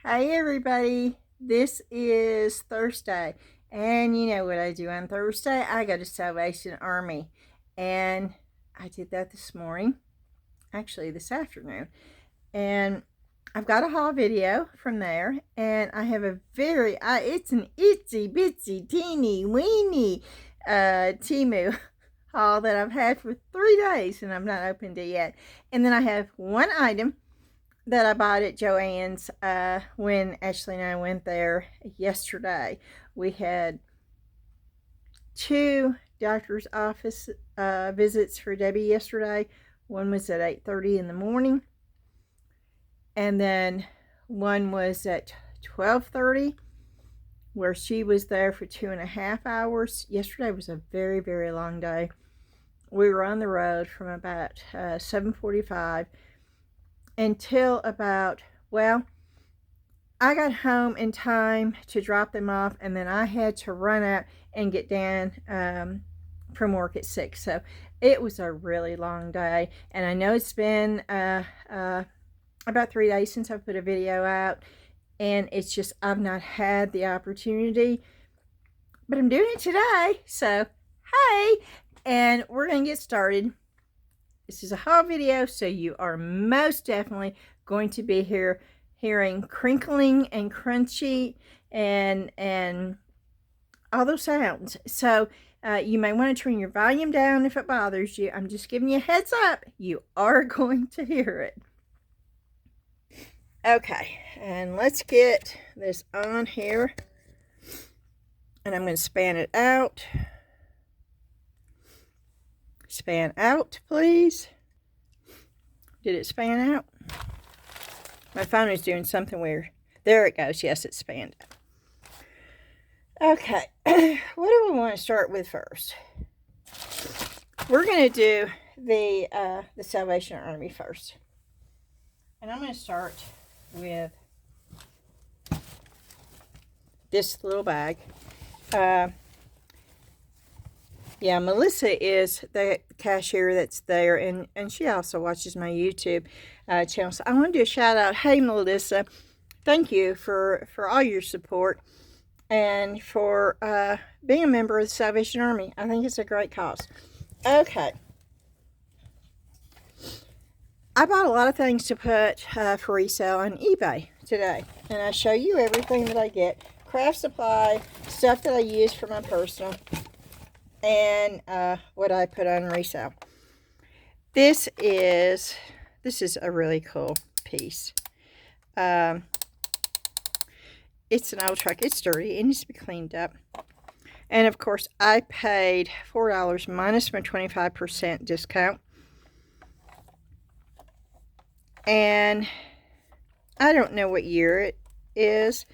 Hi everybody, this is Thursday, and you know what I do on Thursday? I go to Salvation Army, and I did that this morning, actually this afternoon, and I've got a haul video from there, and I have a it's an itsy bitsy teeny weeny Temu haul that I've had for 3 days, and I've not opened it yet, and then I have one item that I bought at Joannes when Ashley and I went there yesterday. We had 2 doctor's office visits for Debbie yesterday. One was at 8:30 in the morning, and then one was at 12:30, where she was there for 2.5 hours. Yesterday was a very, very long day. We were on the road from about 7:45 until about, well, I got home in time to drop them off, and then I had to run out and get Dan from work at 6. So it was a really long day, and I know it's been about 3 days since I put a video out, and it's just I've not had the opportunity, but I'm doing it today. So hey, and we're gonna get started. This is a haul video, so you are most definitely going to be hearing crinkling and crunchy and all those sounds. So you may want to turn your volume down if it bothers you. I'm just giving you a heads up. You are going to hear it. Okay, and let's get this on here. And I'm going to span it out. Span out, please. Did it span out? My phone is doing something weird. There it goes. Yes, it spanned out. Okay, what do we want to start with first? We're going to do the Salvation Army first. And I'm going to start with this little bag. Yeah, Melissa is the cashier that's there, and she also watches my YouTube channel. So I want to do a shout out. Hey, Melissa, thank you for all your support and for being a member of the Salvation Army. I think it's a great cause. Okay. I bought a lot of things to put for resale on eBay today, and I show you everything that I get. Craft supply, stuff that I use for my personal, and what I put on resale. This is a really cool piece. It's an old truck. It's dirty. It needs to be cleaned up. And of course, I paid $4 minus my 25% discount. And I don't know what year it is.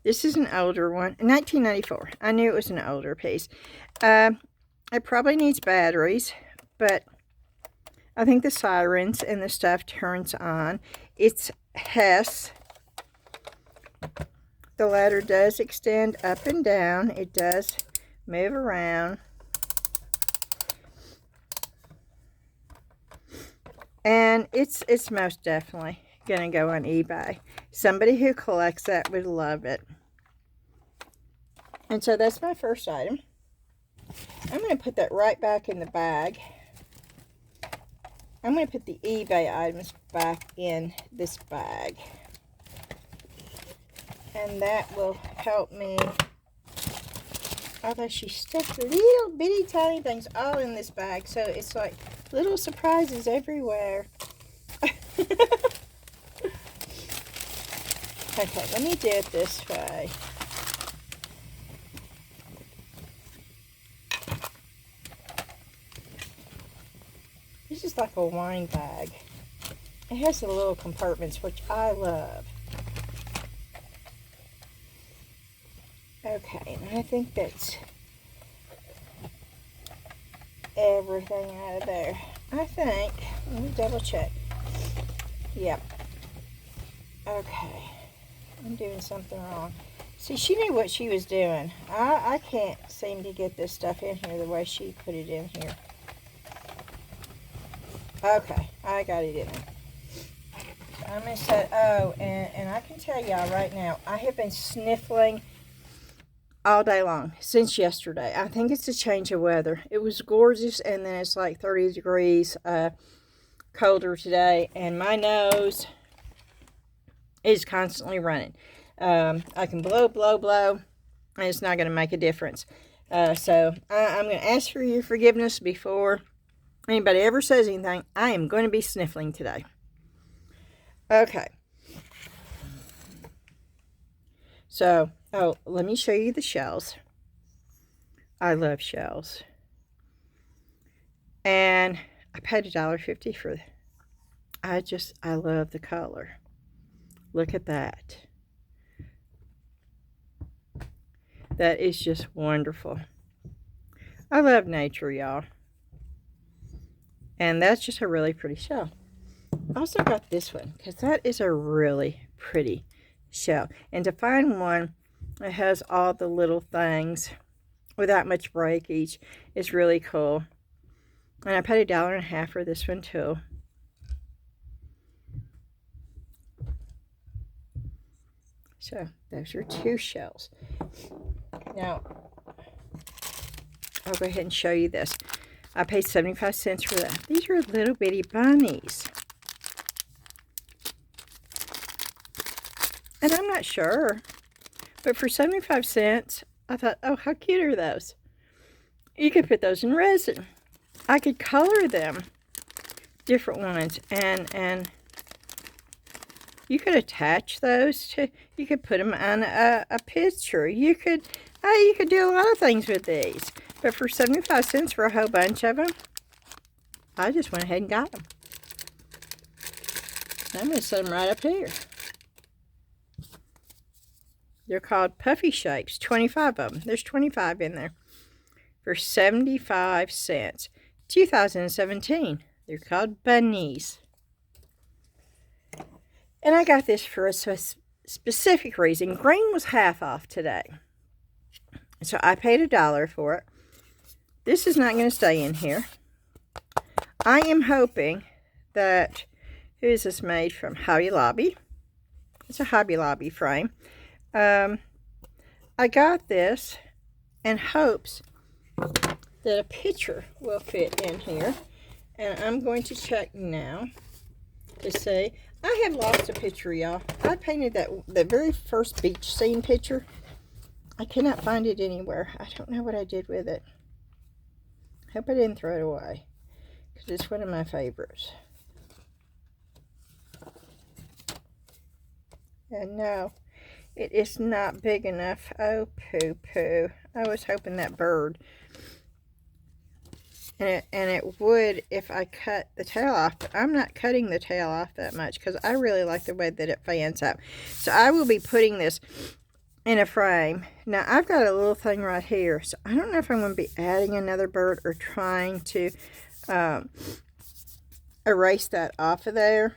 This is an older one, 1994. I knew it was an older piece. It probably needs batteries, but I think the sirens and the stuff turns on. It's Hess. The ladder does extend up and down. It does move around. And it's most definitely going to go on eBay. Somebody who collects that would love it. And so that's my first item. I'm going to put that right back in the bag. I'm going to put the eBay items back in this bag. And that will help me. Although she stuffed little bitty tiny things all in this bag. So it's like little surprises everywhere. Okay, let me do it this way. This is like a wine bag. It has the little compartments, which I love. Okay, and I think that's everything out of there. I think. Let me double check. Yep. Okay. I'm doing something wrong. See, she knew what she was doing. I can't seem to get this stuff in here the way she put it in here. Okay, I got it in there. I'm going to say, oh, and I can tell y'all right now, I have been sniffling all day long since yesterday. I think it's a change of weather. It was gorgeous, and then it's like 30 degrees colder today, and my nose is constantly running. I can blow, and it's not going to make a difference. So I'm going to ask for your forgiveness before anybody ever says anything. I am going to be sniffling today. Okay. So, oh, let me show you the shells. I love shells. And I paid $1.50 for them. I love the color. Look at that. That is just wonderful. I love nature, y'all. And that's just a really pretty shell. I also got this one because that is a really pretty shell. And to find one that has all the little things without much breakage is really cool. And I paid $1.50 for this one too. So those are 2 shells. Now, I'll go ahead and show you this. I paid 75 cents for that. These are little bitty bunnies. And I'm not sure, but for 75 cents, I thought, oh, how cute are those? You could put those in resin. I could color them, different ones, and you could attach those to, you could put them on a picture. You could do a lot of things with these. But for 75 cents for a whole bunch of them, I just went ahead and got them. I'm going to set them right up here. They're called Puffy Shapes, 25 of them. There's 25 in there for 75 cents. 2017. They're called bunnies. And I got this for a specific reason. Green was half off today. So I paid $1 for it. This is not going to stay in here. I am hoping that, who is this made from? Hobby Lobby. It's a Hobby Lobby frame. I got this in hopes that a picture will fit in here. And I'm going to check now to see. I have lost a picture, y'all. I painted that very first beach scene picture. I cannot find it anywhere. I don't know what I did with it. Hope I didn't throw it away, because it's one of my favorites. And no, it is not big enough. Oh, poo-poo. I was hoping that bird. And it would if I cut the tail off, but I'm not cutting the tail off that much because I really like the way that it fans out. So I will be putting this in a frame. Now I've got a little thing right here, so I don't know if I'm going to be adding another bird or trying to erase that off of there.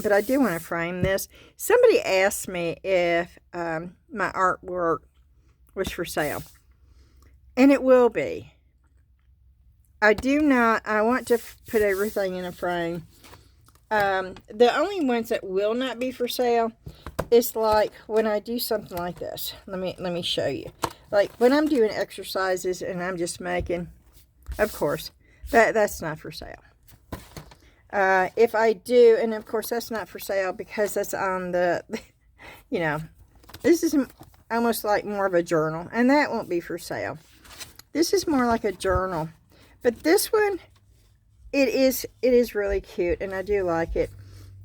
But I do want to frame this. Somebody asked me if my artwork was for sale, and it will be. I want to put everything in a frame. The only ones that will not be for sale is like when I do something like this. Let me show you. Like when I'm doing exercises and I'm just making, of course, that's not for sale. If I do, and of course that's not for sale because that's on the, you know, this is almost like more of a journal, and that won't be for sale. This is more like a journal. But this one, it is really cute, and I do like it.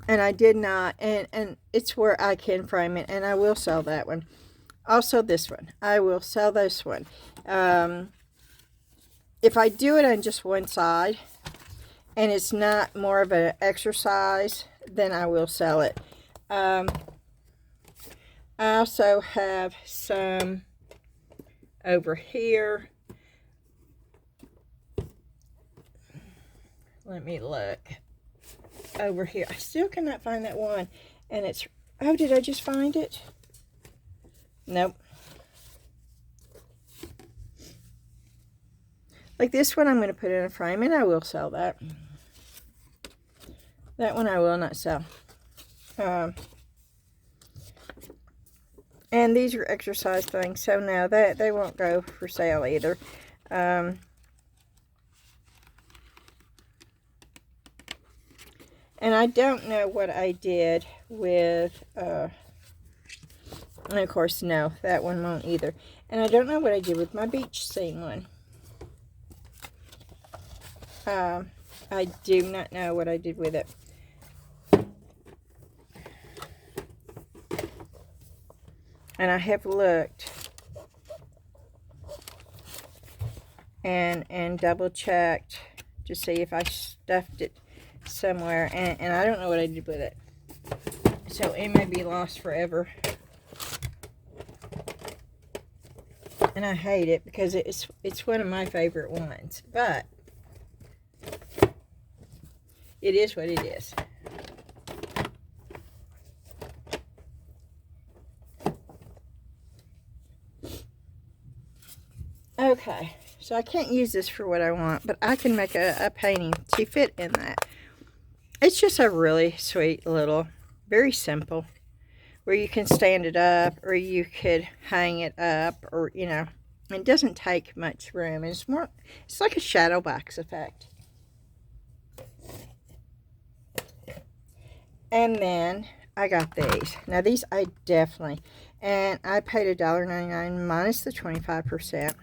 And I did not, and it's where I can frame it, and I will sell that one. Also this one, I will sell this one. If I do it on just one side, and it's not more of an exercise, then I will sell it. I also have some over here. Let me look over here. I still cannot find that one. And it's, oh, did I just find it? Nope. Like this one I'm going to put in a frame, and I will sell that. That one I will not sell. And these are exercise things, so no, they won't go for sale either. And I don't know what I did with, and of course, no, that one won't either. And I don't know what I did with my beach scene one. I do not know what I did with it. And I have looked and double checked to see if I stuffed it somewhere, and I don't know what I did with it. So it may be lost forever. And I hate it because it's one of my favorite ones, but it is what it is. Okay, so I can't use this for what I want, but I can make a painting to fit in that. It's just a really sweet little, very simple, where you can stand it up, or you could hang it up, or, you know, it doesn't take much room. It's like a shadow box effect. And then I got these. Now these I definitely, and I paid $1.99 minus the 25%.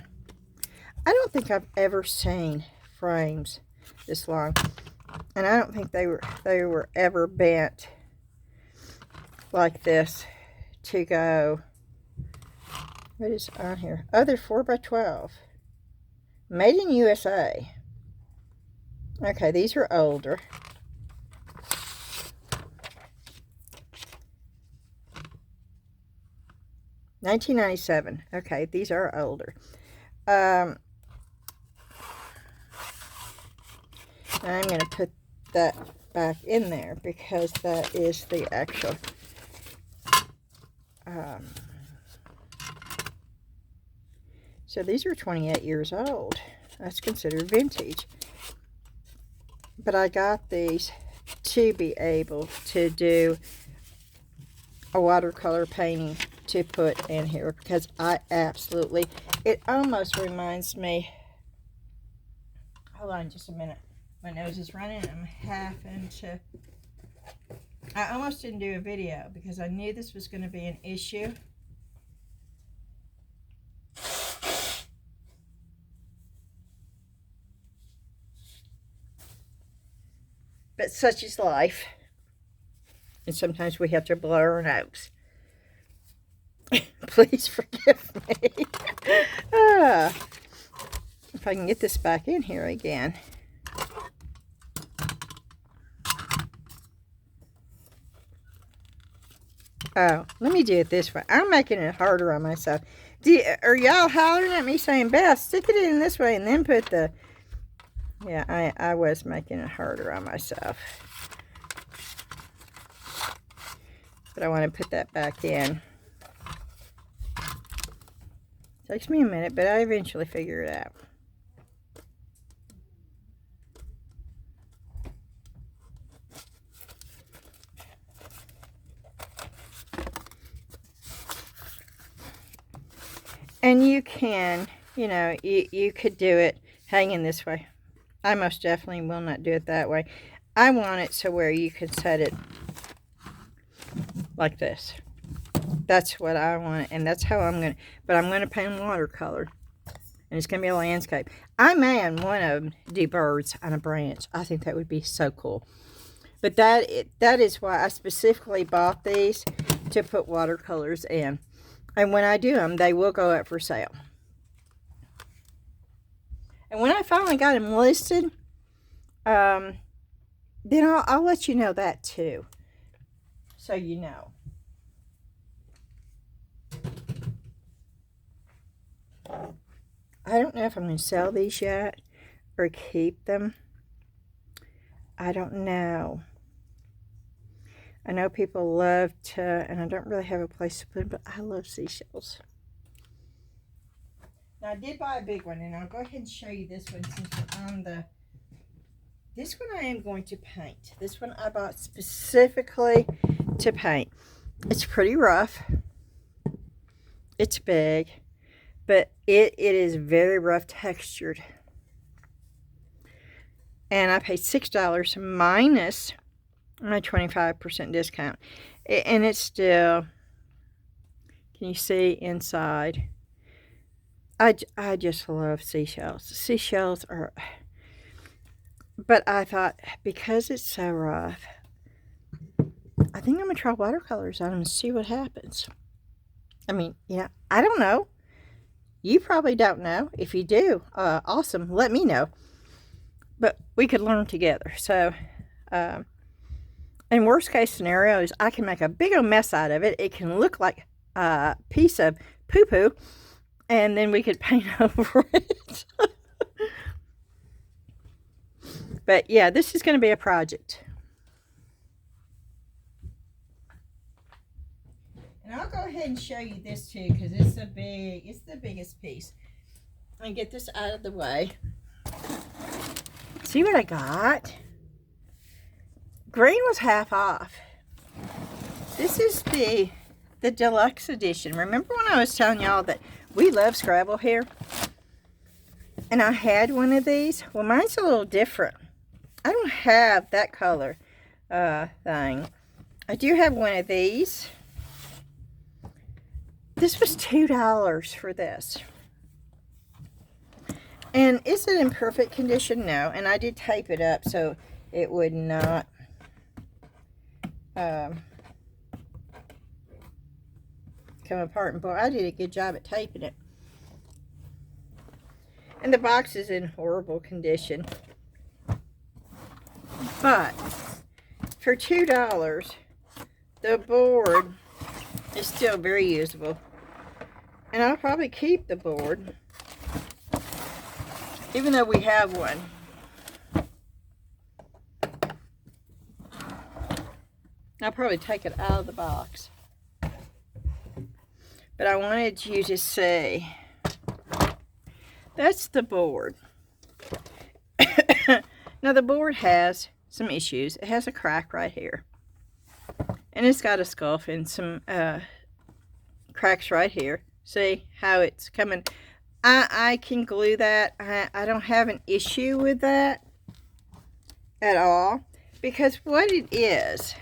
I don't think I've ever seen frames this long, and I don't think they were ever bent like this to go. What is on here? Oh, they're 4x12. Made in USA. Okay, these are older. $19.97. Okay, these are older. I'm going to put that back in there because that is the actual so these are 28 years old. That's considered vintage. But I got these to be able to do a watercolor painting to put in here because I absolutely, it almost reminds me, hold on just a minute. My nose is running. I'm having to, I almost didn't do a video because I knew this was going to be an issue. But such is life. And sometimes we have to blow our nose. Please forgive me. If I can get this back in here again. Oh, let me do it this way. I'm making it harder on myself. Are y'all hollering at me saying, Beth, stick it in this way and then put the... Yeah, I was making it harder on myself. But I want to put that back in. Takes me a minute, but I eventually figure it out. And you can, you know, you could do it hanging this way. I most definitely will not do it that way. I want it so where you can set it like this. That's what I want, and that's how I'm going to, but I'm going to paint watercolor, and it's going to be a landscape. I may on one of them do birds on a branch. I think that would be so cool. But that is why I specifically bought these, to put watercolors in. And when I do them, they will go up for sale. And when I finally got them listed, then I'll let you know that too. So you know. I don't know if I'm going to sell these yet or keep them. I don't know. I know people love to, and I don't really have a place to put them, but I love seashells. Now, I did buy a big one, and I'll go ahead and show you this one since we're on the... This one I am going to paint. This one I bought specifically to paint. It's pretty rough. It's big, but it is very rough textured. And I paid $6 minus my 25% discount. And it's still, can you see inside? I just love seashells. Seashells are, but I thought, because it's so rough, I think I'm going to try watercolors on them and see what happens. I mean, yeah, I don't know. You probably don't know. If you do, awesome, let me know. But we could learn together. So, in worst case scenarios, I can make a big old mess out of it. It can look like a piece of poo-poo, and then we could paint over it. But yeah, this is going to be a project. And I'll go ahead and show you this too, because it's the biggest piece. Let me get this out of the way. See what I got? Green was half off. This is the Deluxe edition. Remember when I was telling y'all that we love Scrabble here? And I had one of these. Well, mine's a little different. I don't have that color thing. I do have one of these. This was $2 for this. And is it in perfect condition? No. And I did tape it up so it would not come apart. And boy, I did a good job at taping it. And the box is in horrible condition. But for $2, the board is still very usable. And I'll probably keep the board, even though we have one. I'll probably take it out of the box. But I wanted you to see. That's the board. Now the board has some issues. It has a crack right here. And it's got a scuff and some cracks right here. See how it's coming? I can glue that. I don't have an issue with that at all. Because what it is,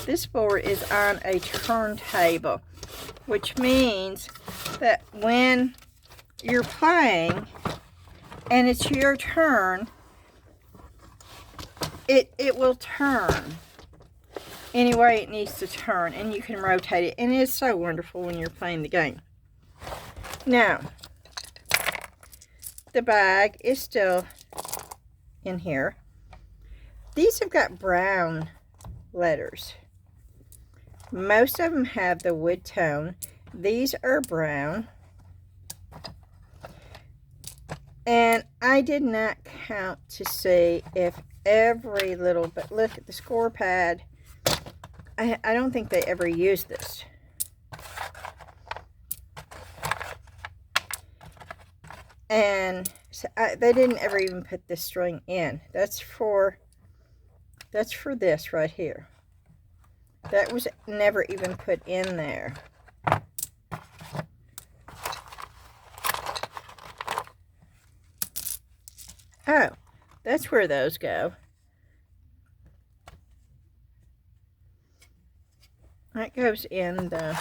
this board is on a turntable. Which means that when you're playing and it's your turn, it will turn any way it needs to turn, and you can rotate it, and it's so wonderful when you're playing the game. Now, the bag is still in here. These have got brown letters. Most of them have the wood tone. These are brown. And I did not count to see if every little, but look at the score pad. I don't think they ever used this. And so they didn't ever even put this string in. That's for this right here. That was never even put in there. Oh, that's where those go. That goes in the...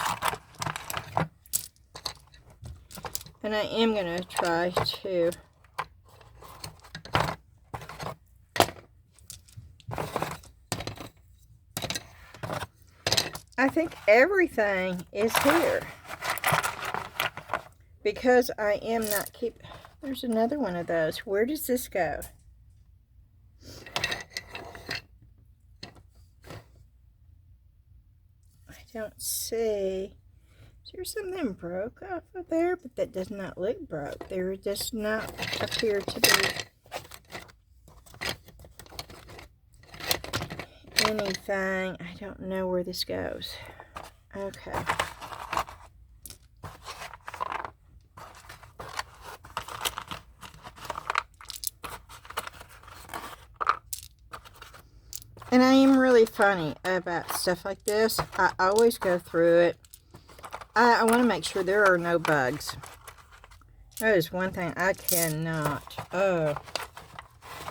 And I am going to try to... I think everything is here. Because I am not keep... There's another one of those. Where does this go? I don't see. Is there something broke off of there? But that does not look broke. There does not appear to be anything. I don't know where this goes. Okay. And I am really really funny about stuff like this. I always go through it. I want to make sure there are no bugs. That is one thing I cannot. Oh,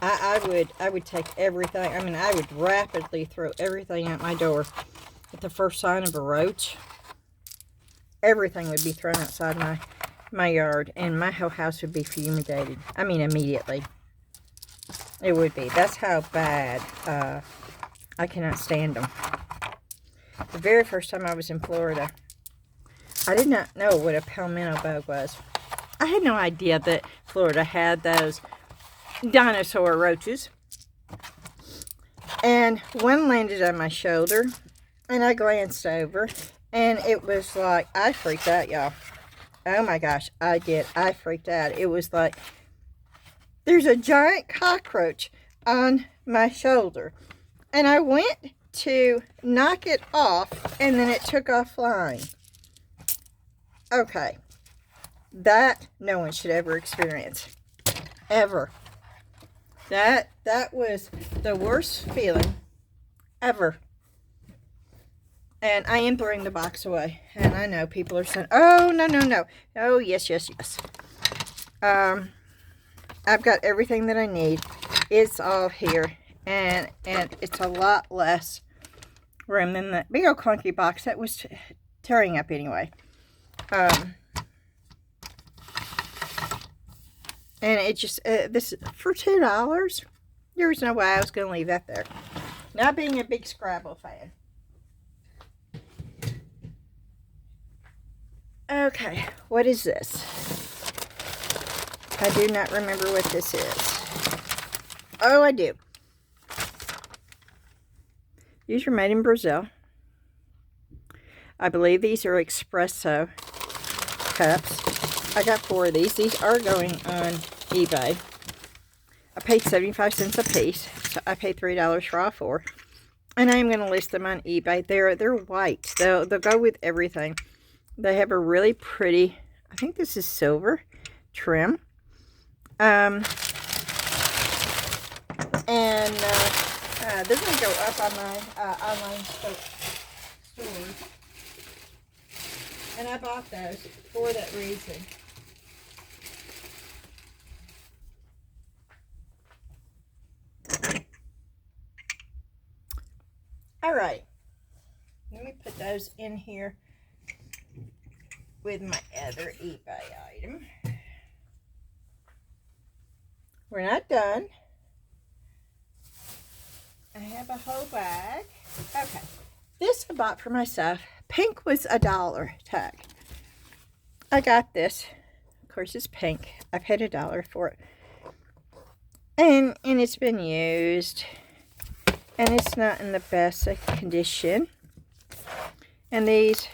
I would take everything. I mean, I would rapidly throw everything out my door at the first sign of a roach. Everything would be thrown outside my yard, and my whole house would be fumigated. I mean, immediately. It would be. That's how bad I cannot stand them. The very first time I was in Florida, I did not know what a palmetto bug was. I had no idea that Florida had those dinosaur roaches. And one landed on my shoulder, and I glanced over, and it was like, I freaked out, y'all. Oh my gosh, I did. I freaked out. It was like, there's a giant cockroach on my shoulder. And I went to knock it off, and then it took off flying. Okay. That no one should ever experience. Ever. That was the worst feeling ever. And I am throwing the box away. And I know people are saying, oh, no, no, no. Oh, yes, yes, yes. I've got everything that I need. It's all here. And it's a lot less room than that big old clunky box that was tearing up anyway. And it just, this for $2. There was no way I was going to leave that there. Not being a big Scrabble fan. Okay, what is this? I do not remember what this is. Oh, I do. These are made in Brazil. I believe these are espresso cups. I got 4 of these. These are going on eBay. I paid 75 cents a piece, so I paid $3 for all 4. And I am going to list them on eBay. They're white. They'll go with everything. They have a really pretty, I think this is silver trim. And they're going to go up on my online store. And I bought those for that reason. All right. Let me put those in here with my other eBay item. We're not done. I have a whole bag. Okay. This I bought for myself. Pink was $1 tag. I got this. Of course, it's pink. I paid $1 for it. And it's been used. And it's not in the best condition. And these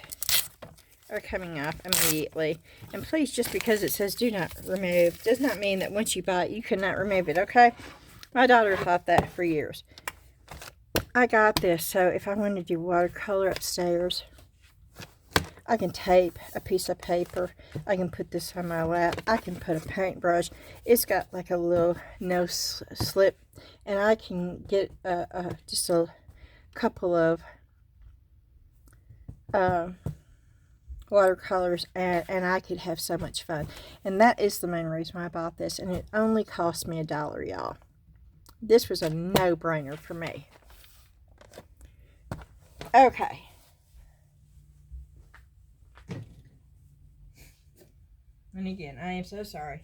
are coming off immediately. And please, just because it says do not remove does not mean that once you buy it, you cannot remove it, okay? My daughter thought that for years. I got this, so if I want to do watercolor upstairs, I can tape a piece of paper. I can put this on my lap. I can put a paintbrush. It's got like a little no slip, and I can get just a couple of watercolors, and I could have so much fun. And that is the main reason why I bought this, and it only cost me $1, y'all. This was a no-brainer for me. Okay. And again, I am so sorry.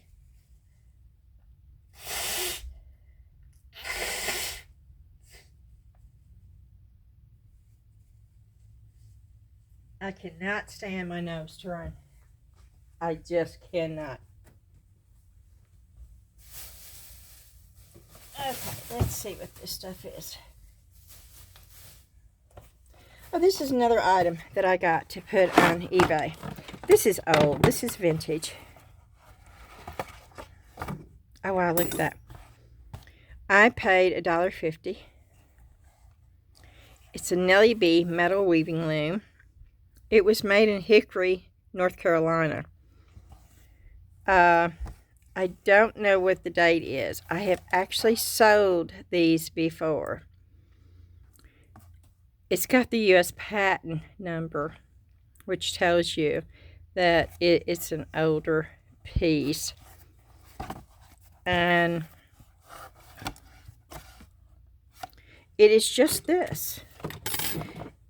I cannot stand my nose to run. I just cannot. Okay, let's see what this stuff is. Oh, this is another item that I got to put on eBay. This is old. This is vintage. Oh, wow, look at that. I paid $1.50. It's a Nellie B metal weaving loom. It was made in Hickory, North Carolina. I don't know what the date is. I have actually sold these before. it's got the U.S. patent number, which tells you that it's an older piece. And it is just this.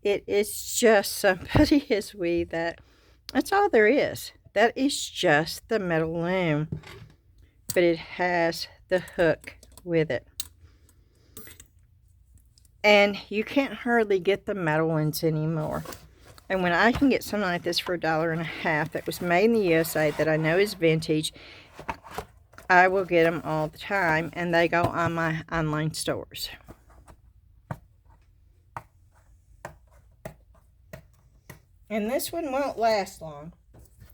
It is just somebody has weaved that. That's all there is. That is just the metal loom. But it has the hook with it. And you can't hardly get the metal ones anymore. And when I can get something like this for $1.50 that was made in the USA, that I know is vintage, I will get them all the time. And they go on my online stores. And this one won't last long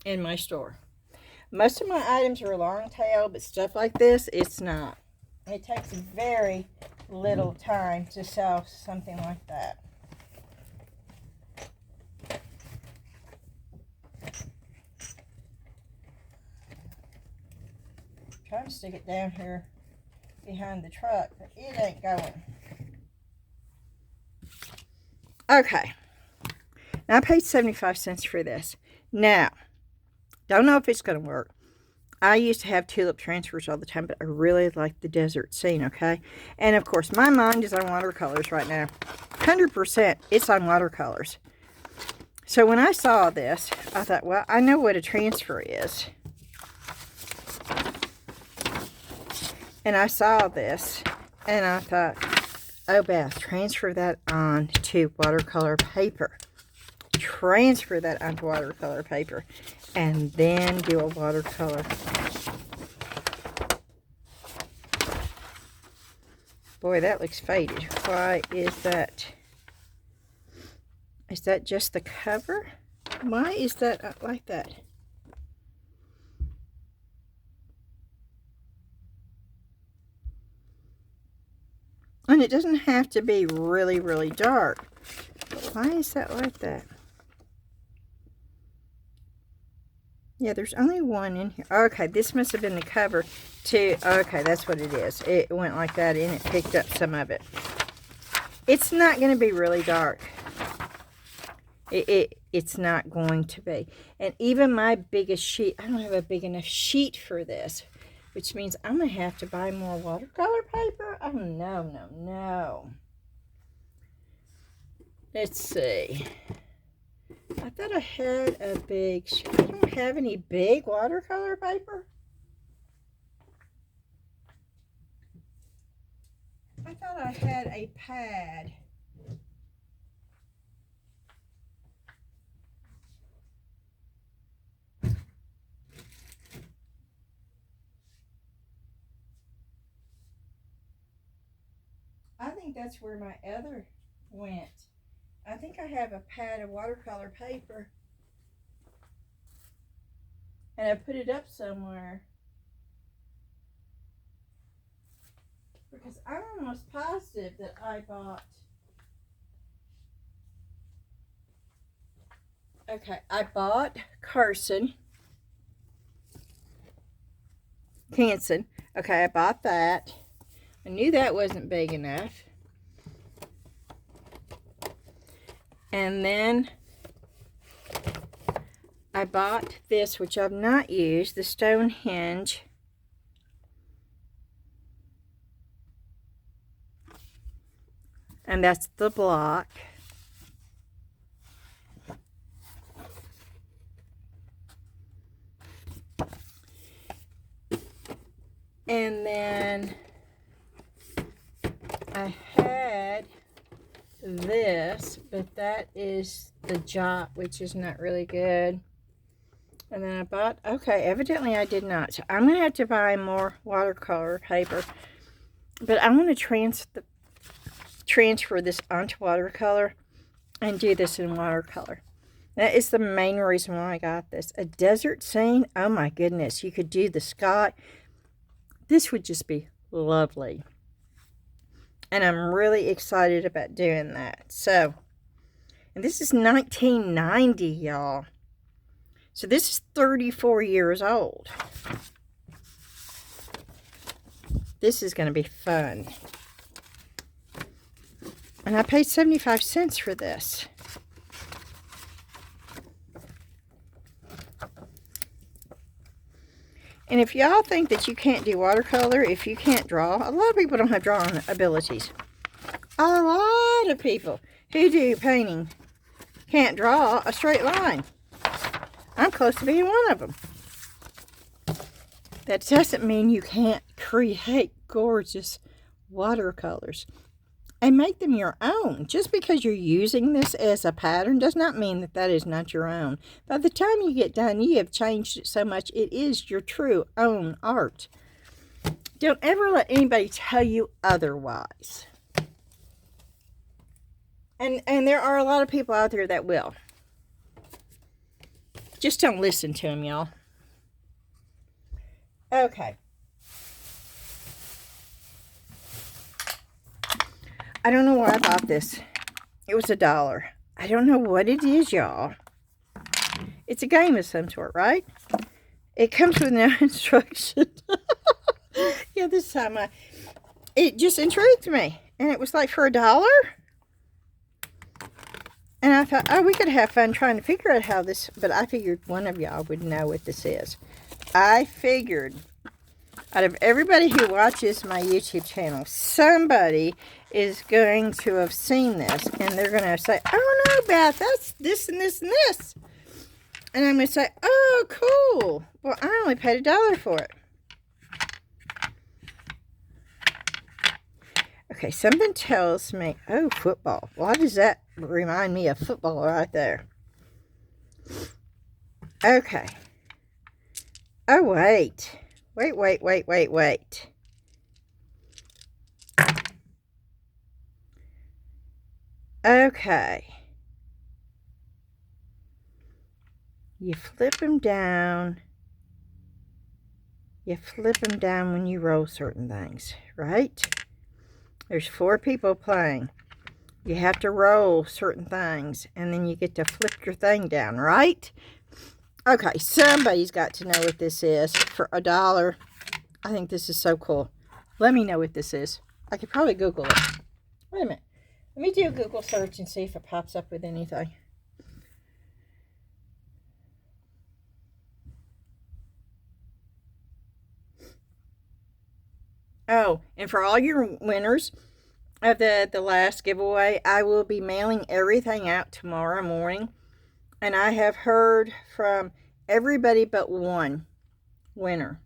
in my store. Most of my items are long tail, but stuff like this, it's not. It takes very little time to sell something like that. Trying to stick it down here behind the truck, but it ain't going. Okay. Now I paid 75 cents for this. Now, don't know if it's going to work. I used to have tulip transfers all the time, but I really like the desert scene, okay? And, of course, my mind is on watercolors right now. 100% it's on watercolors. So when I saw this, I thought, well, I know what a transfer is. And I saw this, and I thought, oh, Beth, transfer that on to watercolor paper. Transfer that onto watercolor paper. And then do a watercolor. Boy, that looks faded. Why is that? Is that just the cover? Why is that like that? And it doesn't have to be really, really dark. Why is that like that? Yeah, there's only one in here. Okay, this must have been the cover too. Okay, that's what it is. It went like that and it picked up some of it. It's not going to be really dark. It's not going to be. And even my biggest sheet, I don't have a big enough sheet for this, which means I'm going to have to buy more watercolor paper. Oh, no. Let's see. I thought I had a big, I don't have any big watercolor paper. I thought I had a pad. I think that's where my other went. I think I have a pad of watercolor paper. And I put it up somewhere. Because I'm almost positive that I bought. Okay, I bought Canson. Okay, I bought that. I knew that wasn't big enough. And then I bought this, which I've not used, the Stonehenge. And that's the block. And then I had this, but that is the Jot, which is not really good. And then I bought, okay, evidently I did not. So I'm going to have to buy more watercolor paper. But I want to transfer this onto watercolor and do this in watercolor. That is the main reason why I got this. A desert scene, oh my goodness. You could do the sky. This would just be lovely. And I'm really excited about doing that. So, and this is 1990, y'all. So this is 34 years old. This is going to be fun. And I paid 75 cents for this. And if y'all think that you can't do watercolor, if you can't draw, a lot of people don't have drawing abilities. A lot of people who do painting can't draw a straight line. I'm close to being one of them. That doesn't mean you can't create gorgeous watercolors and make them your own. Just because you're using this as a pattern does not mean that that is not your own. By the time you get done, you have changed it so much, it is your true own art. Don't ever let anybody tell you otherwise. And there are a lot of people out there that will. Just don't listen to them, y'all. Okay. I don't know where I bought this. It was $1. I don't know what it is, y'all. It's a game of some sort, right? It comes with no instruction. Yeah, this time it just intrigued me. And it was like for $1. And I thought, oh, we could have fun trying to figure out how this, but I figured one of y'all would know what this is. I figured out of everybody who watches my YouTube channel, somebody is going to have seen this, and they're going to say, oh no, Beth, that's this and this and this. And I'm going to say, oh, cool. Well, I only paid $1 for it. Okay, something tells me, oh, football. Why does that remind me of football right there? Okay. Oh, wait. Wait. Okay. You flip them down. You flip them down when you roll certain things, right? There's 4 people playing. You have to roll certain things, and then you get to flip your thing down, right? Okay, somebody's got to know what this is for $1. I think this is so cool. Let me know what this is. I could probably Google it. Wait a minute. Let me do a Google search and see if it pops up with anything. Oh, and for all your winners of the last giveaway, I will be mailing everything out tomorrow morning. And I have heard from everybody but one winner.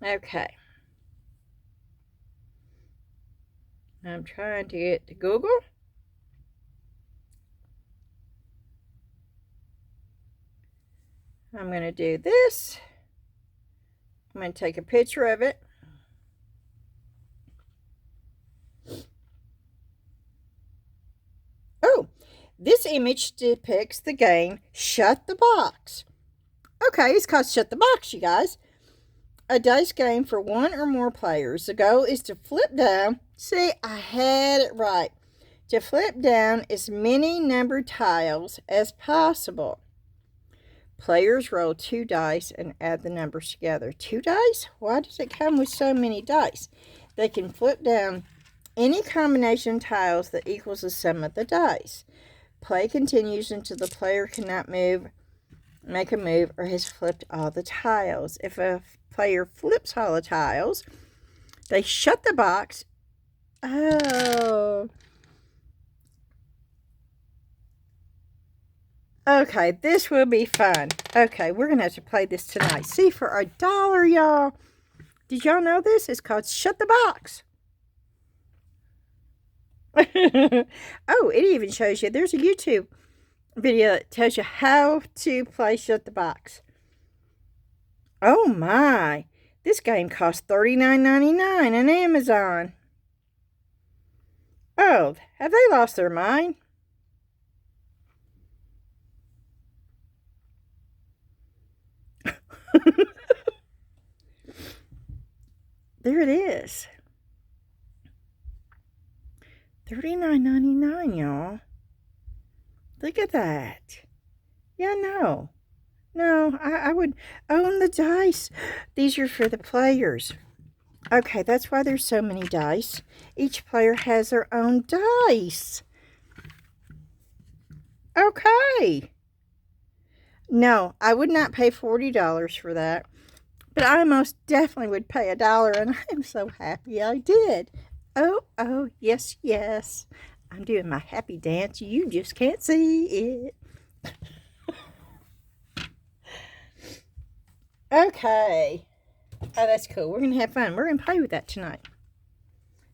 Okay. I'm trying to get to Google. I'm going to do this. I'm going to take a picture of it. Oh, this image depicts the game Shut the Box. Okay, it's called Shut the Box, you guys. A dice game for 1 or more players. The goal is to flip down. See, I had it right. To flip down as many numbered tiles as possible. Players roll 2 dice and add the numbers together. 2 dice? Why does it come with so many dice? They can flip down any combination of tiles that equals the sum of the dice. Play continues until the player cannot make a move, or has flipped all the tiles. If a player flips all the tiles, they shut the box. Oh. Okay, this will be fun. Okay, we're going to have to play this tonight. See, for $1, y'all. Did y'all know this? It's called Shut the Box. Oh, it even shows you. There's a YouTube video that tells you how to play Shut the Box. Oh my. This game costs $39.99 on Amazon. Oh, have they lost their mind? There it is. $39.99, y'all. Look at that. Yeah, no. No, I would own the dice. These are for the players. Okay, that's why there's so many dice. Each player has their own dice. Okay. No, I would not pay $40 for that. But I most definitely would pay $1, and I am so happy I did. Oh, yes, yes. I'm doing my happy dance. You just can't see it. Okay. Oh, that's cool. We're going to have fun. We're going to play with that tonight.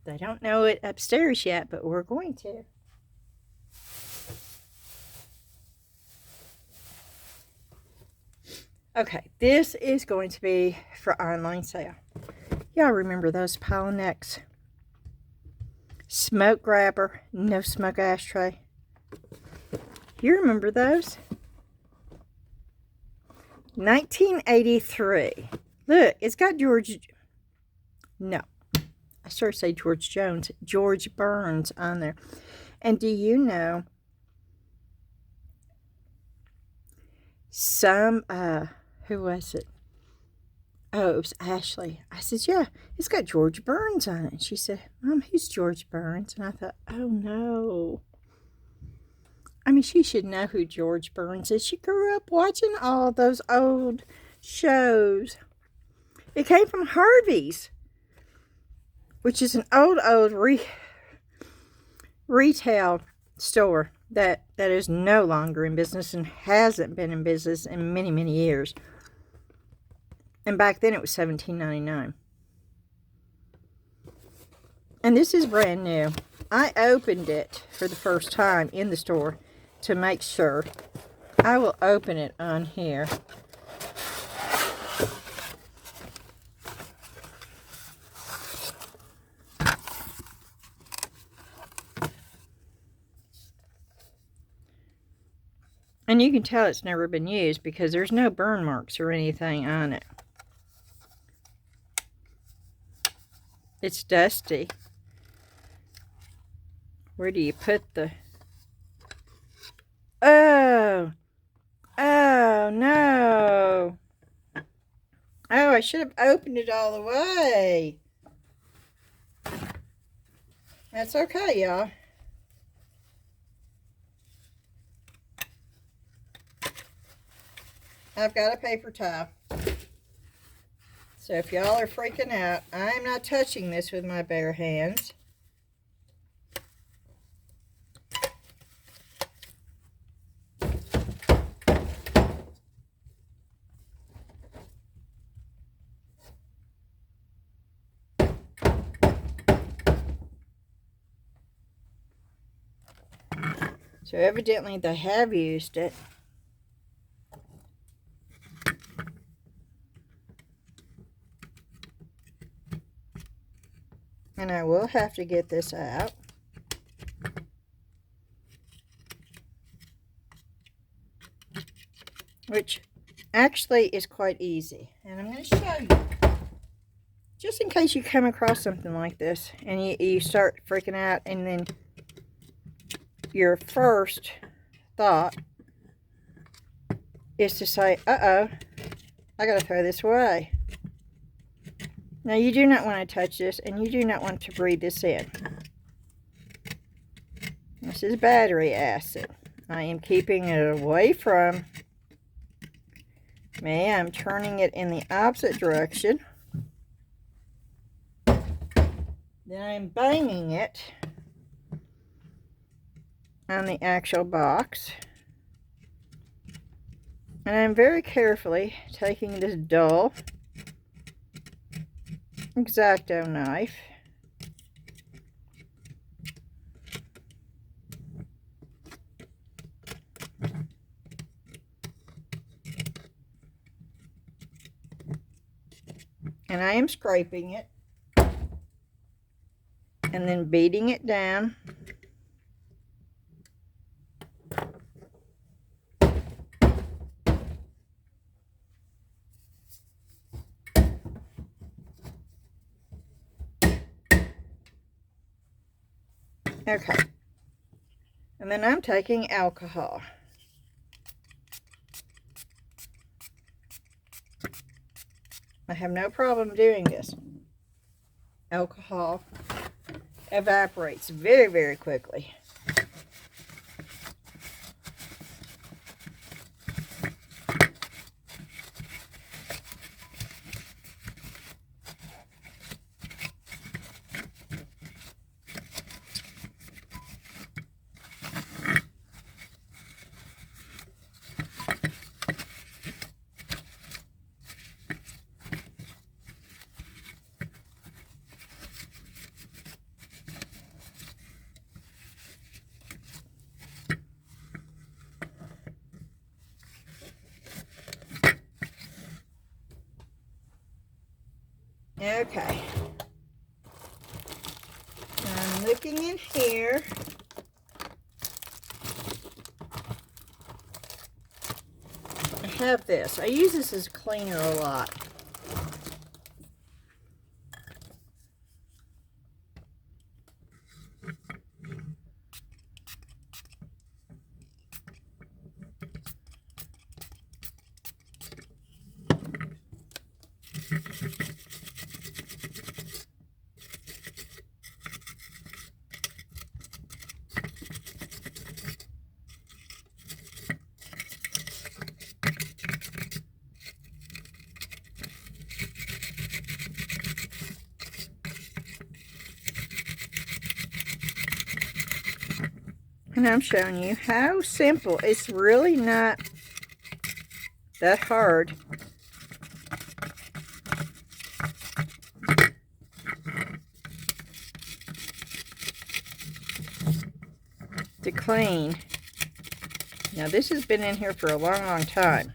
They don't know it upstairs yet, but we're going to. Okay, this is going to be for online sale. Y'all remember those pile necks? Smoke grabber, no smoke ashtray. You remember those? 1983. Look, it's got George... No. I started to say George Jones. George Burns on there. And do you know... who was it? Oh, it was Ashley. I said, yeah, it's got George Burns on it. And she said, Mom, who's George Burns? And I thought, oh, no. I mean, she should know who George Burns is. She grew up watching all those old shows. It came from Harvey's, which is an old retail store that is no longer in business and hasn't been in business in many, many years. And back then it was $17.99. And this is brand new. I opened it for the first time in the store to make sure. I will open it on here. And you can tell it's never been used because there's no burn marks or anything on it. It's dusty. Where do you put the... Oh! Oh, no! Oh, I should have opened it all the way. That's okay, y'all. I've got a paper towel. So if y'all are freaking out, I'm not touching this with my bare hands. So evidently they have used it. And I will have to get this out. Which actually is quite easy. And I'm going to show you. Just in case you come across something like this and you start freaking out, and then your first thought is to say, uh-oh, I got to throw this away. Now, you do not want to touch this, and you do not want to breathe this in. This is battery acid. I am keeping it away from me. I'm turning it in the opposite direction. Then I'm banging it on the actual box. And I'm very carefully taking this dull X-Acto knife and I am scraping it and then beating it down. Okay. And then I'm taking alcohol. I have no problem doing this. Alcohol evaporates very, very quickly. Okay. I'm looking in here. I have this. I use this as a cleaner a lot. And I'm showing you how simple. It's really not that hard to clean. Now this has been in here for a long, long time.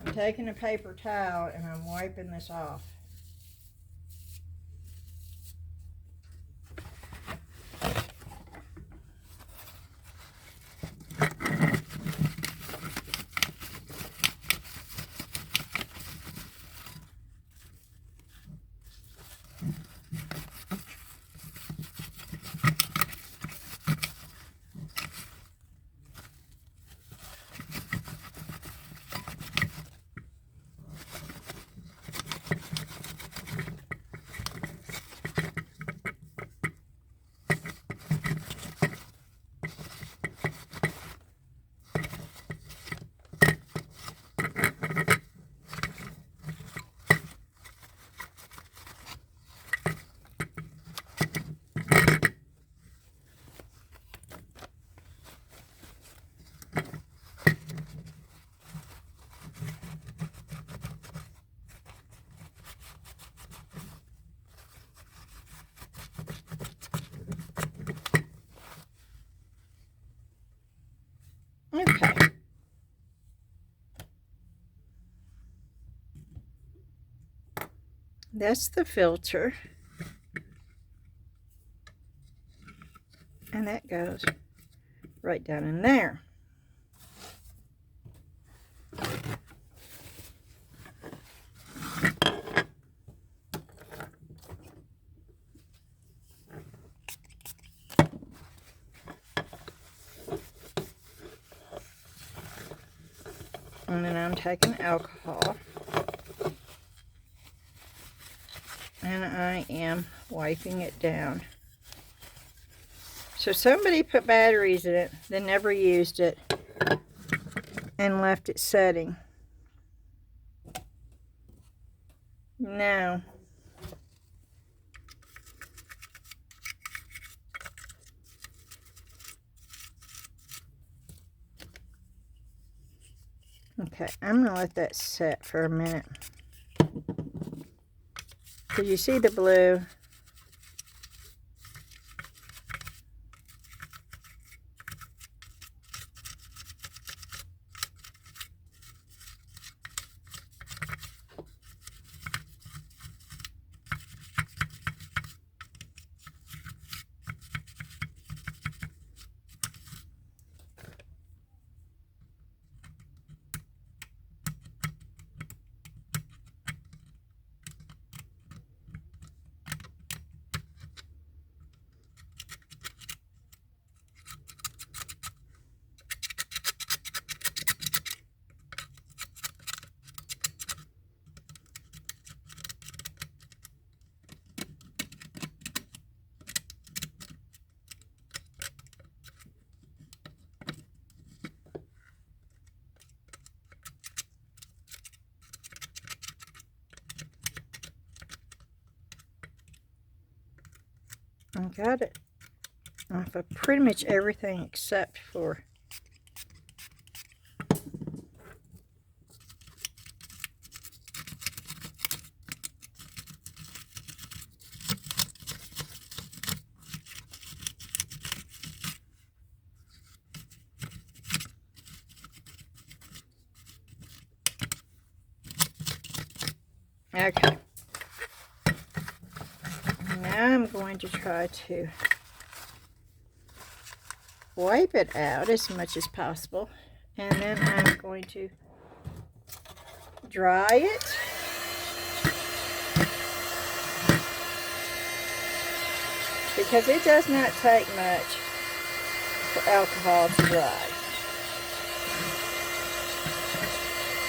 I'm taking a paper towel and I'm wiping this off. Okay. That's the filter. And that goes right down in there. And then I'm taking alcohol. And I am wiping it down. So somebody put batteries in it, they never used it, and left it setting. Now, okay, I'm going to let that set for a minute. Because you see the blue. I got it off of pretty much everything except for okay. Now I'm going to try to wipe it out as much as possible, and then I'm going to dry it. Because it does not take much for alcohol to dry.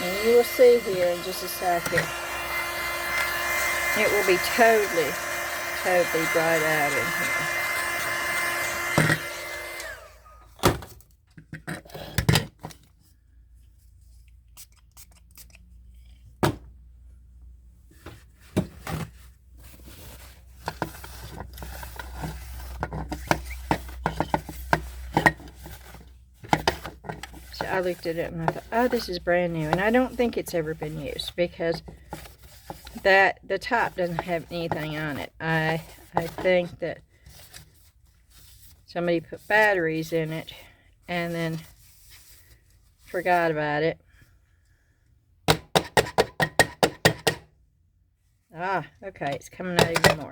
And you will see here in just a second, it will be totally dried out in here. So I looked at it and I thought, oh, this is brand new. And I don't think it's ever been used because the top doesn't have anything on it. I think that somebody put batteries in it and then forgot about it. Ah, okay, it's coming out even more.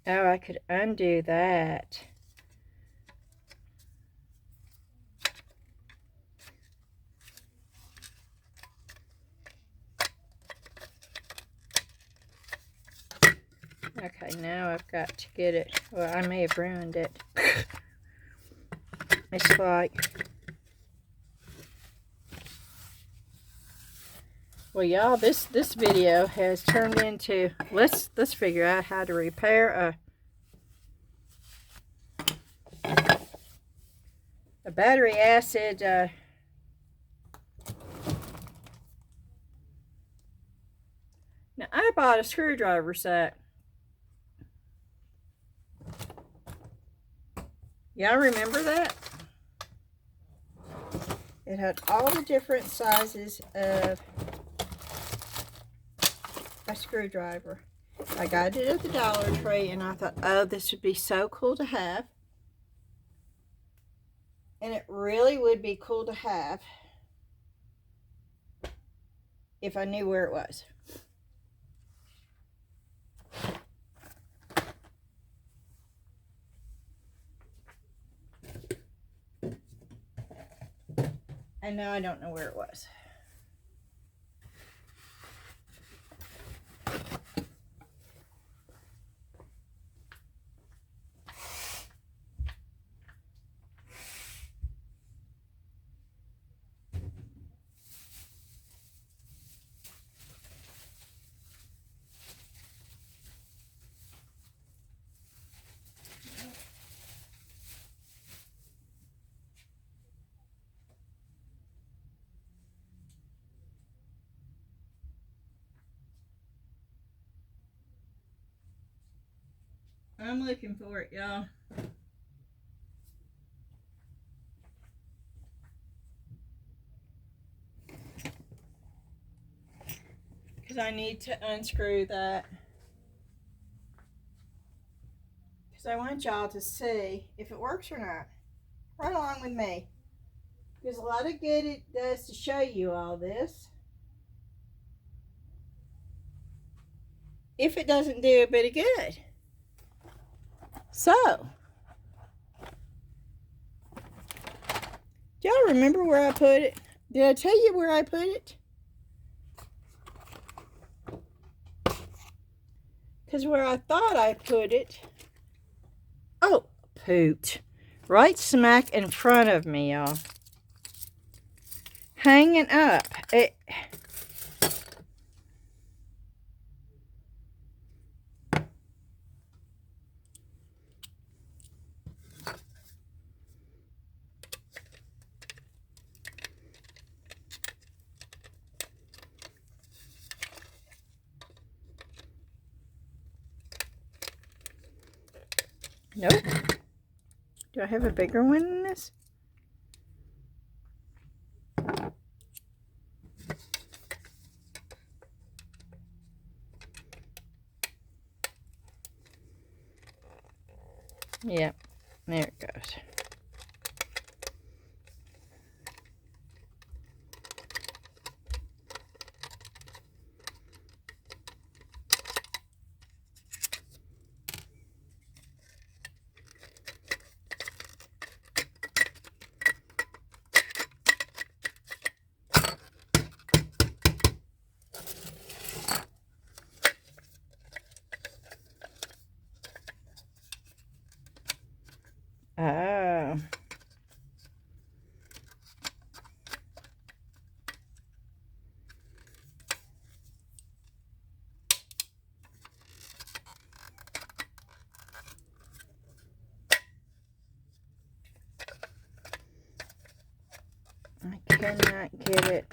Oh, I could undo that. Okay, now I've got to get it. Well, I may have ruined it. It's like, well, y'all, this video has turned into let's figure out how to repair a battery acid now I bought a screwdriver set. Y'all remember that? It had all the different sizes of a screwdriver. I got it at the Dollar Tree and I thought, oh, this would be so cool to have. And it really would be cool to have if I knew where it was. And now I don't know where it was. I'm looking for it, y'all. Because I need to unscrew that. Because I want y'all to see if it works or not. Right along with me. There's a lot of good it does to show you all this. If it doesn't do a bit of good. So, do y'all remember where I put it? Did I tell you where I put it? Because where I thought I put it, oh, poot. Right smack in front of me, y'all. Hanging up. Nope. Do I have a bigger one than this? Yep, there it goes. Oh. I cannot get it.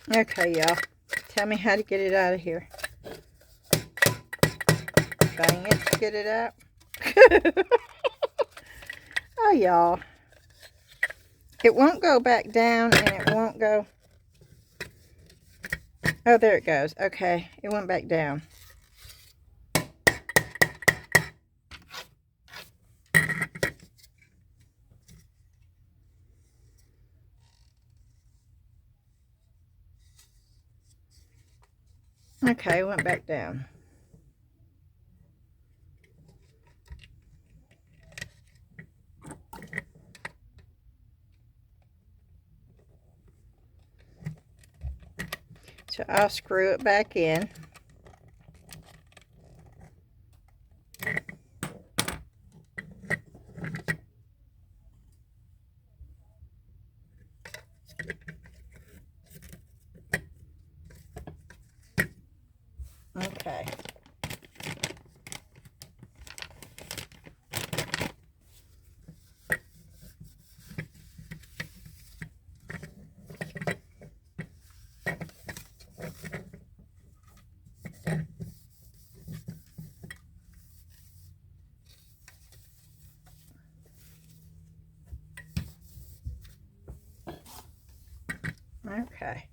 Okay, y'all. Tell me how to get it out of here. Bang it to get it out. Oh, y'all. It won't go back down and it won't go. Oh, there it goes. Okay, it went back down. Okay, went back down. So I'll screw it back in. Okay. Okay.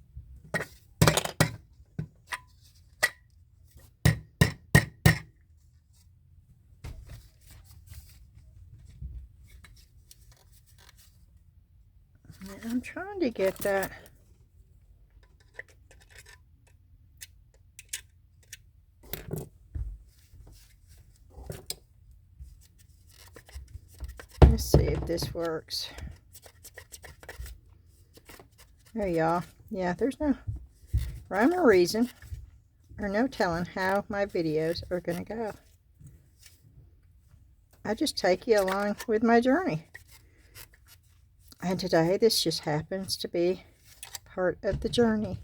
I'm trying to get that. Let's see if this works. There y'all. Yeah, there's no rhyme or reason or no telling how my videos are going to go. I just take you along with my journey. And today this just happens to be part of the journey.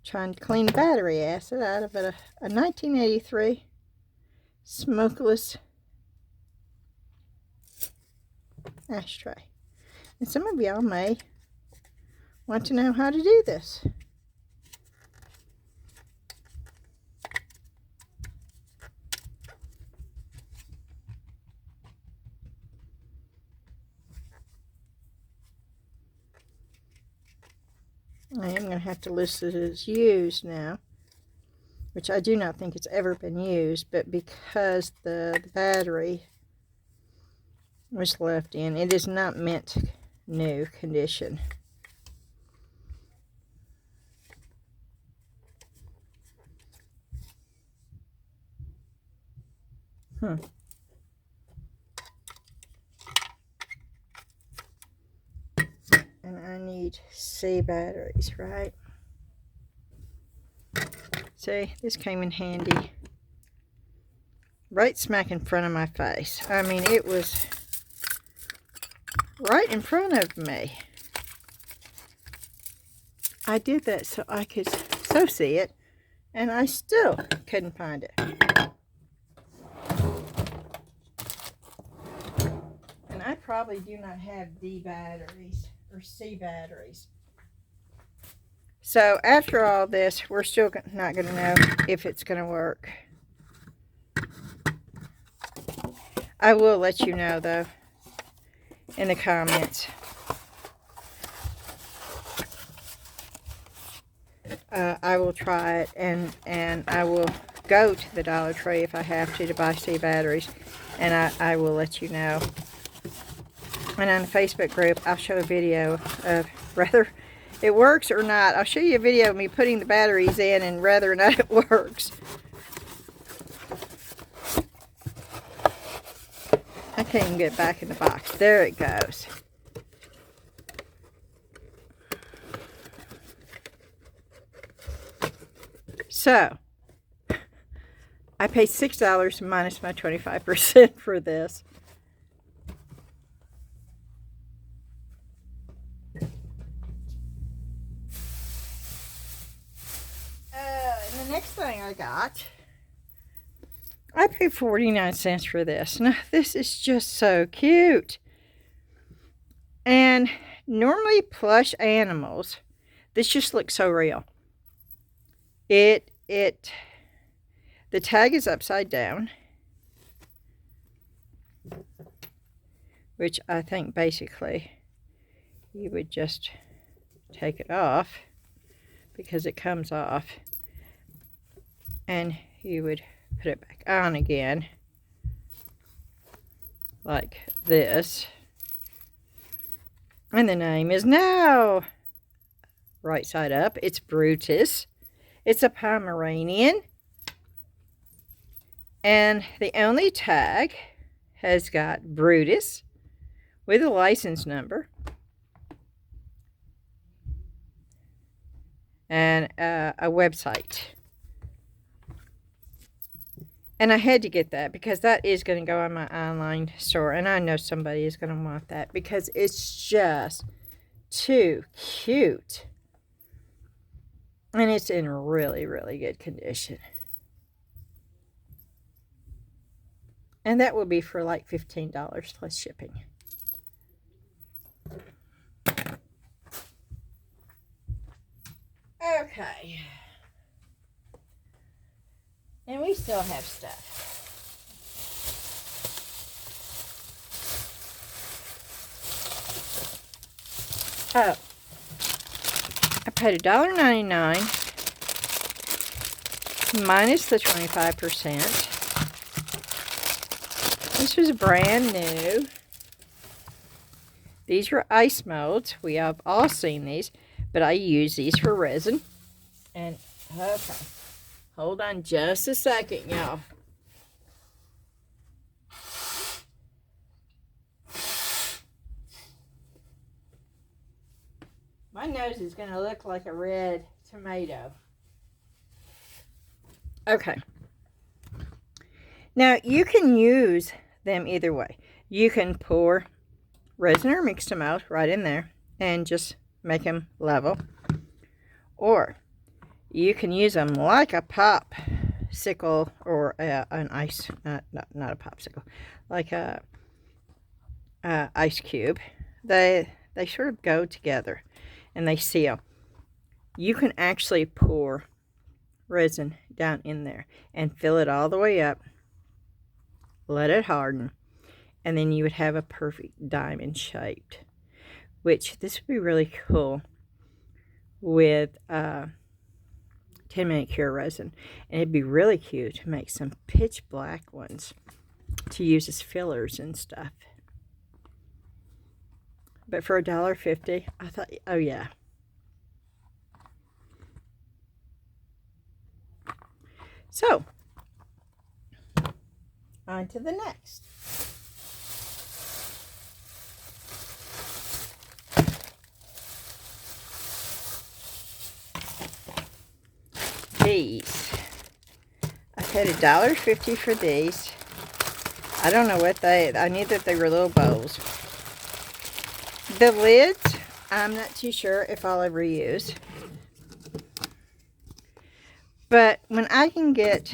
Trying to clean battery acid out of a 1983 smokeless ashtray. And some of y'all may want to know how to do this. I am going to have to list it as used now, which I do not think it's ever been used, but because the battery was left in, it is not mint new condition. And I need C batteries, right? See, this came in handy. right smack in front of my face. I mean, it was right in front of me. I did that so I could so see it, and I still couldn't find it. And I probably do not have D batteries or C batteries. So after all this, we're still not going to know if it's going to work. I will let you know, though, in the comments. I will try it, and I will go to the Dollar Tree if I have to buy C batteries, and I will let you know. And on the Facebook group, I'll show a video of whether it works or not. I'll show you a video of me putting the batteries in and whether or not it works. I can't even get it back in the box. There it goes. So, I paid $6 minus my 25% for this. And the next thing I got, I paid 49 cents for this. Now, this is just so cute. And normally plush animals, this just looks so real. The tag is upside down, which I think basically you would just take it off because it comes off, and you would put it back on again like this. And the name is now right side up. It's Brutus. It's a Pomeranian. And the only tag has got Brutus with a license number and a website. And I had to get that because that is going to go on my online store. And I know somebody is going to want that because it's just too cute. And it's in really, really good condition. And that will be for like $15 plus shipping. Okay. And we still have stuff. Oh. I paid $1.99 minus the 25%. This was brand new. These were ice molds. We have all seen these, but I use these for resin. And, okay. Hold on just a second, y'all. My nose is going to look like a red tomato. Okay. Now, you can use them either way. You can pour resin or mixed them out right in there and just make them level. Or you can use them like a popsicle or an ice, not a popsicle, like a ice cube. They sort of go together and they seal. You can actually pour resin down in there and fill it all the way up. Let it harden, and then you would have a perfect diamond shaped, which this would be really cool with 10-minute cure resin. And it'd be really cute to make some pitch black ones to use as fillers and stuff. But for $1.50, I thought, oh yeah. So, on to the next. These. I paid $1.50 for these. I don't know what I knew that they were little bowls. The lids, I'm not too sure if I'll ever use. But when I can get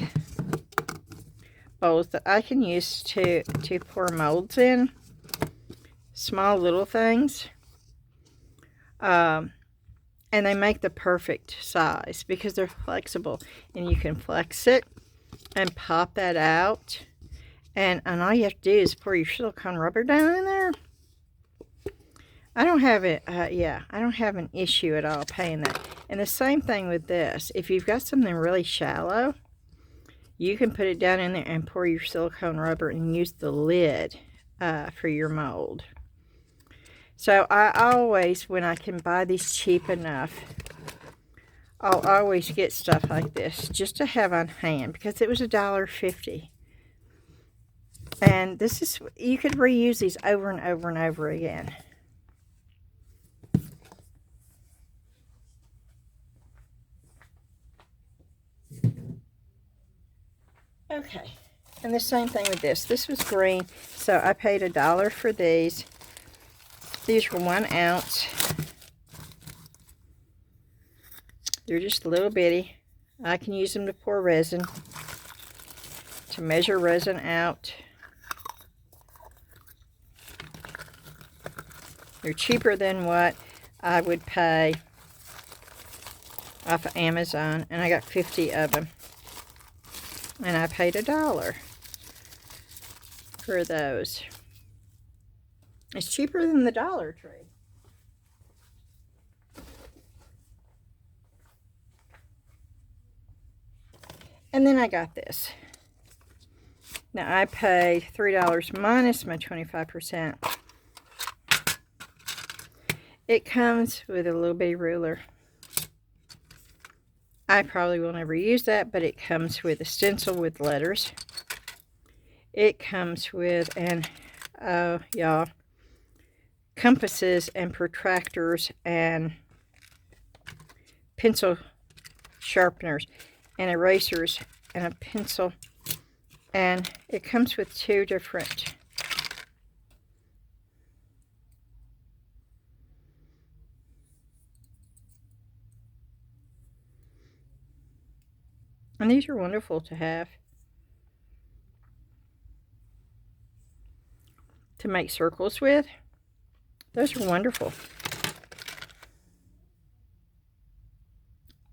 bowls that I can use to pour molds in, small little things, and they make the perfect size because they're flexible, and you can flex it and pop that out, and all you have to do is pour your silicone rubber down in there. I don't have it, I don't have an issue at all paying that. And the same thing with this. If you've got something really shallow, you can put it down in there and pour your silicone rubber and use the lid for your mold. So I always, when I can buy these cheap enough, I'll always get stuff like this just to have on hand because it was $1.50. And this is, you could reuse these over and over and over again. Okay, and the same thing with this. This was green, so I paid $1 for these. These were 1 ounce. They're just a little bitty. I can use them to pour resin, to measure resin out. They're cheaper than what I would pay off of Amazon, and I got 50 of them. And I paid $1 for those. It's cheaper than the Dollar Tree. And then I got this. Now I paid $3 minus my 25%. It comes with a little bitty ruler. I probably will never use that, but it comes with a stencil with letters. It comes with y'all, compasses and protractors and pencil sharpeners and erasers and a pencil. And it comes with 2 different and these are wonderful to have to make circles with. Those are wonderful.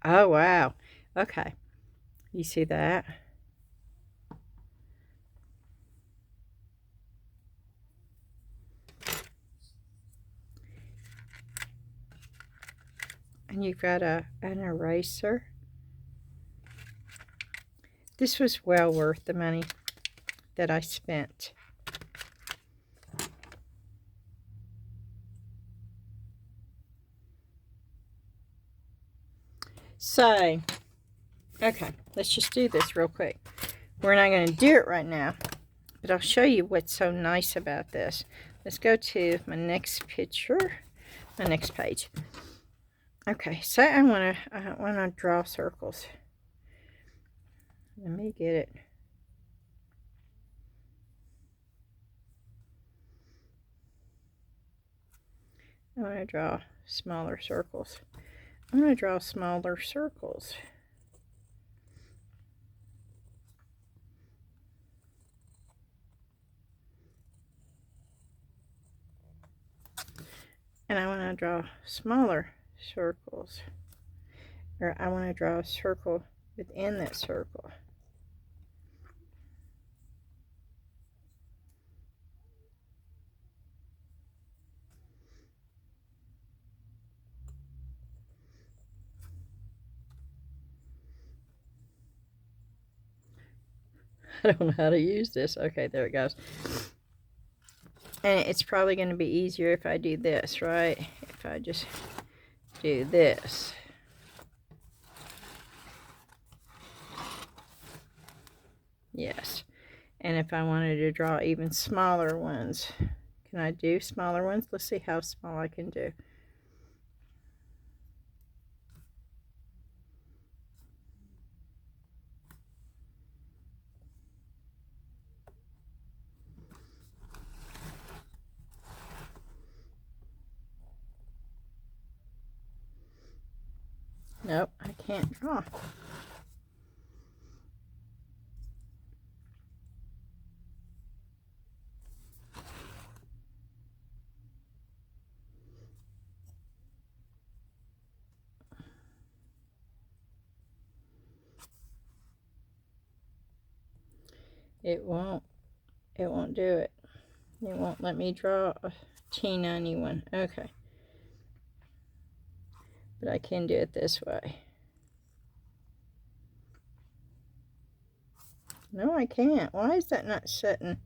Oh, wow. Okay. You see that? And you've got an eraser. This was well worth the money that I spent. So, okay, let's just do this real quick. We're not going to do it right now, but I'll show you what's so nice about this. Let's go to my next picture, my next page. Okay, so I want to draw circles. Let me get it. I want to draw smaller circles. I'm going to draw smaller circles. And I want to draw smaller circles. Or I want to draw a circle within that circle. I don't know how to use this. Okay, there it goes. And it's probably going to be easier if I do this, right? If I just do this. Yes. And if I wanted to draw even smaller ones, can I do smaller ones? Let's see how small I can do. can't draw. It won't do it. It won't let me draw a T91. Okay. But I can do it this way. No, I can't. Why is that not setting?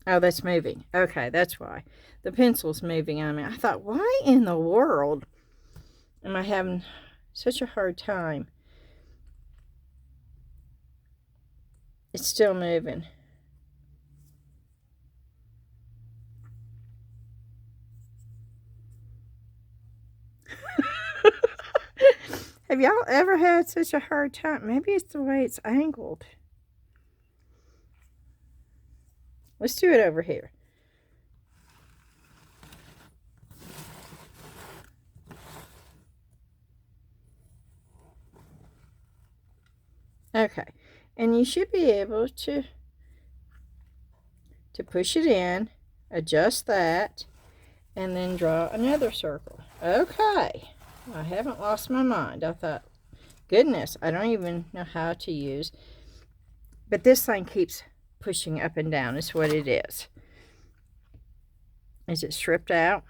Oh, that's moving. Okay, that's why. The pencil's moving on me. I thought, why in the world am I having such a hard time? It's still moving. Have y'all ever had such a hard time? Maybe it's the way it's angled. Let's do it over here. Okay, and you should be able to push it in, adjust that, and then draw another circle. Okay, I haven't lost my mind. I thought, goodness, I don't even know how to use, but this thing keeps pushing up and down is what it is. Is it stripped out?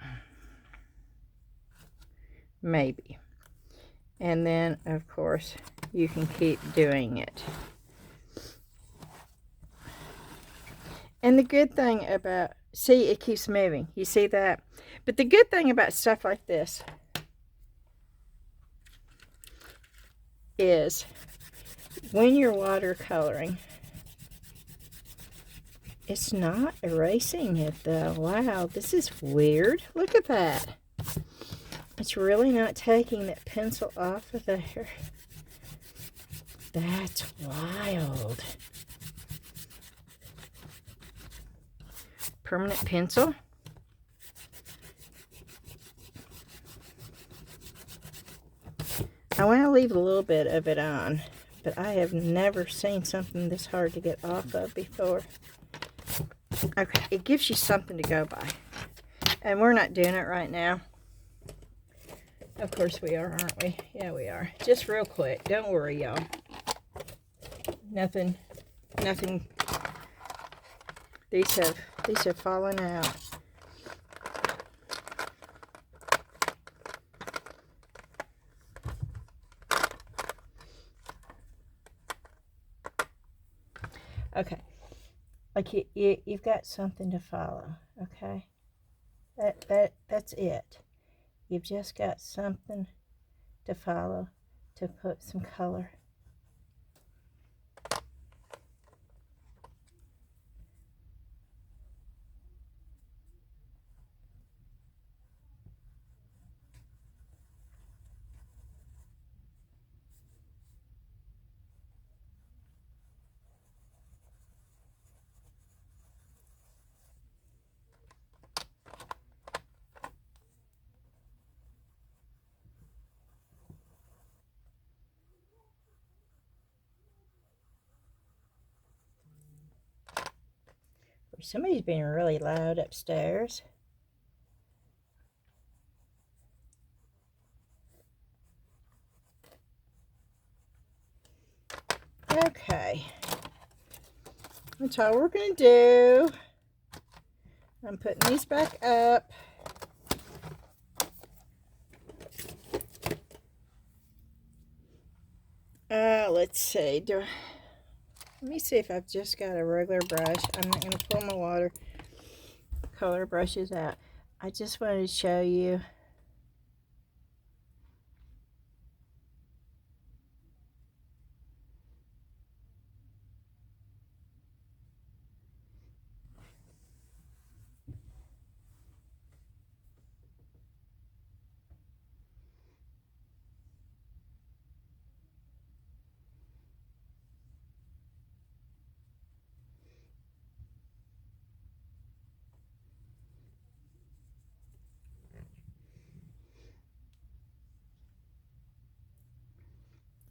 Maybe. And then, of course, you can keep doing it. And the good thing about, see, it keeps moving. You see that? But the good thing about stuff like this is when you're watercoloring, it's not erasing it though. Wow, this is weird. Look at that. It's really not taking that pencil off of there. That's wild. Permanent pencil. I want to leave a little bit of it on, but I have never seen something this hard to get off of before. Okay, it gives you something to go by. And we're not doing it right now. Of course we are, aren't we? Yeah, we are. Just real quick. Don't worry, y'all. Nothing. These have fallen out. Okay. Like you've got something to follow, okay? That's it. You've just got something to follow, to put some color. Somebody's being really loud upstairs. Okay. That's all we're going to do. I'm putting these back up. Let's see. Let me see if I've just got a regular brush. I'm not going to pull my watercolor brushes out. I just wanted to show you.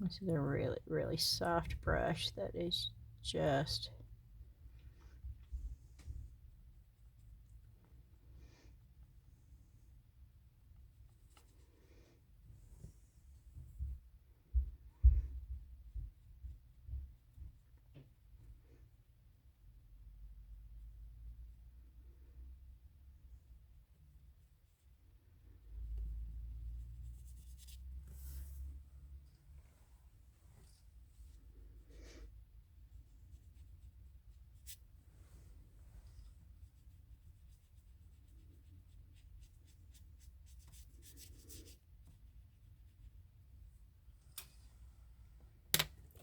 This is a really, really soft brush that is just...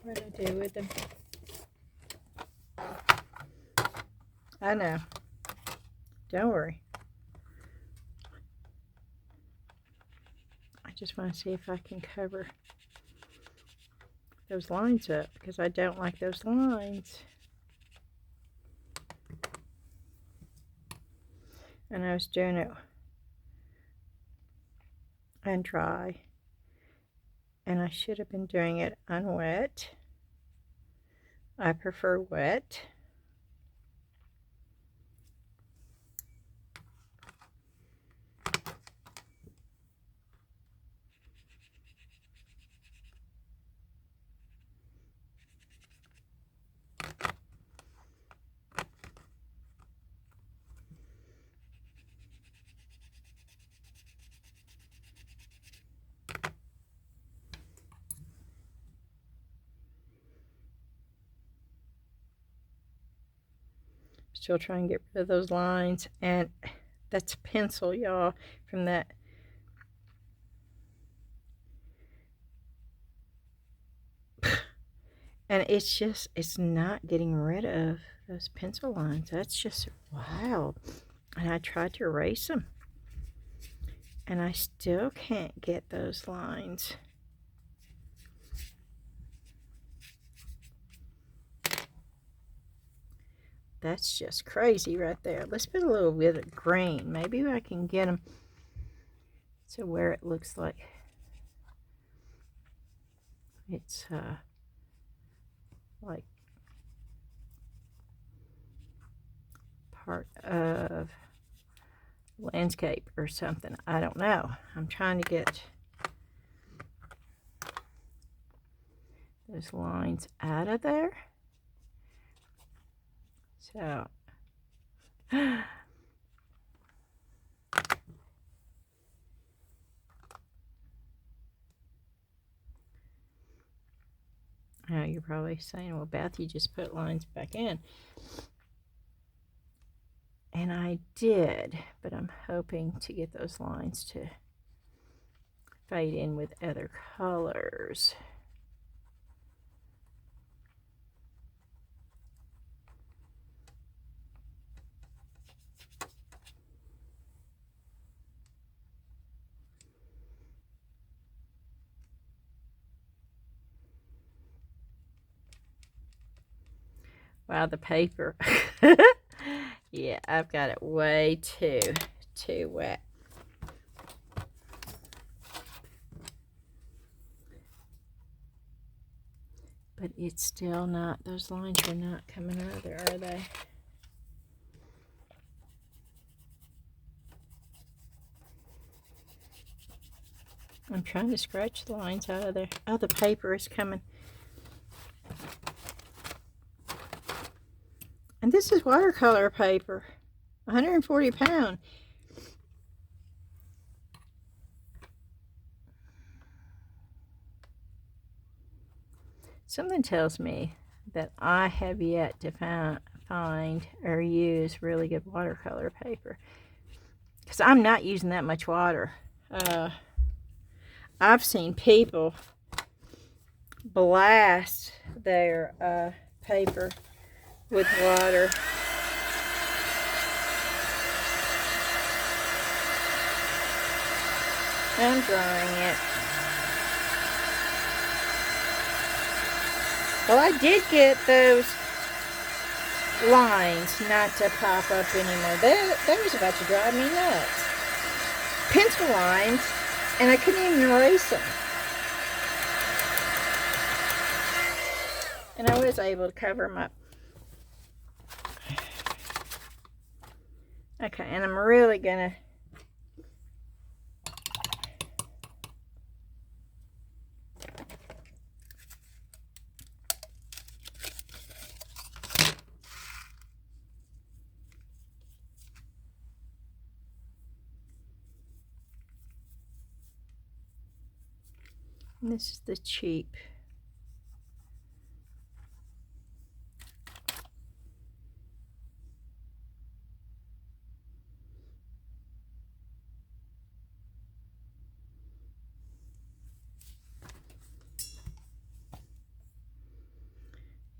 What do I do with them? I know. Don't worry. I just want to see if I can cover those lines up, because I don't like those lines. And I was doing it undry, and I should have been doing it unwet. I prefer wet. Still trying to get rid of those lines, and that's pencil, y'all, from that. And it's not getting rid of those pencil lines. That's just wild. And I tried to erase them, and I still can't get those lines. That's just crazy right there. Let's put a little bit of green. Maybe I can get them to where it looks like it's like part of landscape or something. I don't know. I'm trying to get those lines out of there. So, now you're probably saying, well, Beth, you just put lines back in. And I did, but I'm hoping to get those lines to fade in with other colors. Wow, the paper. Yeah, I've got it way too wet. But it's still not, those lines are not coming out of there, are they? I'm trying to scratch the lines out of there. Oh, the paper is coming. And this is watercolor paper, 140 pounds. Something tells me that I have yet to find or use really good watercolor paper, because I'm not using that much water. I've seen people blast their paper with water. I'm drying it. Well, I did get those lines not to pop up anymore. That was about to drive me nuts. Pencil lines, and I couldn't even erase them. And I was able to cover them up. Okay, and I'm really gonna and this is the cheap.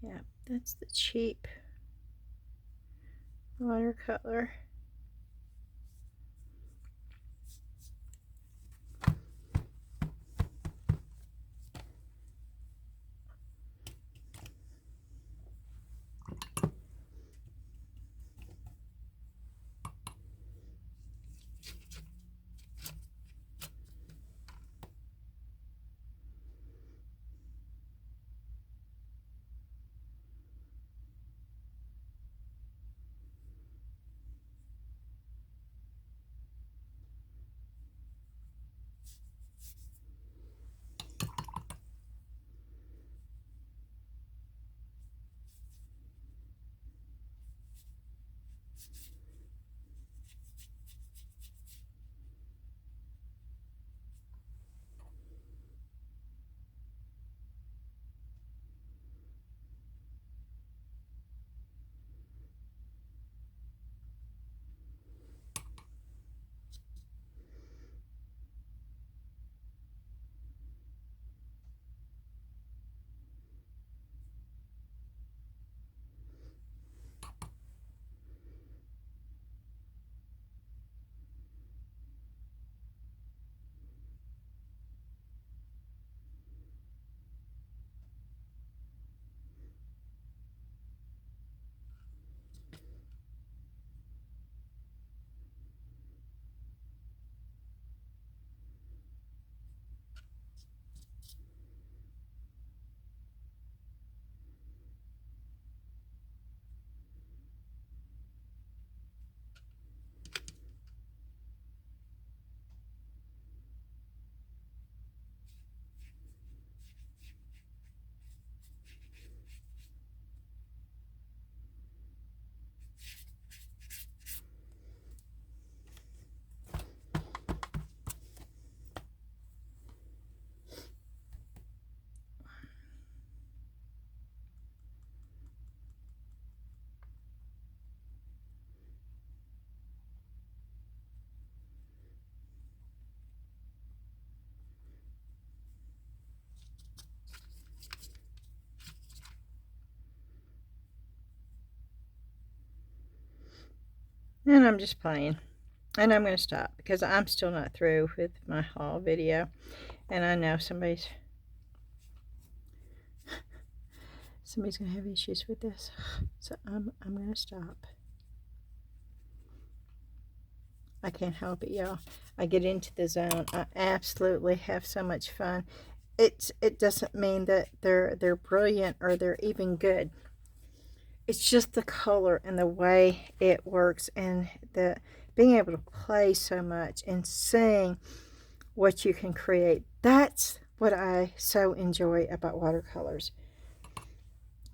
Yeah, that's the cheap watercolor. And I'm just playing. And I'm going to stop because I'm still not through with my haul video. And I know somebody's going to have issues with this. So I'm going to stop. I can't help it, y'all. I get into the zone. I absolutely have so much fun. It doesn't mean that they're brilliant or they're even good. It's just the color and the way it works, and the being able to play so much and seeing what you can create. That's what I so enjoy about watercolors.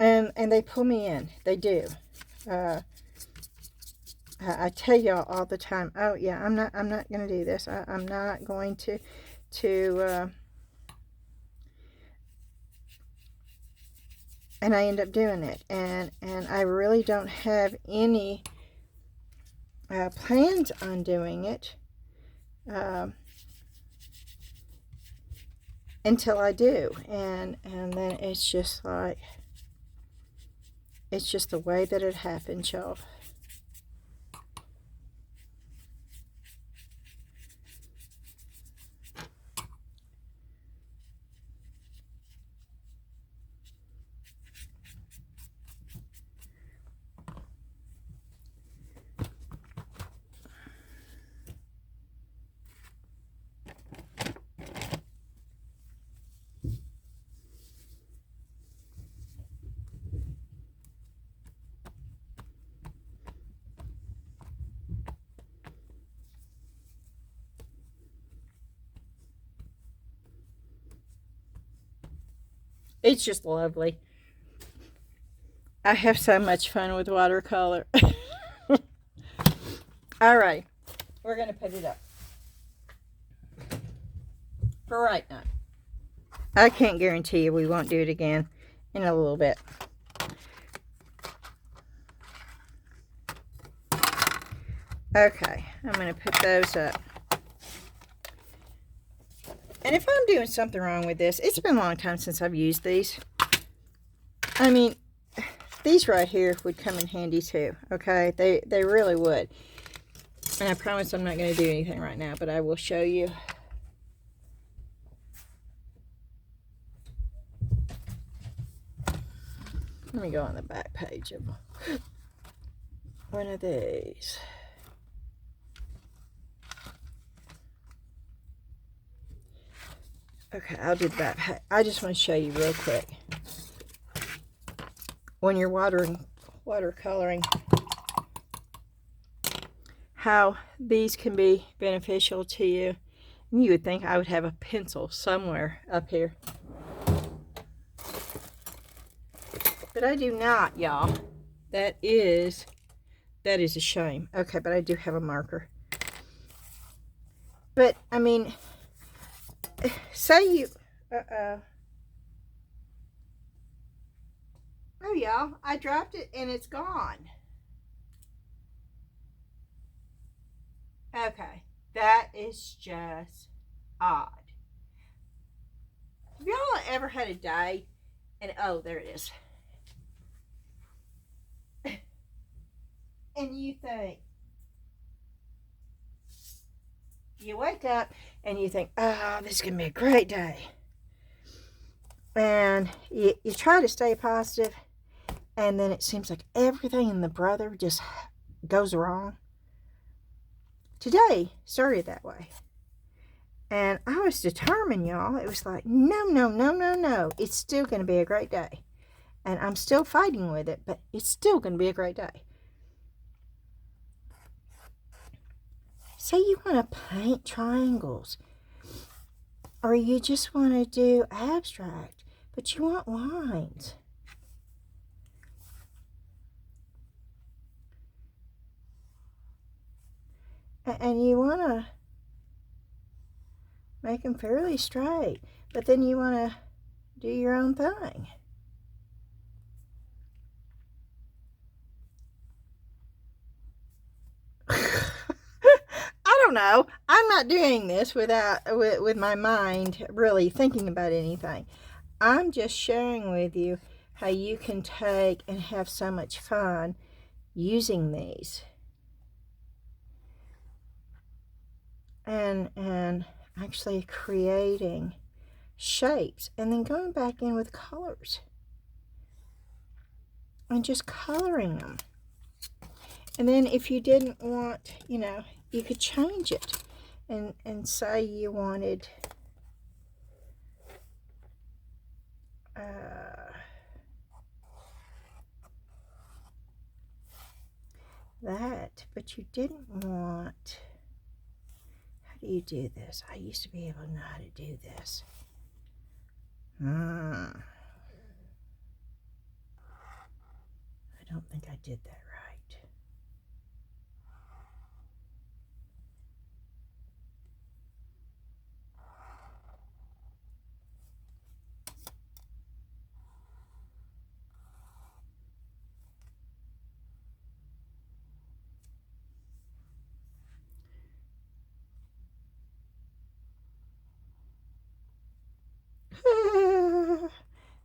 And they pull me in. They do. I tell y'all all the time, oh yeah, I'm not going to do this. I'm not going to and I end up doing it, and I really don't have any plans on doing it until I do, and then it's just like, it's just the way that it happens, y'all. It's just lovely. I have so much fun with watercolor. All right, we're going to put it up for right now. I can't guarantee you we won't do it again in a little bit. Okay, I'm going to put those up. And if I'm doing something wrong with this, it's been a long time since I've used these. I mean, these right here would come in handy too, okay? They really would. And I promise I'm not going to do anything right now, but I will show you. Let me go on the back page of one of these. Okay, I'll do the back page. I just want to show you real quick. When you're watercoloring, how these can be beneficial to you. You would think I would have a pencil somewhere up here. But I do not, y'all. That is a shame. Okay, but I do have a marker. But, I mean, say you... Oh, y'all, I dropped it and it's gone. Okay, that is just odd. Have y'all ever had a day and, oh, there it is. And you think, you wake up and you think, oh, this is going to be a great day. And you try to stay positive, and then it seems like everything in the brother just goes wrong. Today started that way. And I was determined, y'all. It was like, no, no, no, no, no. It's still going to be a great day. And I'm still fighting with it, but it's still going to be a great day. Say you want to paint triangles, or you just want to do abstract, but you want lines. And you want to make them fairly straight, but then you want to do your own thing. I don't know. I'm not doing this with my mind really thinking about anything. I'm just sharing with you how you can take and have so much fun using these. And actually creating shapes and then going back in with colors and just coloring them. And then if you didn't want, you know, you could change it and say you wanted that, but you didn't want, how do you do this? I used to be able to know how to do this. I don't think I did that right.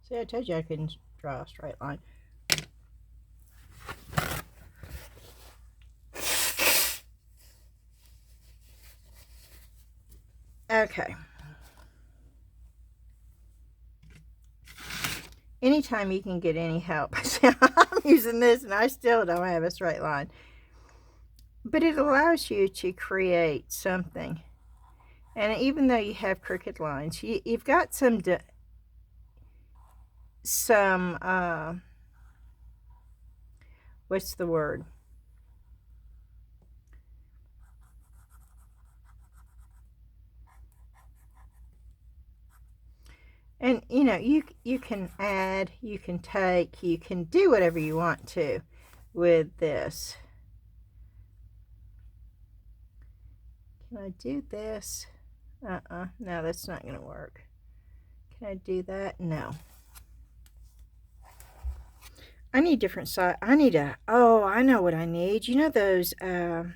See, I told you I couldn't draw a straight line. Okay. Anytime you can get any help. I'm using this and I still don't have a straight line. But it allows you to create something. And even though you have crooked lines, you've got some what's the word? And you know, you can add, you can take, you can do whatever you want to with this. Can I do this? No, that's not going to work. Can I do that? No. I need different size. I need a, oh, I know what I need. You know those, we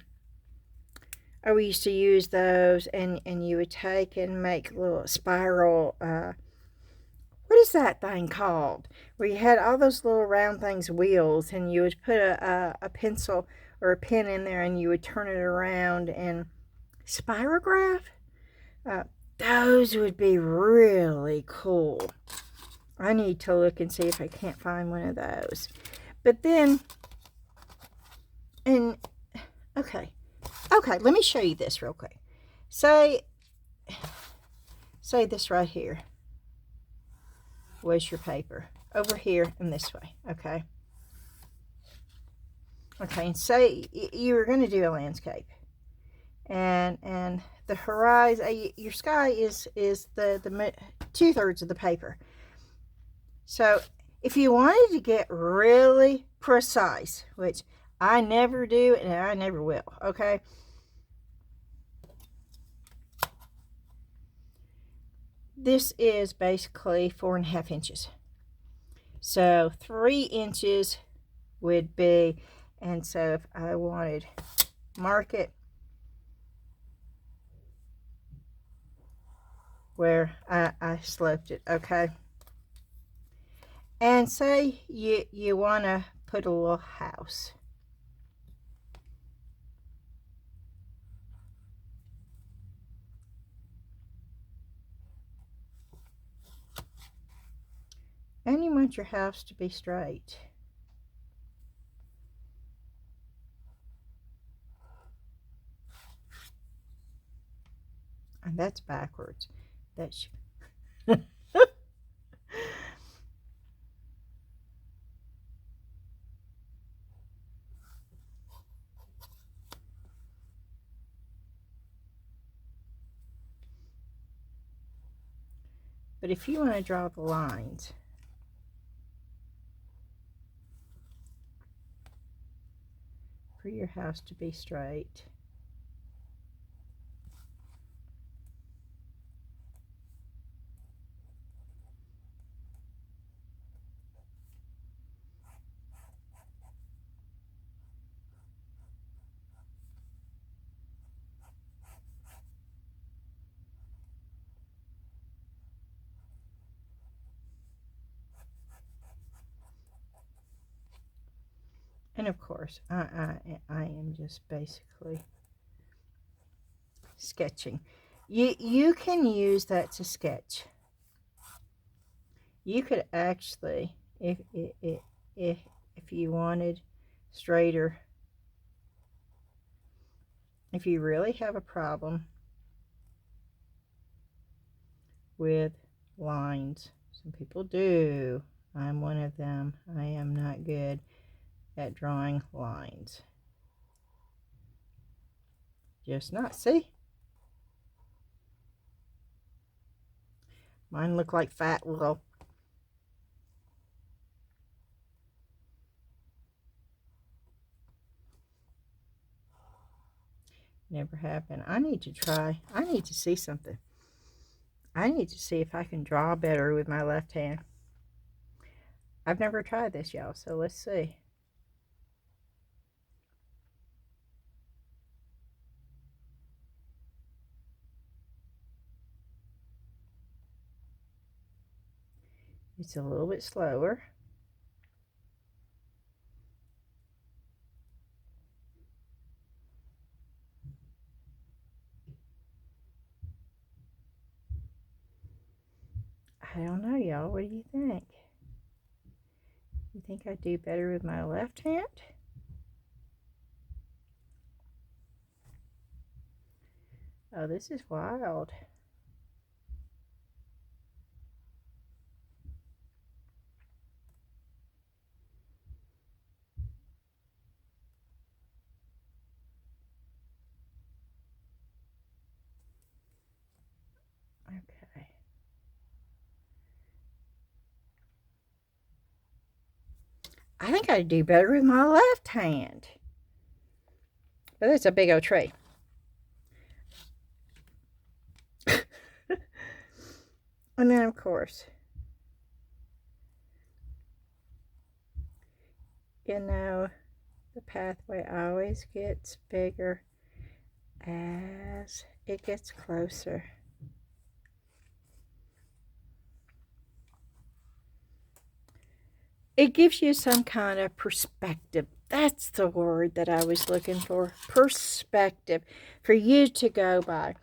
used to use those, and you would take and make little spiral, what is that thing called? Where you had all those little round things, wheels, and you would put a pencil or a pen in there, and you would turn it around and spirograph. Those would be really cool. I need to look and see if I can't find one of those. But then, and okay, let me show you this real quick. Say this right here was your paper, over here and this way, okay? Okay, and say you were going to do a landscape, and the horizon, your sky is the 2/3 of the paper. So if you wanted to get really precise, which I never do and I never will, okay? This is basically 4.5 inches. So 3 inches would be, and so if I wanted mark it where I sloped it, okay? And say you want to put a little house. And you want your house to be straight. And that's backwards. That's but if you want to draw the lines, for your house to be straight, and of course I am just basically sketching. You can use that to sketch. You could actually, if you wanted straighter, if you really have a problem with lines, some people do, I'm one of them, I am not good at drawing lines. Just not, see? Mine look like fat little. Never have been. I need to try. I need to see something. I need to see if I can draw better with my left hand. I've never tried this, y'all, so let's see. It's a little bit slower. I don't know, y'all. What do you think? You think I do better with my left hand? Oh, this is wild. Okay. I think I do better with my left hand. But it's a big old tray. And then, of course, you know, the pathway always gets bigger as it gets closer. It gives you some kind of perspective. That's the word that I was looking for. Perspective. For you to go by.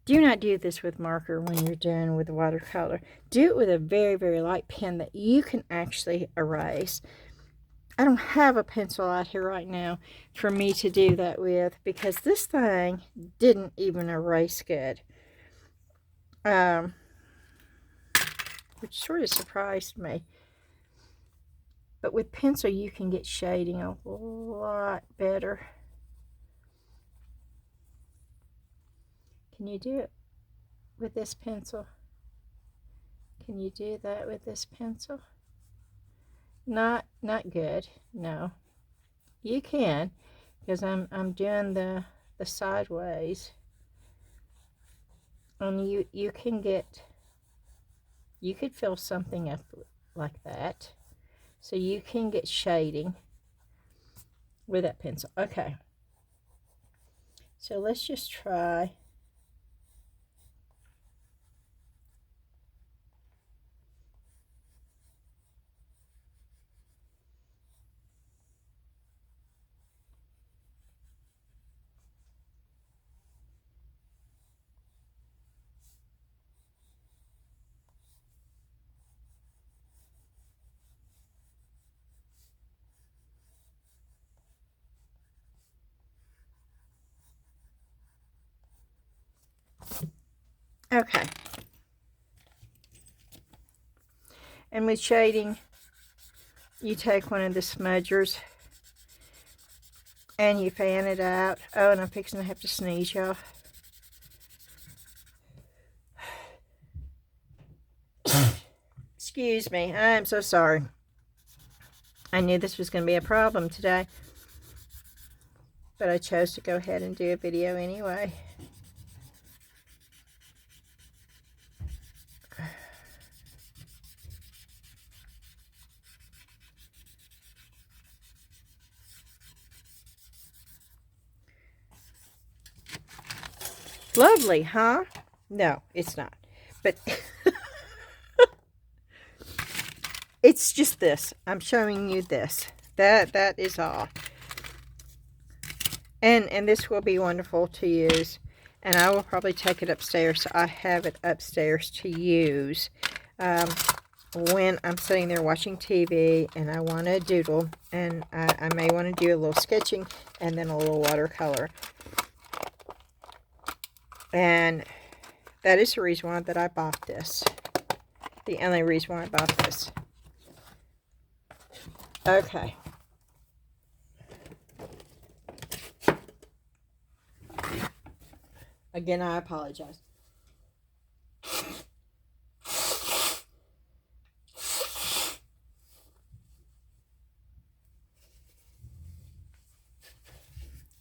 Do not do this with marker when you're doing with watercolor. Do it with a very, very light pen that you can actually erase. I don't have a pencil out here right now for me to do that with, because this thing didn't even erase good. Which sort of surprised me. But with pencil, you can get shading a lot better. Can you do it with this pencil? Can you do that with this pencil? Not good. No. You can, because I'm doing the sideways. And you can get, you could fill something up like that. So you can get shading with that pencil. Okay. So let's just try. Okay. And with shading, you take one of the smudgers and you fan it out. Oh, and I'm fixing to have to sneeze, y'all. Excuse me. I'm so sorry. I knew this was going to be a problem today, but I chose to go ahead and do a video anyway. Lovely, huh? No, it's not. But it's just this. I'm showing you this. That is all. And this will be wonderful to use. And I will probably take it upstairs. So I have it upstairs to use when I'm sitting there watching TV and I want to doodle. And I may want to do a little sketching and then a little watercolor. And that is the reason why that I bought this. The only reason why I bought this. Okay. Again, I apologize.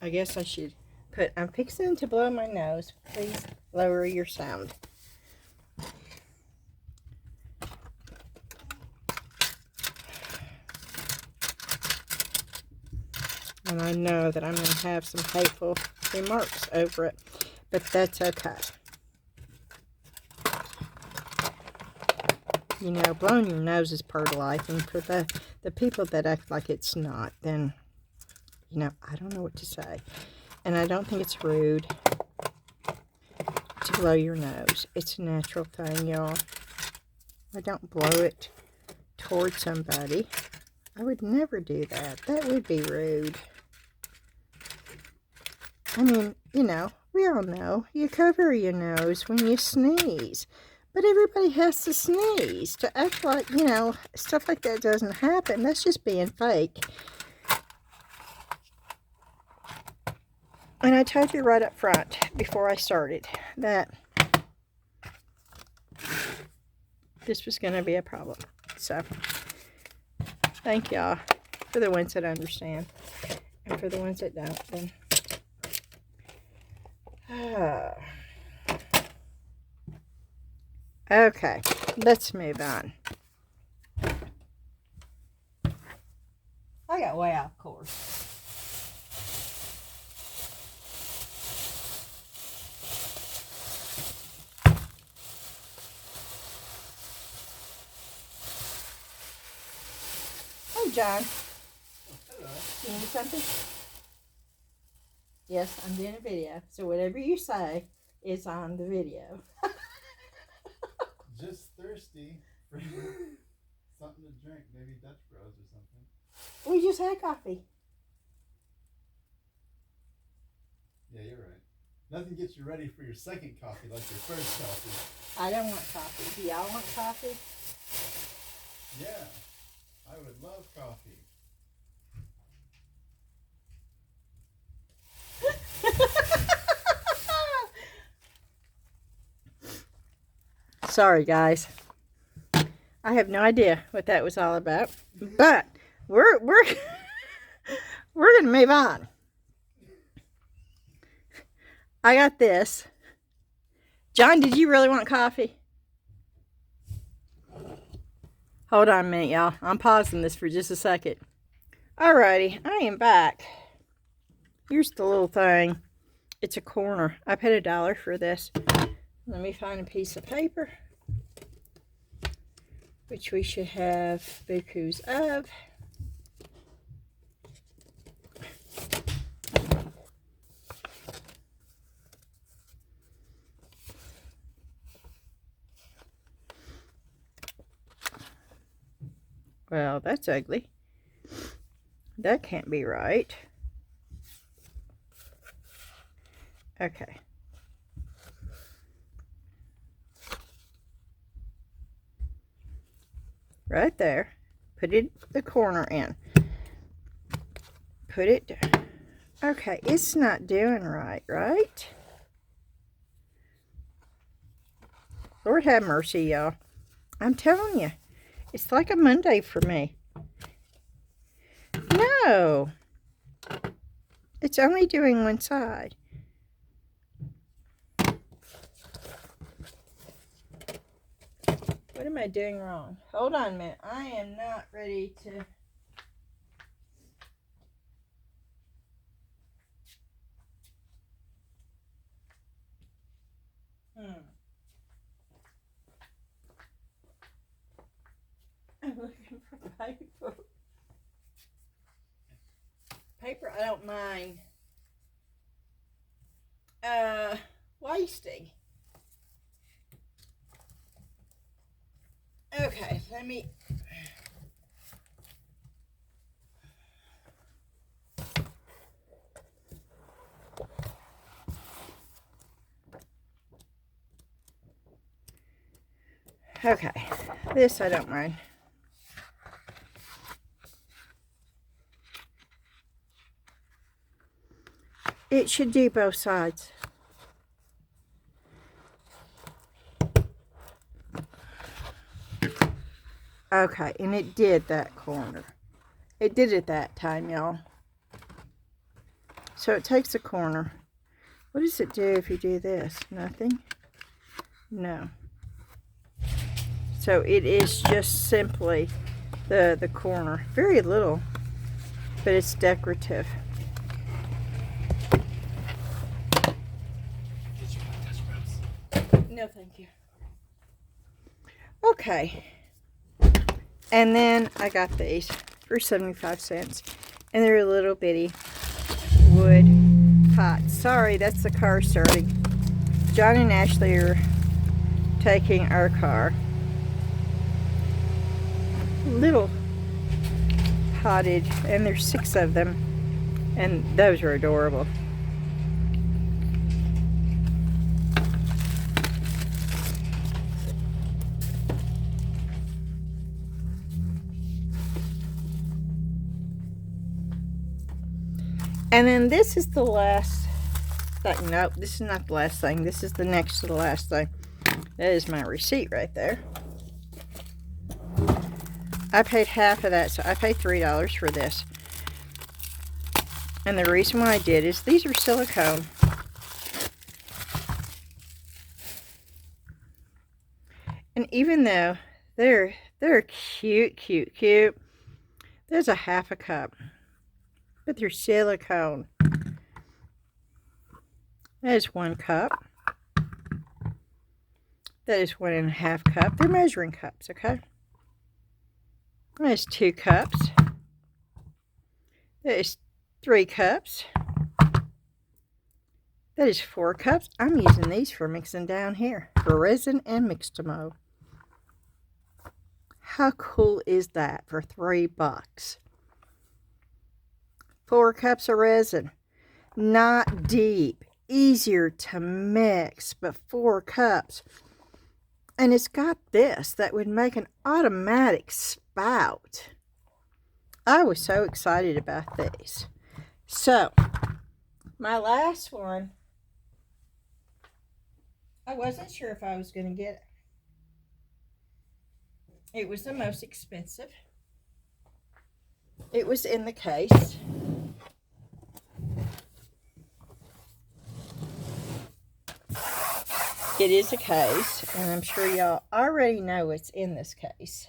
I guess I should put, I'm fixing to blow my nose. Please lower your sound. And I know that I'm going to have some hateful remarks over it, but that's okay. You know, blowing your nose is part of life, and for the people that act like it's not, then, you know, I don't know what to say. And I don't think it's rude to blow your nose. It's a natural thing, y'all. I don't blow it towards somebody. I would never do that. That would be rude. I mean, you know, we all know you cover your nose when you sneeze. But everybody has to sneeze. To act like, you know, stuff like that doesn't happen. That's just being fake. And I told you right up front before I started that this was going to be a problem. So, Thank y'all. For the ones that understand. And for the ones that don't, then. Okay, let's move on. I got way off course. Oh, John. Hello. You need something? Yes, I'm doing a video. So whatever you say is on the video. Just thirsty for something to drink. Maybe Dutch Bros or something. We just had coffee. Yeah, you're right. Nothing gets you ready for your second coffee like your first coffee. I don't want coffee. Do y'all want coffee? Yeah, I would love coffee. Sorry, guys. I have no idea what that was all about, but we're gonna move on. I got this. John, did you really want coffee? Hold on a minute, y'all. I'm pausing this for just a second. Alrighty, I am back. Here's the little thing. It's a corner. I paid $1 for this. Let me find a piece of paper, which we should have bukus of. Well, that's ugly. That can't be right. Okay. Right there. Put it the corner in. Put it down. Okay, it's not doing right, right? Lord have mercy, y'all. I'm telling you. It's like a Monday for me. No. It's only doing one side. What am I doing wrong? Hold on a minute. I am not ready to... I'm looking for paper. Paper I don't mind wasting. Okay, let me... Okay, this I don't mind. It should do both sides. Okay, and it did that corner. It did it that time, y'all. So it takes a corner. What does it do if you do this? Nothing? No. So it is just simply the corner. Very little, but it's decorative. No, thank you. Okay. And then I got these for 75 cents. And they're a little bitty wood pots. Sorry, that's the car starting. John and Ashley are taking our car. Little potted, and there's 6 of them. And those are adorable. And then this is the last thing. Nope, this is not the last thing. This is the next to the last thing. That is my receipt right there. I paid half of that, so I paid $3 for this. And the reason why I did is these are silicone. And even though they're cute, there's a half a cup. But they're silicone. That is 1 cup. That is 1.5 cup. They're measuring cups, okay? That is 2 cups. That is 3 cups. That is 4 cups. I'm using these for mixing down here for resin and mixtimo. How cool is that for $3? 4 cups of resin. Not deep. Easier to mix, but 4 cups. And it's got this that would make an automatic spout. I was so excited about these. So, my last one, I wasn't sure if I was going to get it. It was the most expensive. It was in the case. It is a case, and I'm sure y'all already know what's in this case.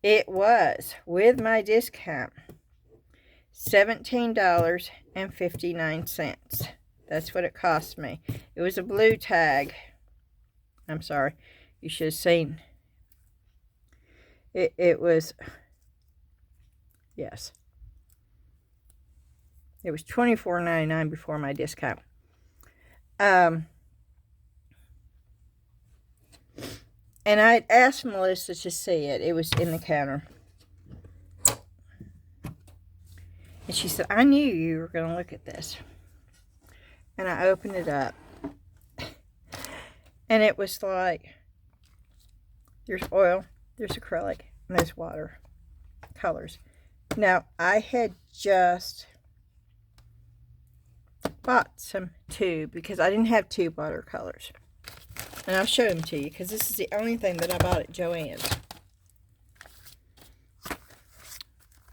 It was, with my discount, $17.59. That's what it cost me. It was a blue tag. I'm sorry. You should have seen. It was, yes. It was $24.99 before my discount. And I asked Melissa to see it. It was in the counter. And she said, I knew you were going to look at this. And I opened it up. And it was like, there's oil, there's acrylic, and there's water colors. Now, I had just bought some tube because I didn't have tube watercolors. And I'll show them to you because this is the only thing that I bought at Joann's.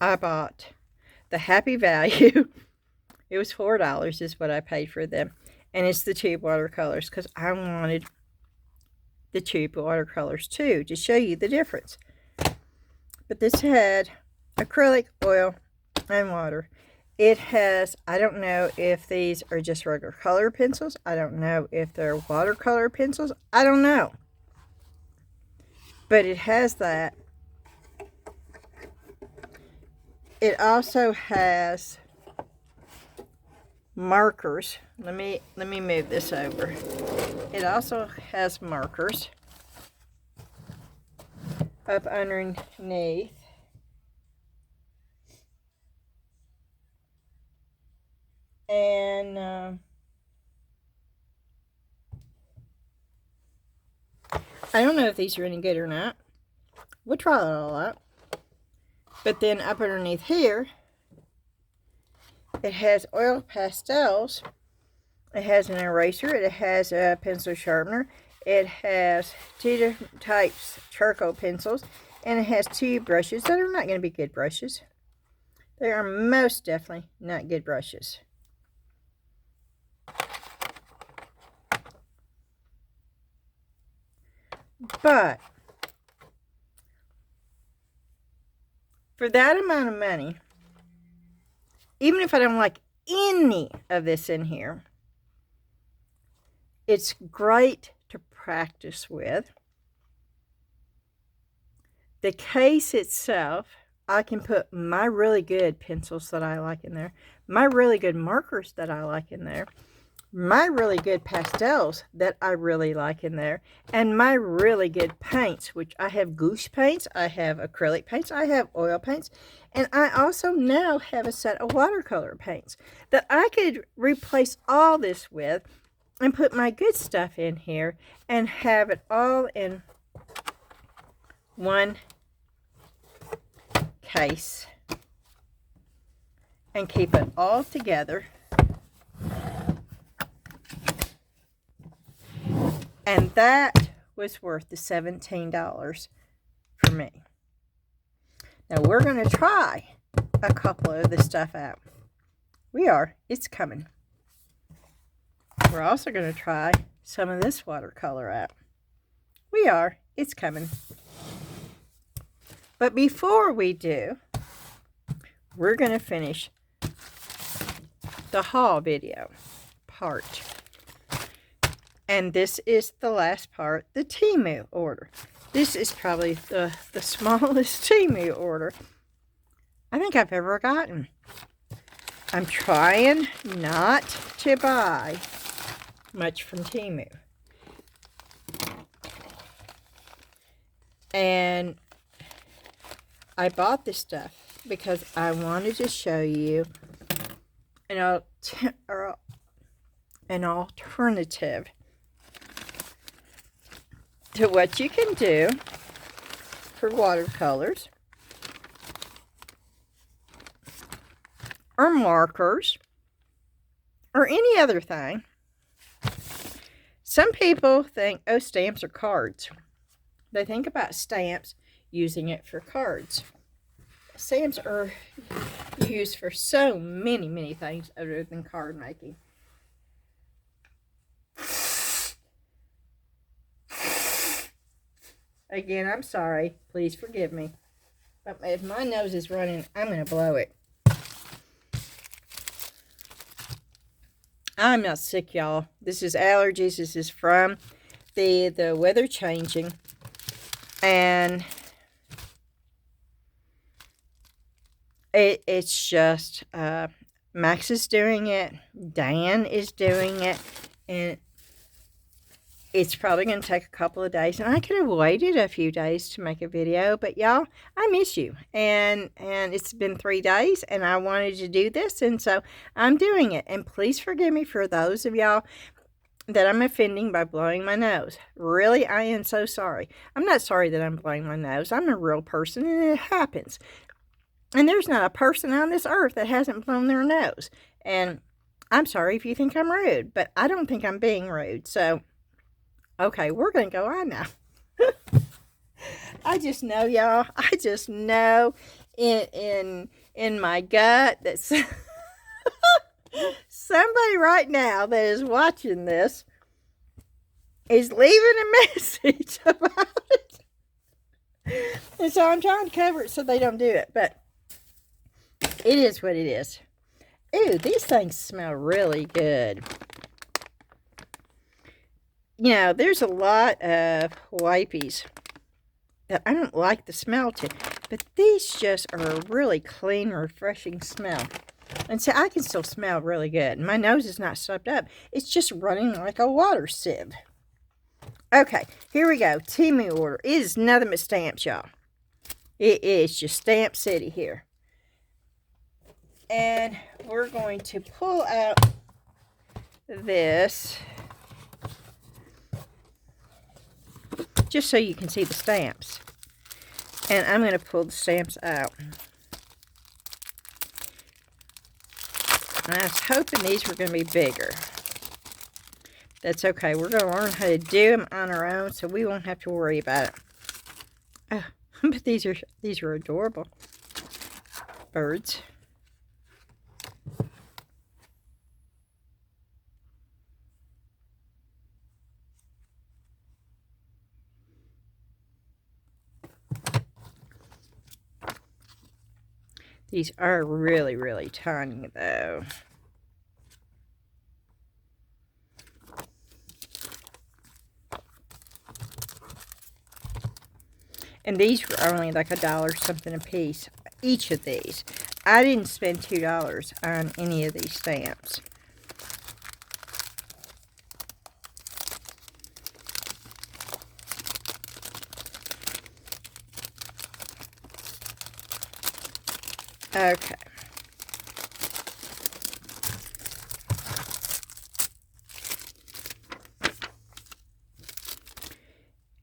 I bought the Happy Value. It was $4 is what I paid for them. And it's the tube watercolors because I wanted the tube watercolors too to show you the difference. But this had acrylic, oil, and water. It has, I don't know if these are just regular color pencils. I don't know if they're watercolor pencils. I don't know. But it has that. It also has markers. Let me move this over. It also has markers up underneath. And I don't know if these are any good or not. We'll try it all out. But then up underneath here, it has oil pastels. It has an eraser. It has a pencil sharpener. It has 2 different types charcoal pencils. And it has 2 brushes that are not going to be good brushes. They are most definitely not good brushes. But for that amount of money, even if I don't like any of this in here, it's great to practice with. The case itself, I can put my really good pencils that I like in there, my really good markers that I like in there, my really good pastels that I really like in there, and my really good paints, which I have gouache paints, I have acrylic paints, I have oil paints, and I also now have a set of watercolor paints that I could replace all this with and put my good stuff in here and have it all in one case and keep it all together. And that was worth the $17 for me. Now we're going to try a couple of the stuff out. We are. It's coming. We're also going to try some of this watercolor out. We are. It's coming. But before we do, we're going to finish the haul video part. And this is the last part, the Temu order. This is probably the smallest Temu order I think I've ever gotten. I'm trying not to buy much from Temu. And I bought this stuff because I wanted to show you an alternative to what you can do for watercolors or markers or any other thing. Some people think, oh, stamps are cards. They think about stamps, using it for cards. Stamps are used for so many things other than card making. Again, I'm sorry. Please forgive me. But if my nose is running, I'm going to blow it. I'm not sick, y'all. This is allergies. This is from the weather changing. And it's just, Max is doing it. Dan is doing it. And it's probably going to take a couple of days. And I could have waited a few days to make a video. But y'all, I miss you. And it's been 3 days. And I wanted to do this. And so I'm doing it. And please forgive me for those of y'all that I'm offending by blowing my nose. Really, I am so sorry. I'm not sorry that I'm blowing my nose. I'm a real person and it happens. And there's not a person on this earth that hasn't blown their nose. And I'm sorry if you think I'm rude, but I don't think I'm being rude. So, okay, we're going to go on now. I just know, y'all. I just know in my gut that somebody right now that is watching this is leaving a message about it. And so I'm trying to cover it so they don't do it. But it is what it is. Ooh, these things smell really good. You know, there's a lot of wipies that I don't like the smell to. But these just are a really clean, refreshing smell. And so I can still smell really good. My nose is not stuffed up. It's just running like a water sieve. Okay, here we go. Temu order. It is nothing but stamps, y'all. It is just Stamp City here. And we're going to pull out this just so you can see the stamps. And I'm going to pull the stamps out. I was hoping these were going to be bigger. That's okay. We're going to learn how to do them on our own, so we won't have to worry about it. Oh, but these are adorable birds. These are really tiny, though. And these were only like $1 something a piece. Each of these. I didn't spend $2 on any of these stamps. Okay.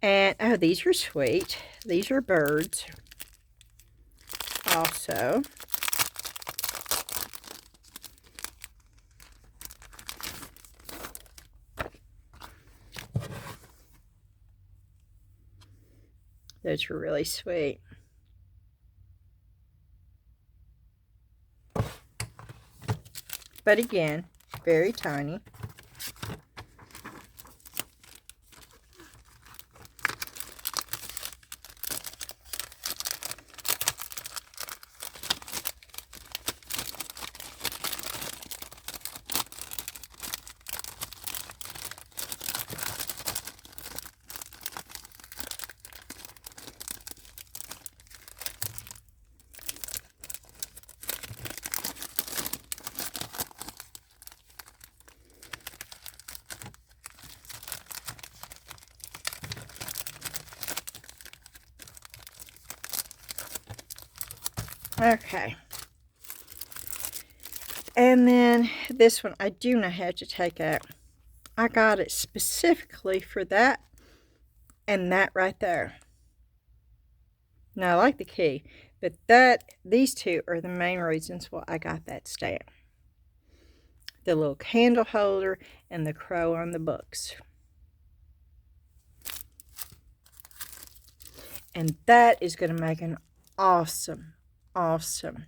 And, oh, these are sweet. These are birds. Also. Those are really sweet. But again, very tiny. Okay. And then this one, I do not have to take out. I got it specifically for that and that right there. Now, I like the key, but these two are the main reasons why I got that stamp. The little candle holder and the crow on the books. And that is going to make an awesome, awesome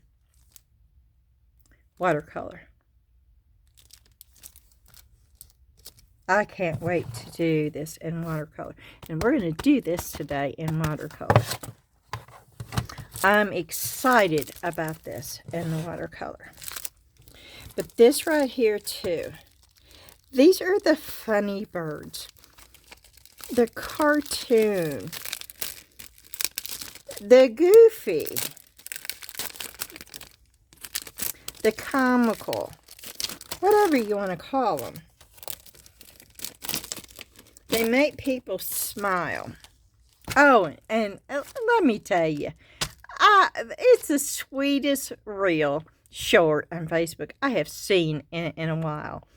watercolor. I can't wait to do this in watercolor. And we're going to do this today in watercolor. I'm excited about this in the watercolor. But this right here too. These are the funny birds. The cartoon. The goofy. The comical. Whatever you want to call them. They make people smile. Oh, and let me tell you. It's the sweetest reel short on Facebook I have seen in a while.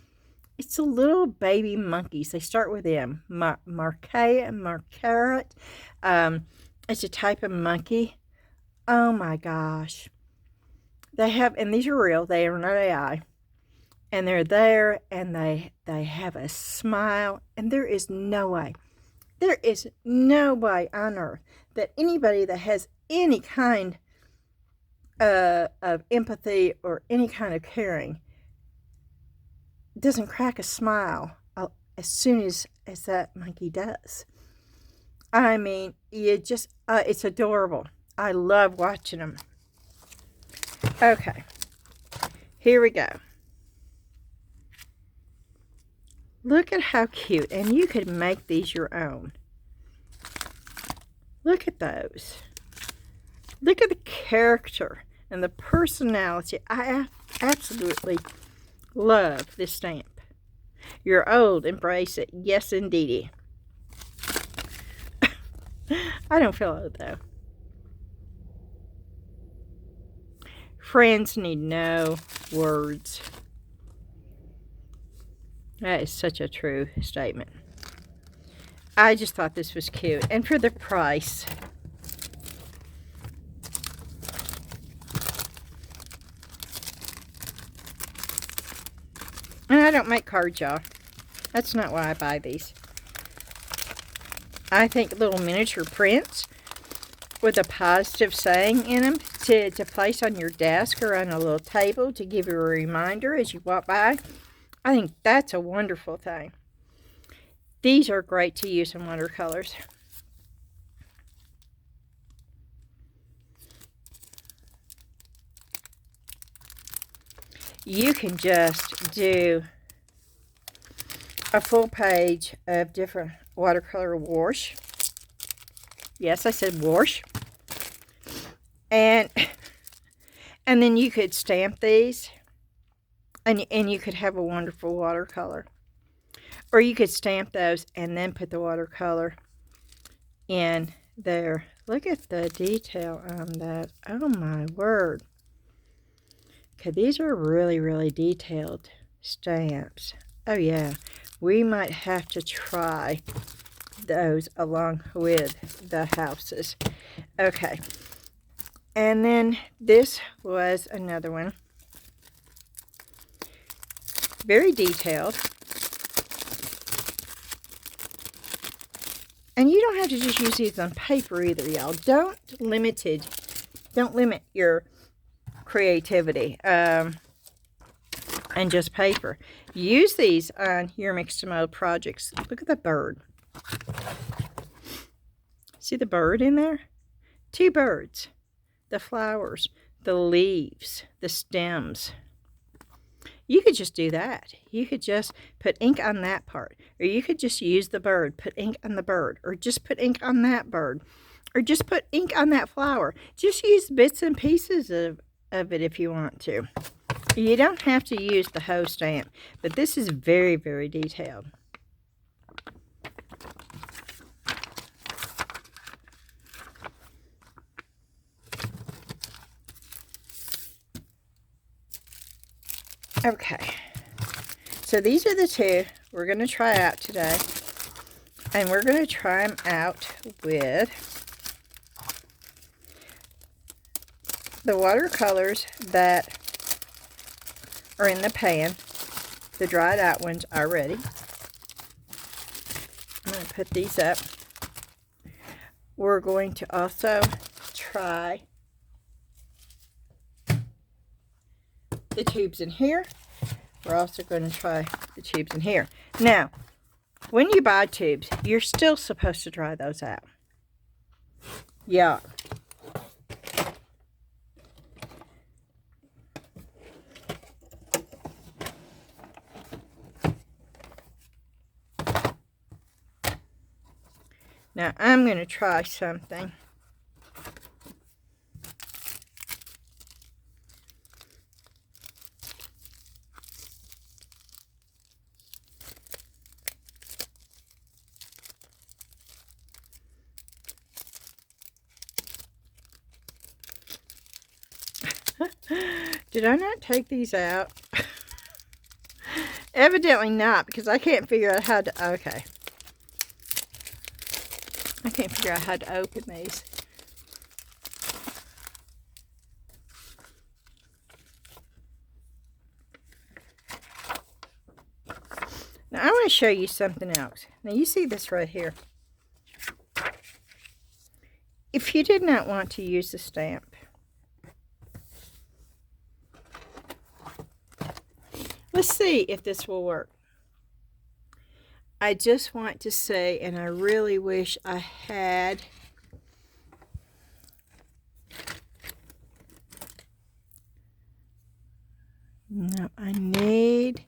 It's the little baby monkeys. They start with M. Marcaret. It's a type of monkey. Oh my gosh. They have, and these are real. They are not AI. And they're there, and they have a smile. And there is no way on earth that anybody that has any kind of empathy or any kind of caring doesn't crack a smile as soon as that monkey does. I mean, it's adorable. I love watching them. Okay, here we go. Look at how cute, and you could make these your own. Look at those. Look at the character and the personality. I absolutely love this stamp. You're old, embrace it. Yes, indeedy. I don't feel old, though. Friends need no words. That is such a true statement. I just thought this was cute. And for the price. And I don't make cards, y'all. That's not why I buy these. I think little miniature prints with a positive saying in them to place on your desk or on a little table to give you a reminder as you walk by. I think that's a wonderful thing. These are great to use in watercolors. You can just do a full page of different watercolor wash. Yes, I said wash. And then you could stamp these. And you could have a wonderful watercolor. Or you could stamp those and then put the watercolor in there. Look at the detail on that. Oh my word. Okay, these are really, really detailed stamps. Oh yeah, we might have to try those along with the houses. Okay, and then this was another one. Very detailed. And you don't have to just use these on paper either, y'all. Don't limit your creativity and just paper. Use these on your mixed mode projects. Look at the bird. See the bird in there? 2 birds. The flowers, the leaves, the stems. You could just do that. You could just put ink on that part. Or you could just use the bird, put ink on the bird. Or just put ink on that bird. Or just put ink on that flower. Just use bits and pieces of it if you want to. You don't have to use the whole stamp. But this is very, very detailed. Okay, so these are the 2 we're going to try out today, and we're going to try them out with the watercolors that are in the pan. The dried out ones are ready. I'm going to put these up. We're going to also try the tubes in here. We're also going to try the tubes in here. Now, when you buy tubes, you're still supposed to dry those out. Yeah. Now, I'm going to try something. Did I not take these out? Evidently not, because I can't figure out how to... Okay. I can't figure out how to open these. Now, I want to show you something else. Now, you see this right here. If you did not want to use the stamp, let's see if this will work. I just want to say, and I really wish I had no, I need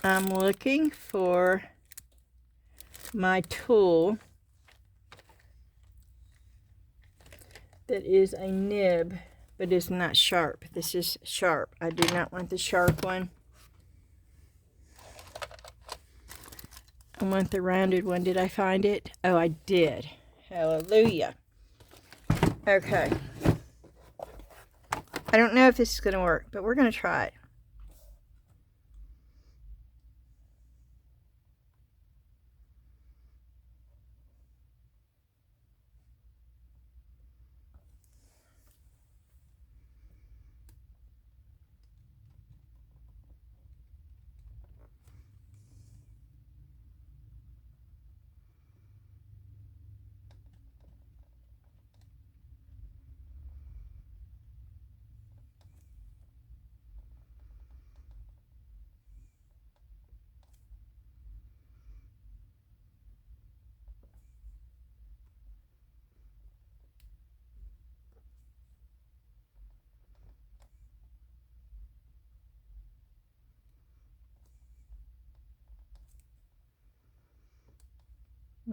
I'm looking for my tool that is a nib, but it's not sharp. This is sharp. I do not want the sharp one. I want the rounded one. Did I find it? Oh, I did. Hallelujah. Okay. I don't know if this is going to work, but we're going to try it.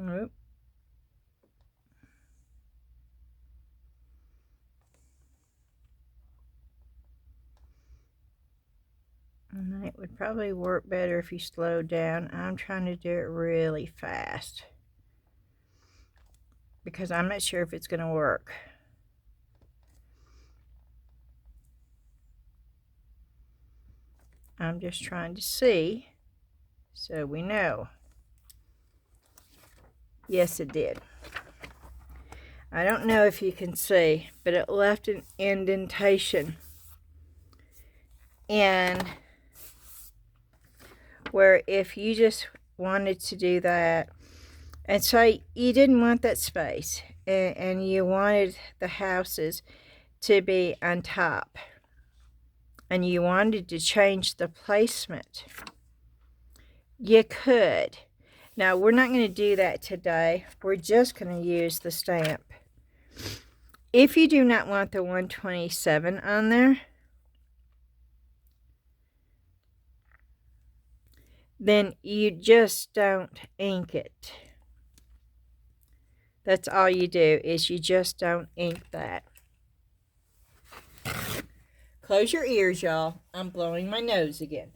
Nope. And it would probably work better if you slowed down. I'm trying to do it really fast because I'm not sure if it's going to work. I'm just trying to see so we know. Yes, it did. I don't know if you can see, but it left an indentation in where if you just wanted to do that, and so you didn't want that space, and you wanted the houses to be on top, and you wanted to change the placement, you could. Now, we're not going to do that today. We're just going to use the stamp. If you do not want the 127 on there, then you just don't ink it. That's all you do, is you just don't ink that. Close your ears, y'all. I'm blowing my nose again.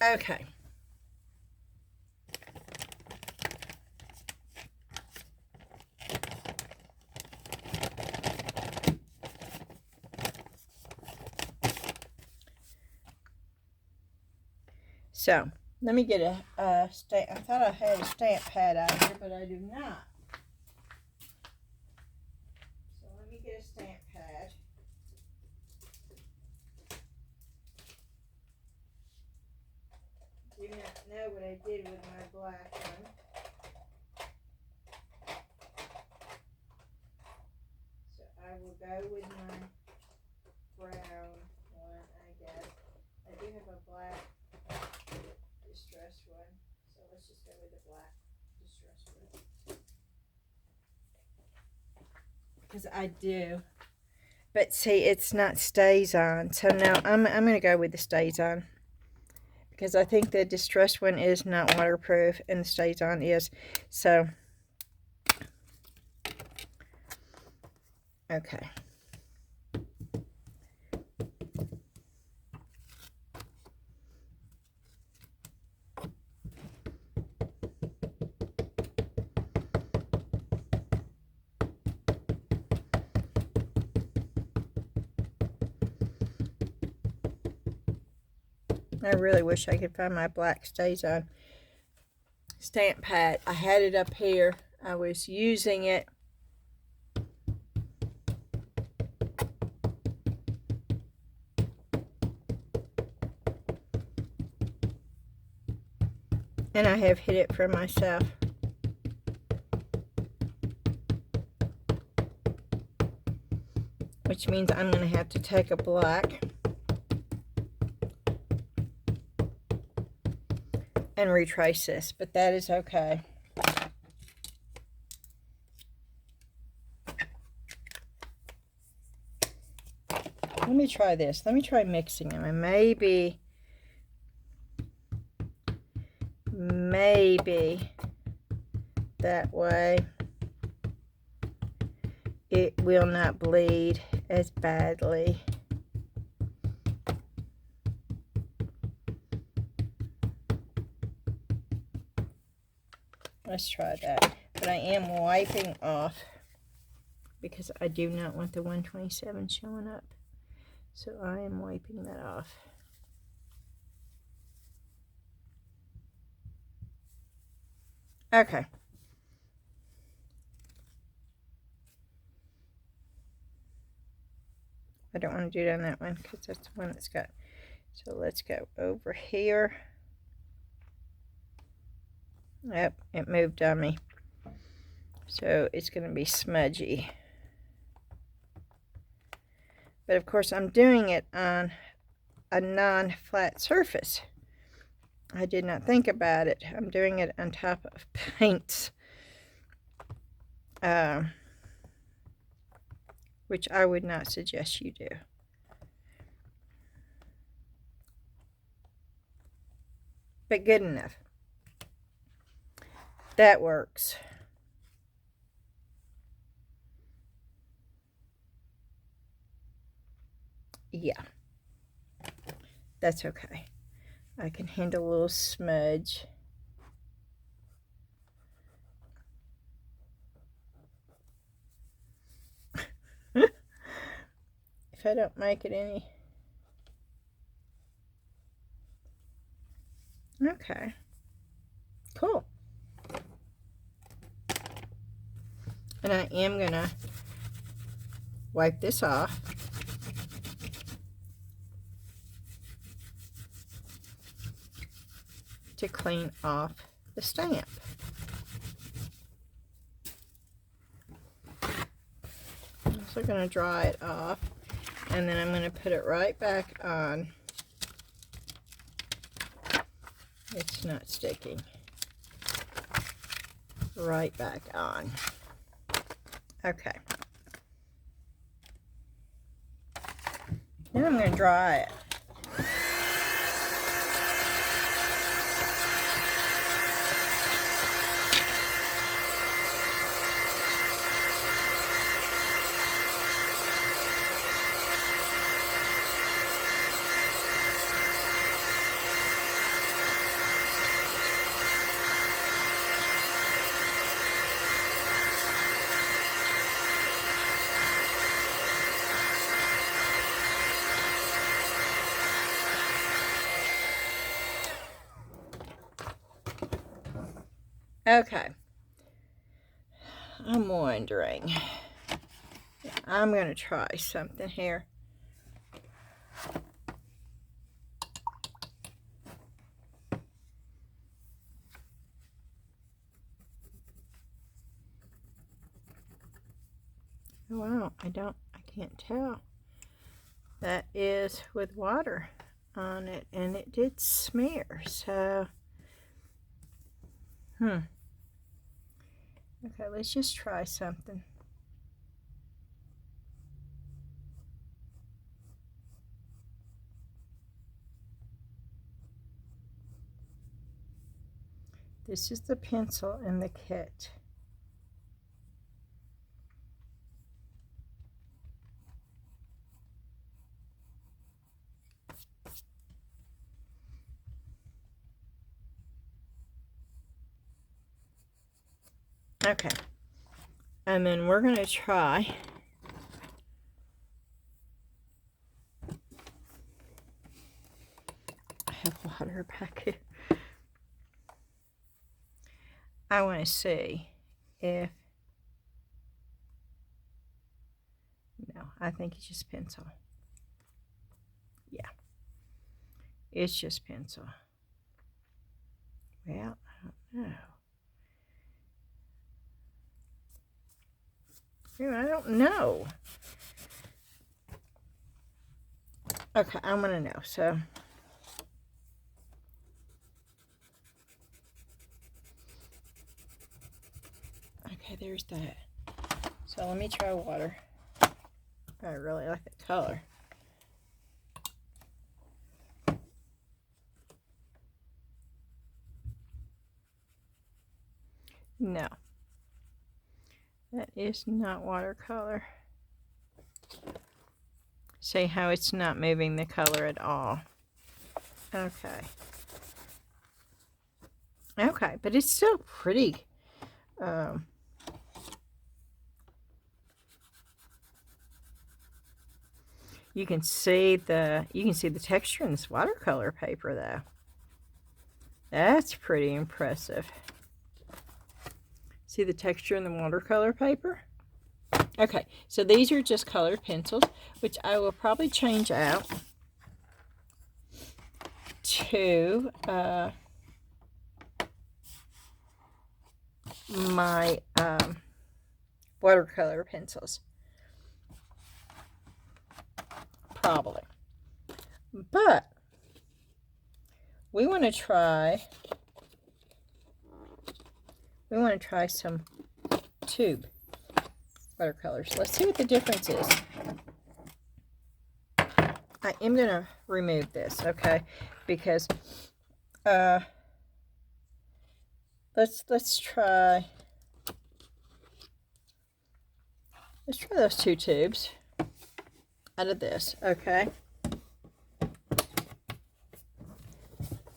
Okay. So, let me get a stamp. I thought I had a stamp pad out here, but I do not. So, let me get a stamp pad. Do not know what I did with my black one. So, I will go with my brown one, I guess. I do have a black distress one, so let's just go with the black distress one. Because I do. But see, it's not stays on. So now I'm going to go with the stays on. Because I think the distress one is not waterproof and the stays on is. So, okay. I really wish I could find my black stays on stamp pad. I had it up here. I was using it. And I have hid it from myself. Which means I'm going to have to take a black and retrace this, but that is okay. Let me try this. Let me try mixing them, and maybe that way it will not bleed as badly. Let's try that. But I am wiping off because I do not want the 127 showing up. So I am wiping that off. Okay. I don't want to do it on that one because that's the one that's got. So let's go over here. Yep, it moved on me. So it's going to be smudgy. But of course I'm doing it on a non-flat surface. I did not think about it. I'm doing it on top of paints. Which I would not suggest you do. But good enough. That works. Yeah. That's okay. I can handle a little smudge. If I don't make it any. Okay. Cool. And I am going to wipe this off. To clean off the stamp. I'm also going to dry it off, and then I'm going to put it right back on. It's not sticking. Right back on. Okay. Then I'm going to dry it. Okay, I'm wondering, I'm going to try something here. Wow, I can't tell. That is with water on it, and it did smear, so, Okay, let's just try something. This is the pencil in the kit. Okay, and then we're going to try I have water back here. I want to see if, no, I think it's just pencil. Yeah, it's just pencil. Well, I don't know. I don't know. Okay, I'm gonna know. So, okay, there's that. So let me try water. I really like the color. No, that is not watercolor. See how it's not moving the color at all. Okay. Okay, but it's still pretty. You can see the texture in this watercolor paper though. That's pretty impressive. See the texture in the watercolor paper? Okay, so these are just colored pencils, which I will probably change out to my watercolor pencils. Probably. But we want to try some tube watercolors. Let's see what the difference is. I am going to remove this, okay? Because let's try those two tubes out of this, okay?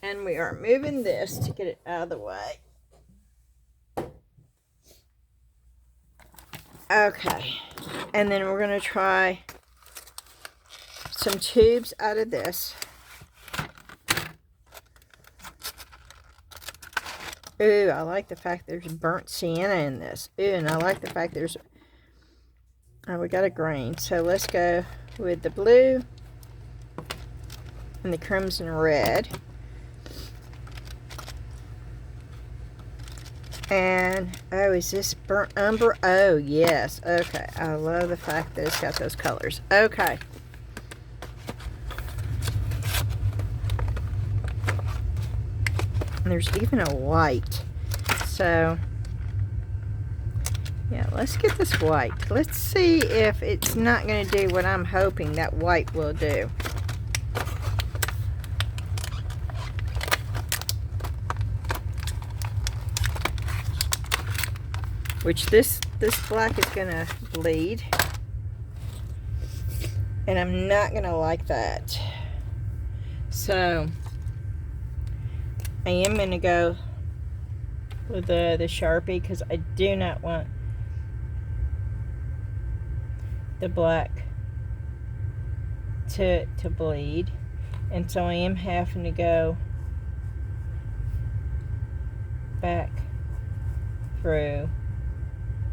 And we are moving this to get it out of the way. Okay, and then we're going to try some tubes out of this. Ooh, I like the fact there's burnt sienna in this. Ooh, and I like the fact there's... Oh, we got a green. So let's go with the blue and the crimson red. And, oh, is this burnt umber? Oh, yes. Okay. I love the fact that it's got those colors. Okay. And there's even a white. So, yeah, let's get this white. Let's see if it's not going to do what I'm hoping that white will do. Which this black is going to bleed. And I'm not going to like that. So, I am going to go with the Sharpie because I do not want the black to bleed. And so I am having to go back through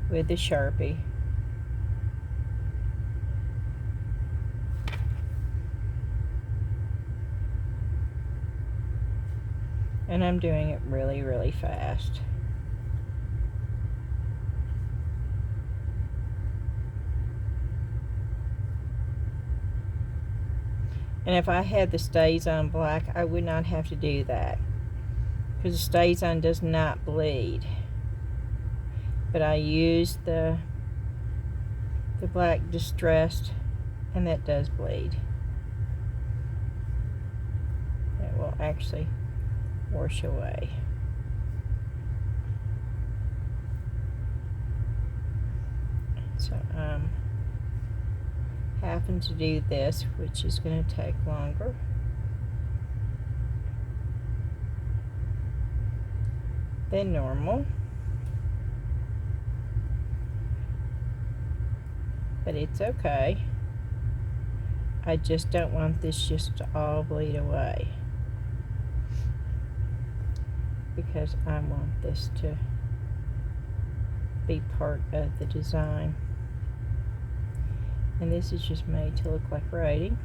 with the Sharpie. And I'm doing it really, really fast. And if I had the Stays On black, I would not have to do that. Because the Stays On does not bleed. But I used the black distressed, and that does bleed. It will actually wash away. So I'm having to do this, which is going to take longer. Than normal. But it's okay. I just don't want this just to all bleed away. Because I want this to be part of the design. And this is just made to look like writing.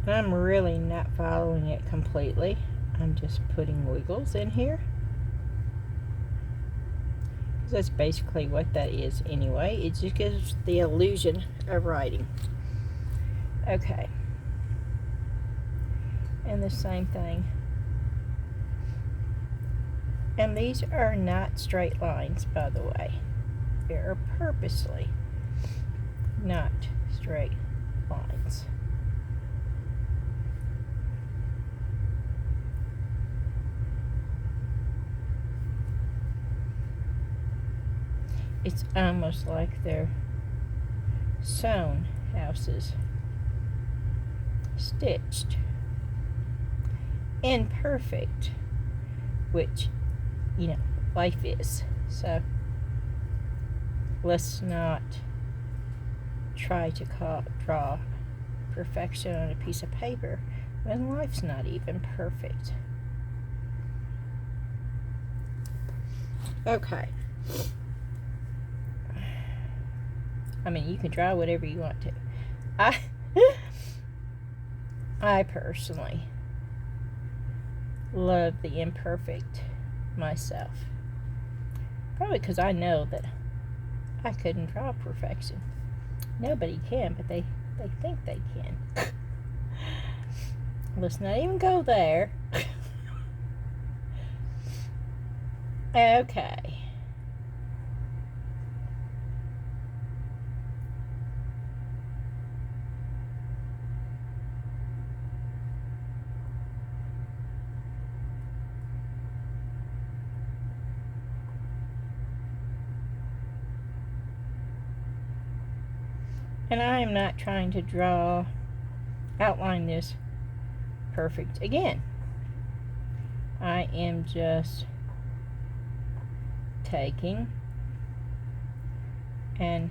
And I'm really not following it completely. I'm just putting wiggles in here. That's basically what that is anyway. It just gives the illusion of writing. Okay. And the same thing. And these are not straight lines, by the way. They are purposely not straight lines. It's almost like they're sewn houses, stitched, imperfect, which, you know, life is. So let's not try to draw perfection on a piece of paper when life's not even perfect. Okay. I mean, you can draw whatever you want to. I personally love the imperfect myself. Probably because I know that I couldn't draw perfection. Nobody can, but they think they can. Let's not even go there. Okay. And I am not trying to outline this perfect again. I am just taking and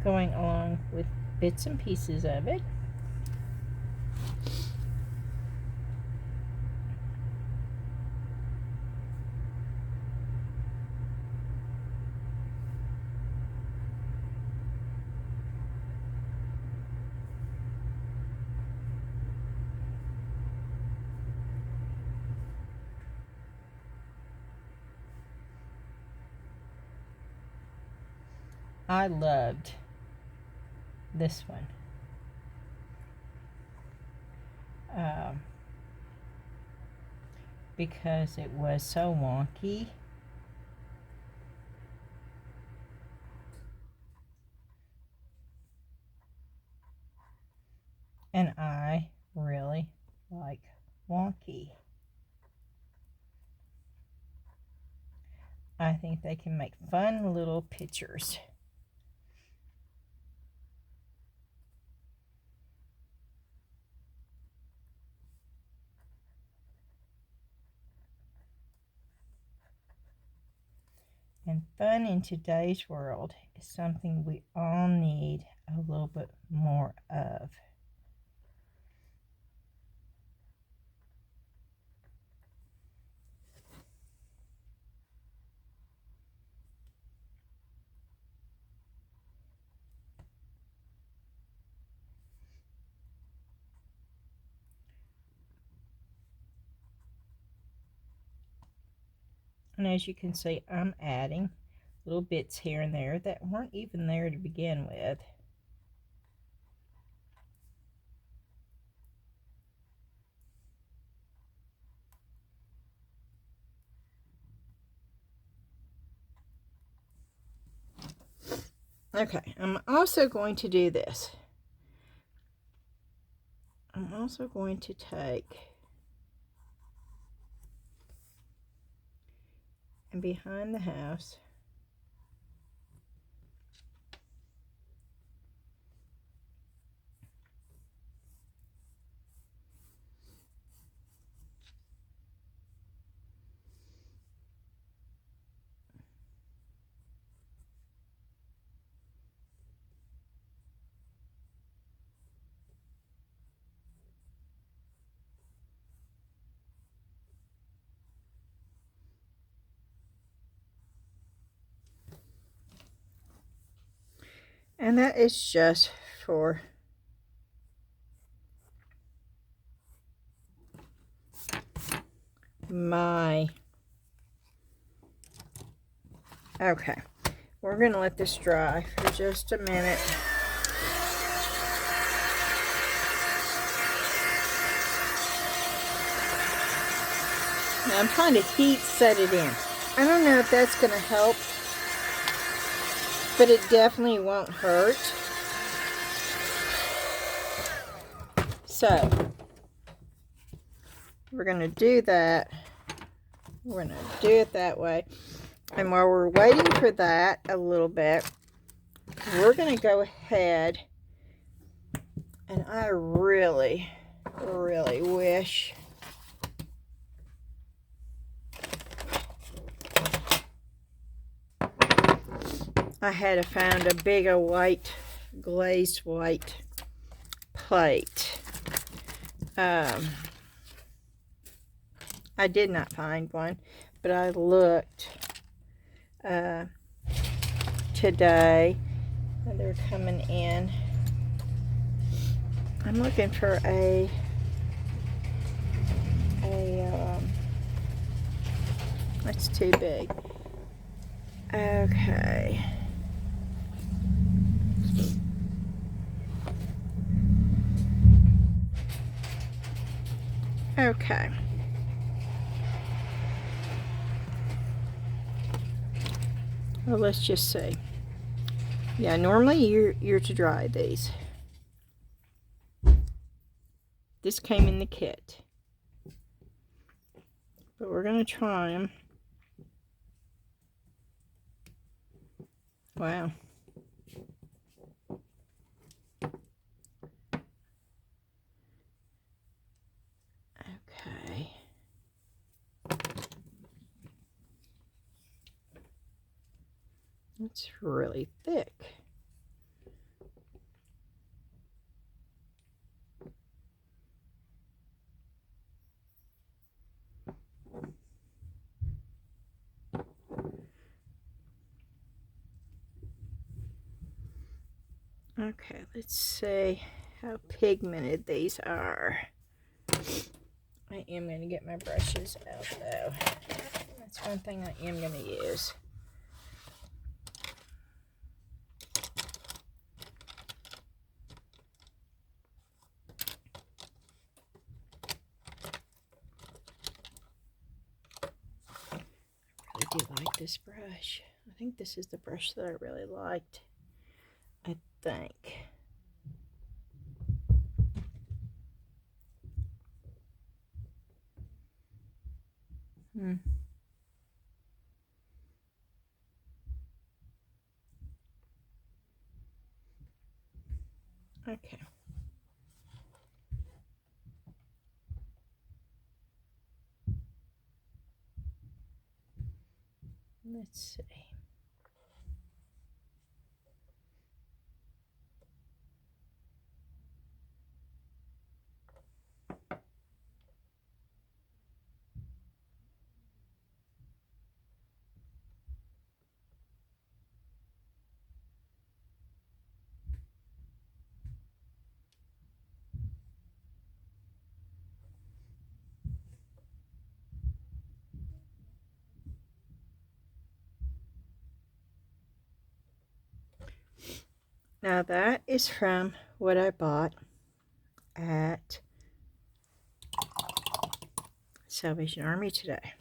going along with bits and pieces of it. I loved this one. Because it was so wonky. And I really like wonky. I think they can make fun little pictures. And fun in today's world is something we all need a little bit more of. And as you can see, I'm adding little bits here and there that weren't even there to begin with. Okay, I'm also going to do this. I'm also going to take and behind the house, and that is just for my, okay, we're gonna let this dry for just a minute. Now I'm trying to heat set it in. I don't know if that's gonna help, but it definitely won't hurt. So we're gonna do that. We're gonna do it that way. And while we're waiting for that a little bit, we're gonna go ahead, and I really, really wish I had found a bigger white, glazed white plate. I did not find one, but I looked today, and they're coming in. I'm looking for that's too big. Okay. Okay. Well, let's just see. Yeah, normally you're to dry these. This came in the kit, but we're gonna try them. Wow. Okay. It's really thick. Okay, let's see how pigmented these are. I am going to get my brushes out though. That's one thing I am going to use. do like this brush. I think this is the brush that I really liked. I think. Okay. Let's see. Now that is from what I bought at Salvation Army today.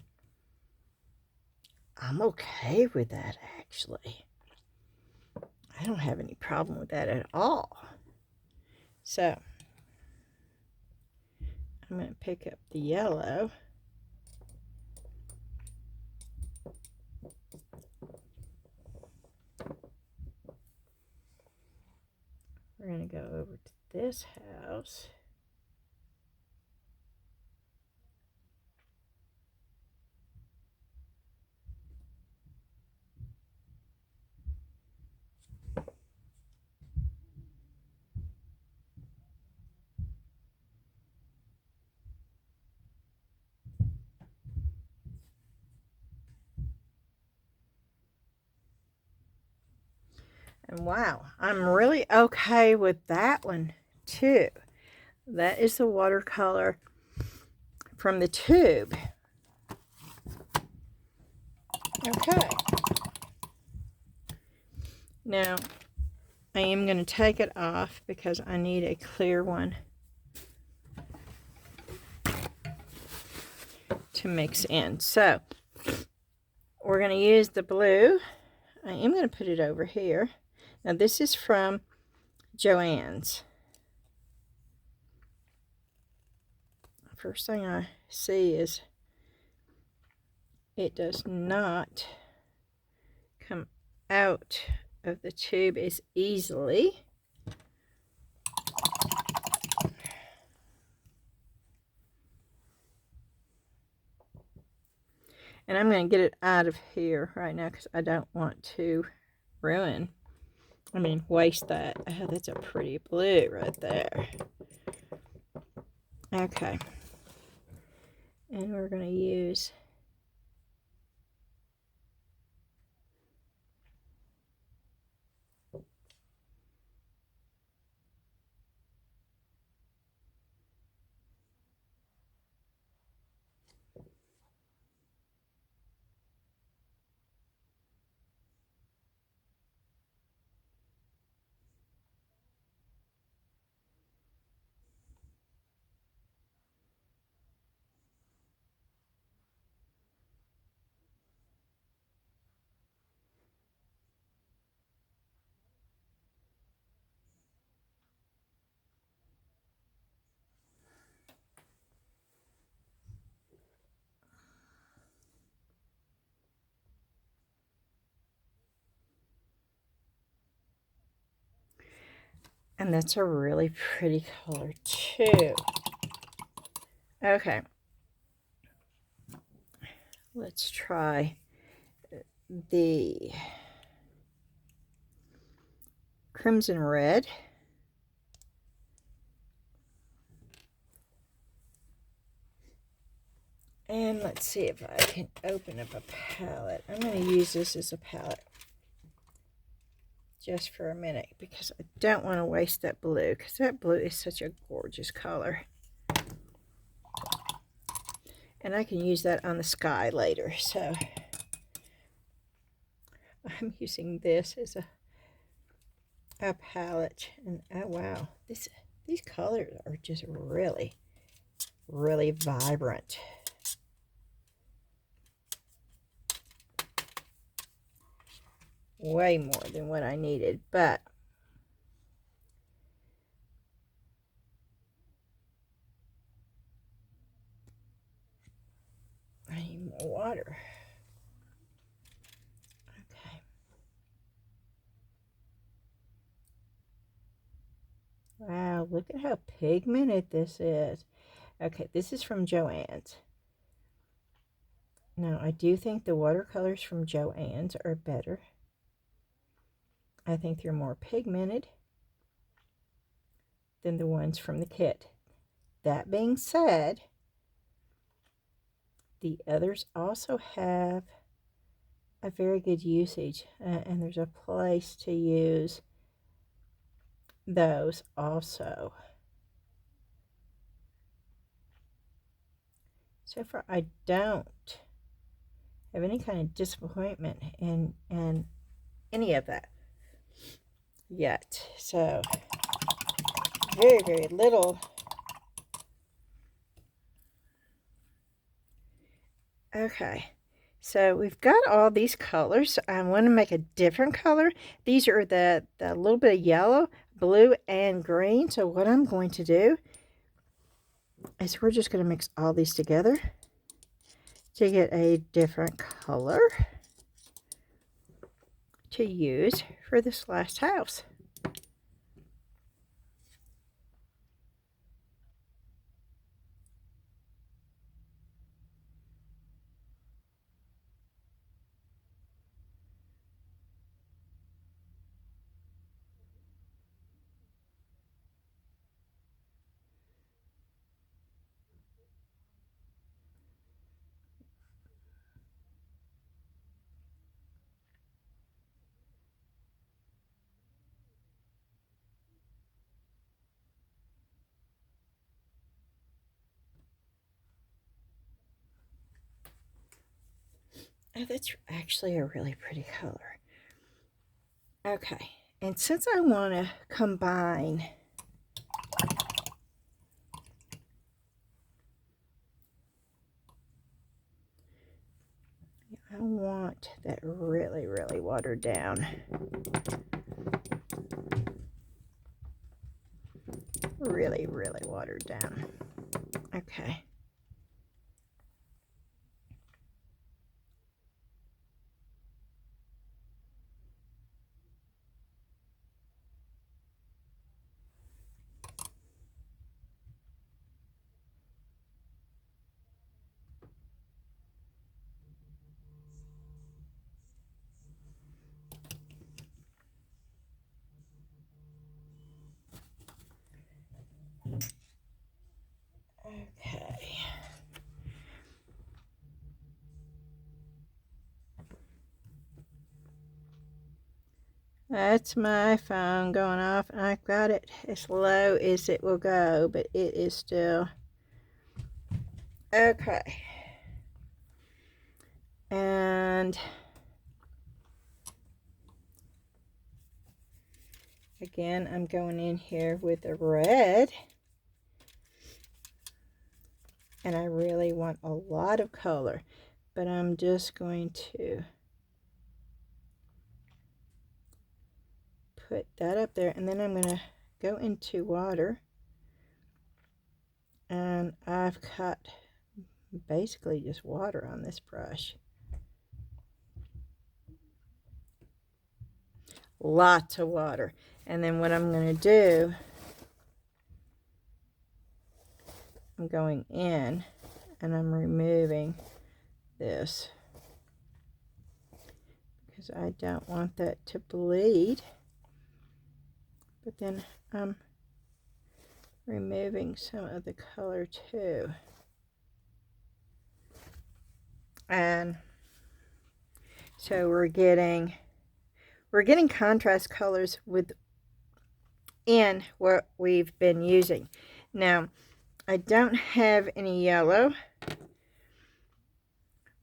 I'm okay with that, actually. I don't have any problem with that at all. So, I'm going to pick up the yellow. We're going to go over to this house. And wow, I'm really okay with that one too. That is the watercolor from the tube. Okay. Now, I am going to take it off because I need a clear one to mix in. So, we're going to use the blue. I am going to put it over here. Now, this is from Joannes. First thing I see is it does not come out of the tube as easily. And I'm going to get it out of here right now because I don't want to waste that. Oh, that's a pretty blue right there. Okay. And we're going to use and that's a really pretty color too. Okay. Let's try the crimson red. And let's see if I can open up a palette. I'm going to use this as a palette just for a minute because I don't want to waste that blue because that blue is such a gorgeous color. And I can use that on the sky later. So I'm using this as a palette. And oh wow, these colors are just really, really vibrant. way more than what I needed, but I need more water. Okay. Wow, look at how pigmented this is. Okay, this is from Joannes. Now, I do think the watercolors from Joannes are better. I think they're more pigmented than the ones from the kit. That being said, the others also have a very good usage, and there's a place to use those also. So far, I don't have any kind of disappointment in any of that yet. So very little. Okay, so we've got all these colors. I want to make a different color. These are the little bit of yellow, blue, and green. So what I'm going to do is we're just going to mix all these together to get a different color to use for this last house. Oh, that's actually a really pretty color. Okay, and since I want to combine I want that really watered down. Really watered down. Okay. Okay. That's my phone going off, and I've got it as low as it will go, but it is still okay. And again, I'm going in here with a red, and I really want a lot of color, but I'm just going to put that up there, and then I'm going to go into water, and I've got basically just water on this brush. Lots of water. And then what I'm going to do, I'm going in and I'm removing this because I don't want that to bleed. But then I'm removing some of the color too. And so we're getting contrast colors within what we've been using. Now, I don't have any yellow,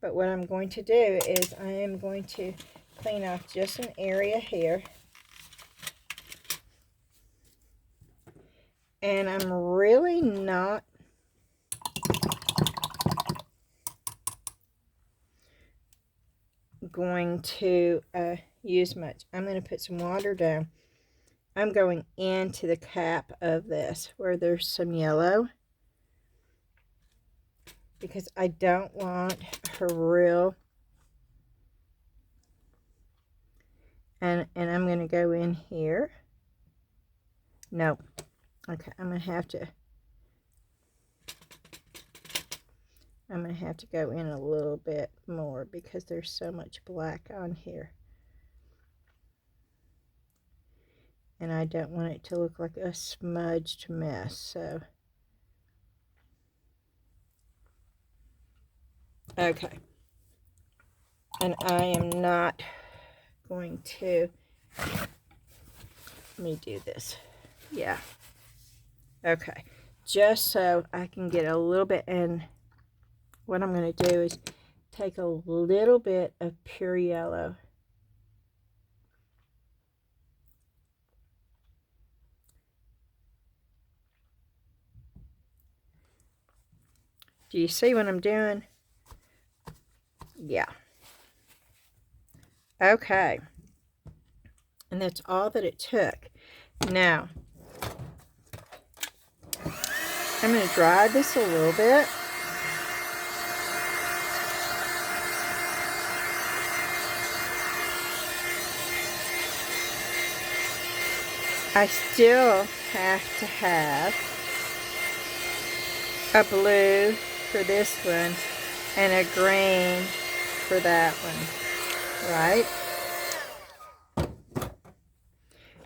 but what I'm going to do is I am going to clean off just an area here. And I'm really not going to use much. I'm going to put some water down. I'm going into the cap of this where there's some yellow, because I don't want her real. And I'm going to go in here. No. Okay, I'm going to have to go in a little bit more because there's so much black on here. And I don't want it to look like a smudged mess, so. Okay. And I am not going to, let me do this. Yeah. Okay. Just so I can get a little bit, and what I'm going to do is take a little bit of pure yellow. Do you see what I'm doing? Yeah. Okay. And that's all that it took. Now, I'm going to dry this a little bit. I still have to have a blue for this one and a green for that one, right?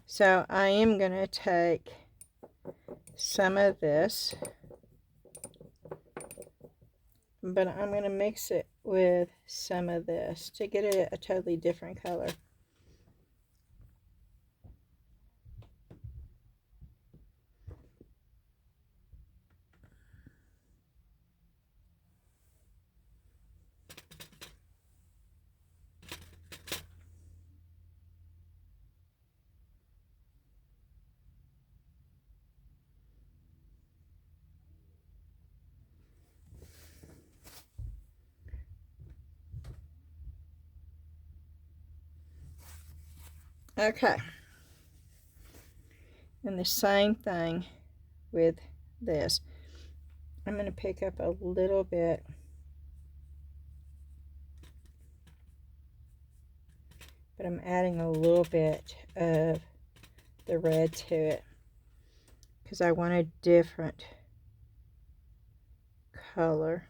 So I am going to take some of this, but I'm going to mix it with some of this to get it a totally different color. Okay. And the same thing with this. I'm going to pick up a little bit, but I'm adding a little bit of the red to it because I want a different color,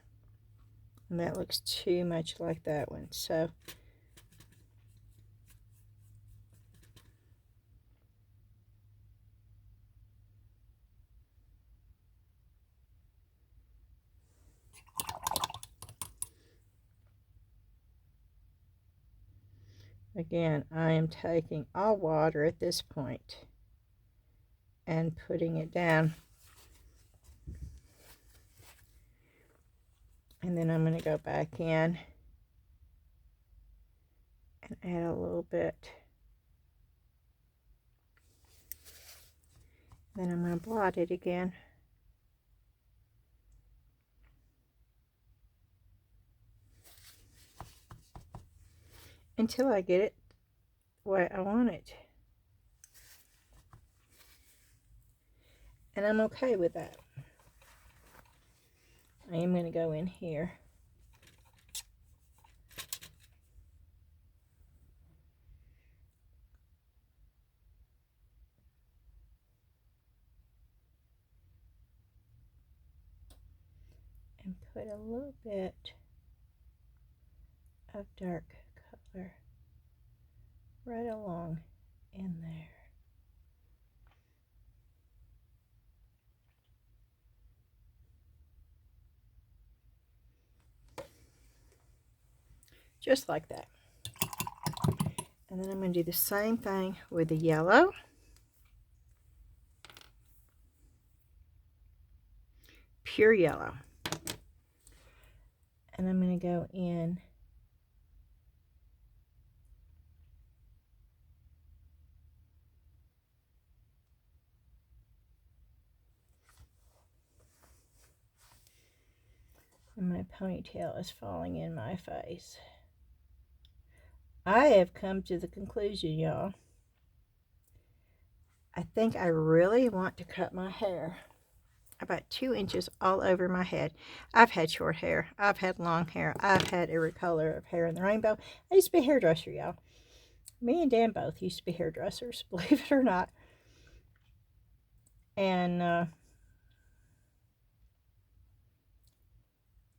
and that looks too much like that one. So again, I am taking all water at this point and putting it down. And then I'm going to go back in and add a little bit. Then I'm going to blot it again. Until I get it the way I want it. And I'm okay with that. I am going to go in here and put a little bit of dark color right along in there. Just like that. And then I'm going to do the same thing with the yellow. Pure yellow. And I'm going to go in and my ponytail is falling in my face. I have come to the conclusion, y'all. I think I really want to cut my hair about 2 inches all over my head. I've had short hair. I've had long hair. I've had every color of hair in the rainbow. I used to be a hairdresser, y'all. Me and Dan both used to be hairdressers, believe it or not. And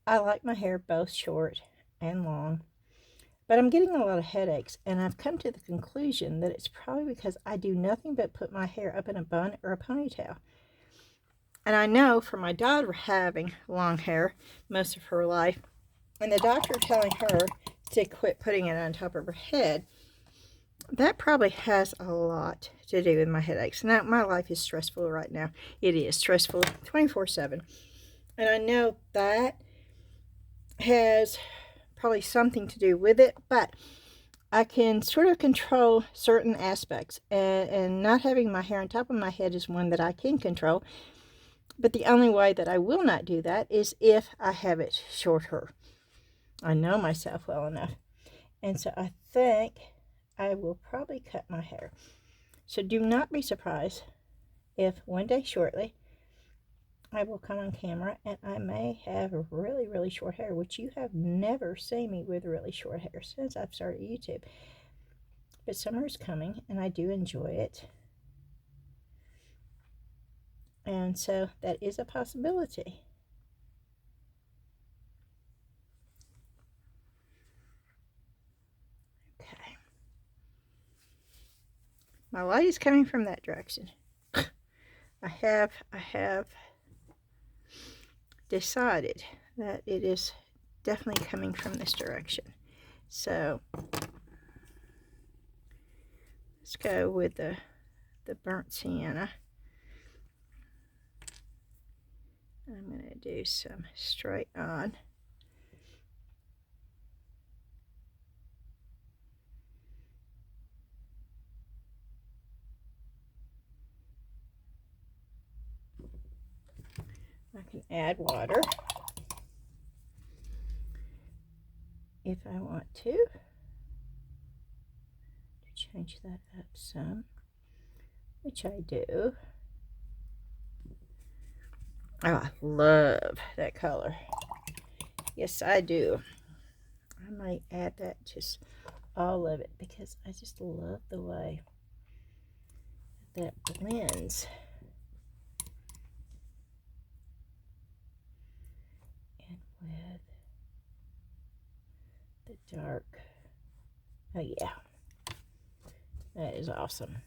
I like my hair both short and long. But I'm getting a lot of headaches, and I've come to the conclusion that it's probably because I do nothing but put my hair up in a bun or a ponytail. And I know from my daughter having long hair most of her life, and the doctor telling her to quit putting it on top of her head, that probably has a lot to do with my headaches. Now, my life is stressful right now. It is stressful 24/7. And I know that has probably something to do with it, but I can sort of control certain aspects, and not having my hair on top of my head is one that I can control. But the only way that I will not do that is if I have it shorter. I know myself well enough. And so I think I will probably cut my hair. So do not be surprised if one day shortly I will come on camera and I may have really, really short hair, which you have never seen me with really short hair since I've started YouTube. But summer is coming and I do enjoy it. And so that is a possibility. Okay. My light is coming from that direction. I have decided that it is definitely coming from this direction. So let's go with the burnt sienna. I'm going to do some straight on. I can add water if I want to change that up some, which I do. Oh, I love that color. Yes, I do. I might add that, just all of it, because I just love the way that blends. And with the dark. Oh yeah, that is awesome.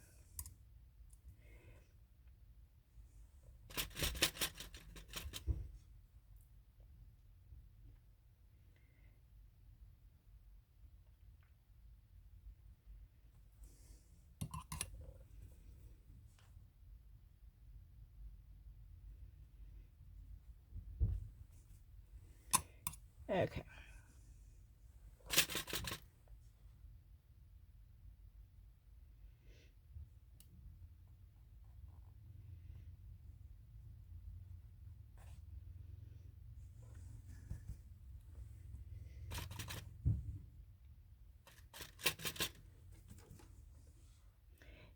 Okay.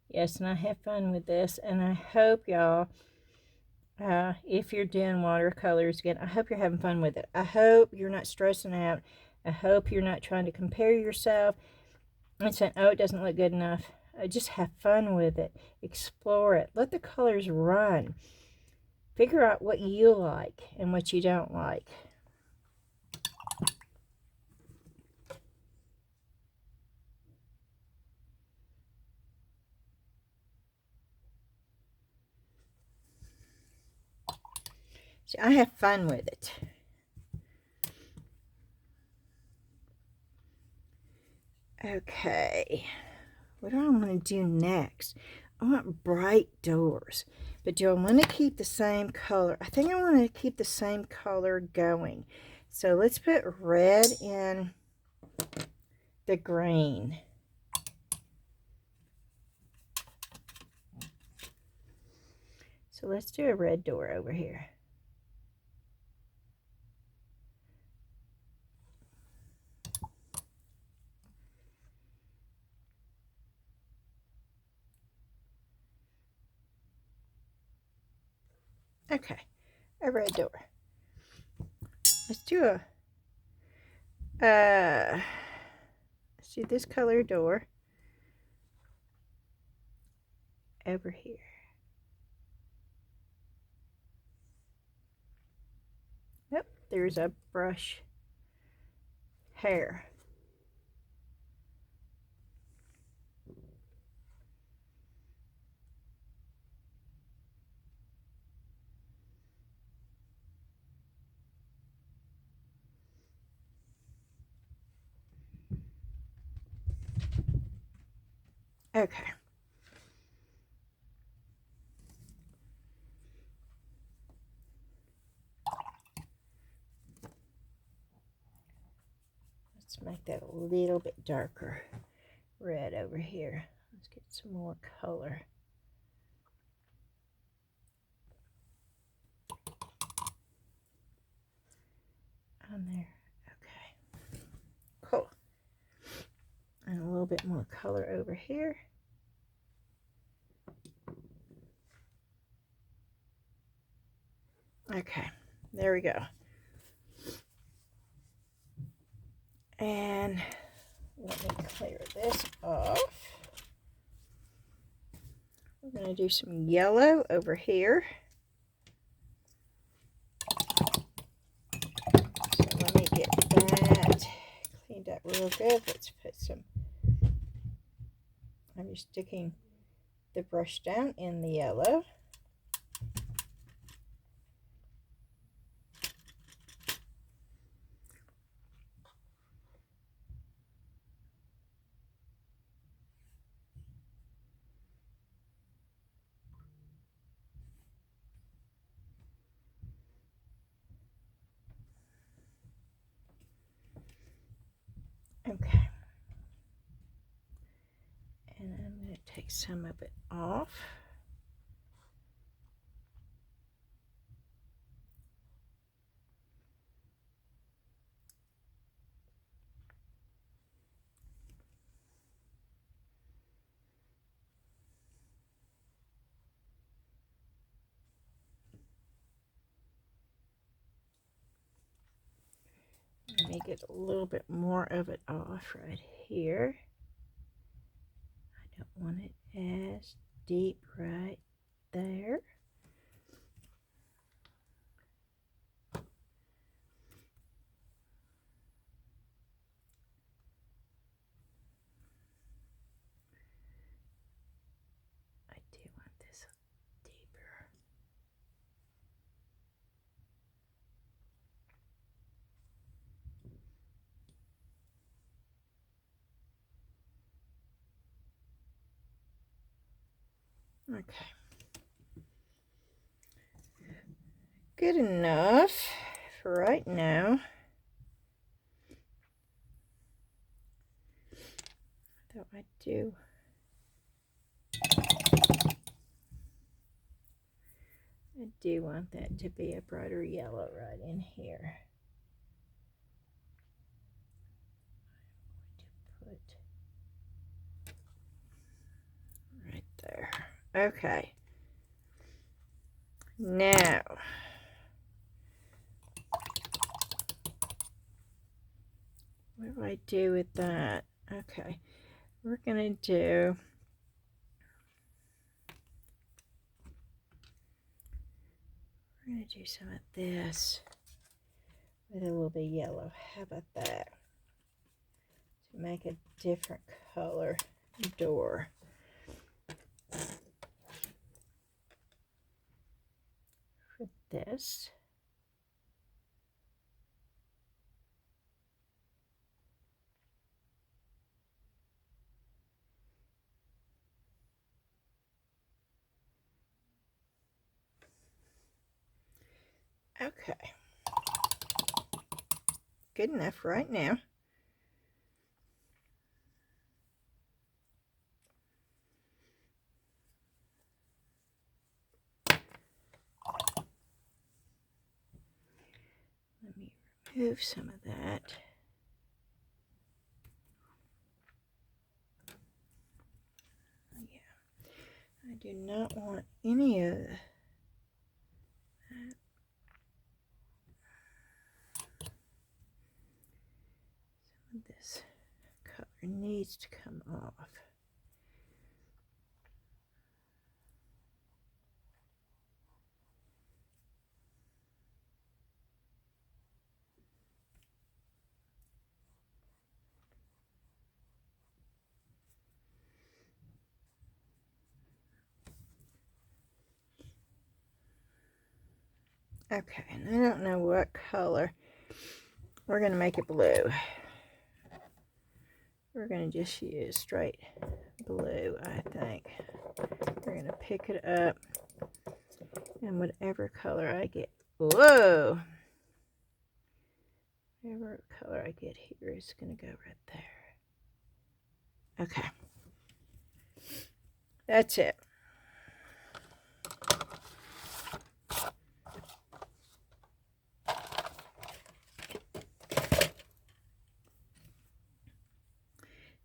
Yes, and I have fun with this, and I hope y'all, if you're doing watercolors again, I hope you're having fun with it. I hope you're not stressing out. I hope you're not trying to compare yourself and saying, oh, it doesn't look good enough. Just have fun with it. Explore it. Let the colors run. Figure out what you like and what you don't like. See, I have fun with it. Okay, what do I want to do next? I want bright doors, but do I want to keep the same color? I think I want to keep the same color going. So let's put red in the green. So let's do a red door over here. Okay, a red door. Let's do let's do this color door over here. Yep, there's a brush hair. Okay. Let's make that a little bit darker red over here. Let's get some more color. On there. Okay. Cool. And a little bit more color over here. Okay, there we go. And let me clear this off. We're going to do some yellow over here. So let me get that cleaned up real good. Let's put some, I'm just sticking the brush down in the yellow. Okay. And I'm going to take some of it off. Let me get a little bit more of it off right here. I don't want it as deep right there. I do want this deeper. Okay. Good enough for right now. Though I do want that to be a brighter yellow right in here. I'm going to put right there. Okay. Now, what do I do with that? Okay, we're gonna do some of this with a little bit of yellow. How about that? To make a different color door. For this. Okay. Good enough right now. Let me remove some of that. Yeah, I do not want any of needs to come off. Okay, and I don't know what color. We're going to make it blue. We're going to just use straight blue, I think. We're going to pick it up, and whatever color I get, whoa! Whatever color I get here is going to go right there. Okay. That's it.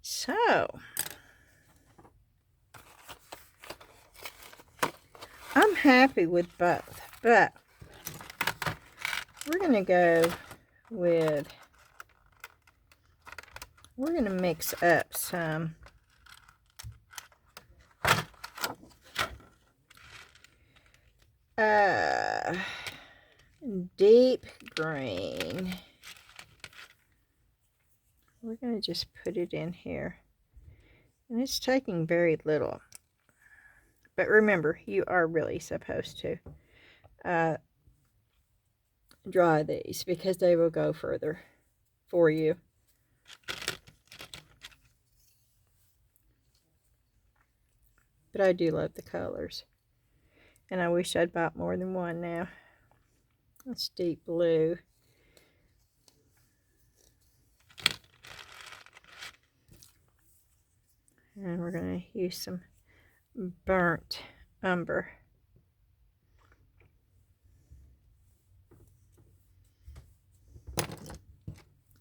So, I'm happy with both, but we're going to go with, we're going to mix up some deep green. We're going to just put it in here. And it's taking very little. But remember, you are really supposed to dry these because they will go further for you. But I do love the colors. And I wish I'd bought more than one now. It's deep blue. And we're going to use some burnt umber.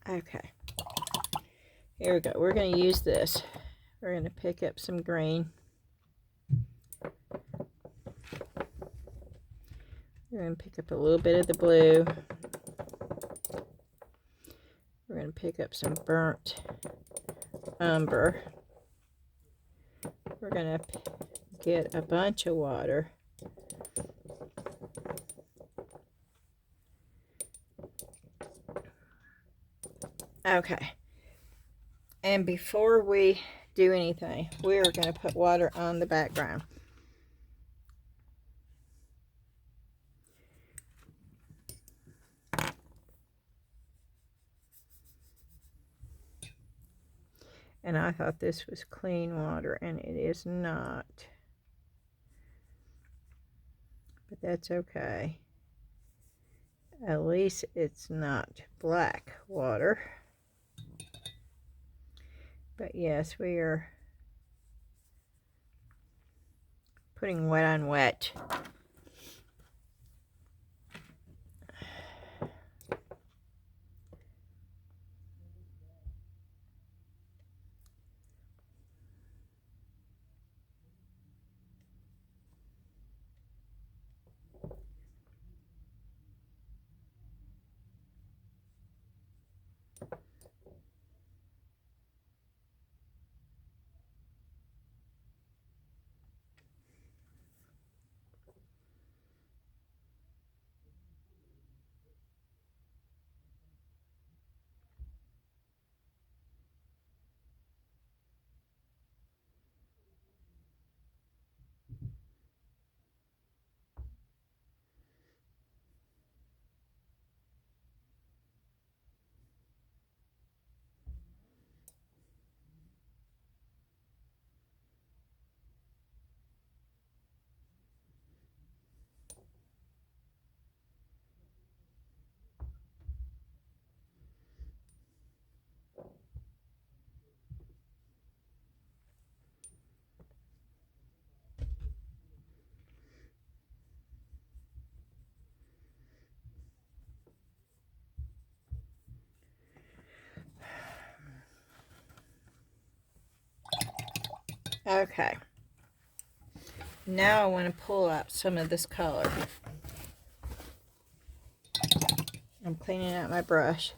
Okay. Here we go. We're going to use this. We're going to pick up some green. We're going to pick up a little bit of the blue. We're going to pick up some burnt umber. We're going to get a bunch of water. Okay. And before we do anything, we are going to put water on the background. And I thought this was clean water, and it is not. But that's okay. At least it's not black water. But yes, we are putting wet on wet. Okay. Now I want to pull out some of this color. I'm cleaning out my brush.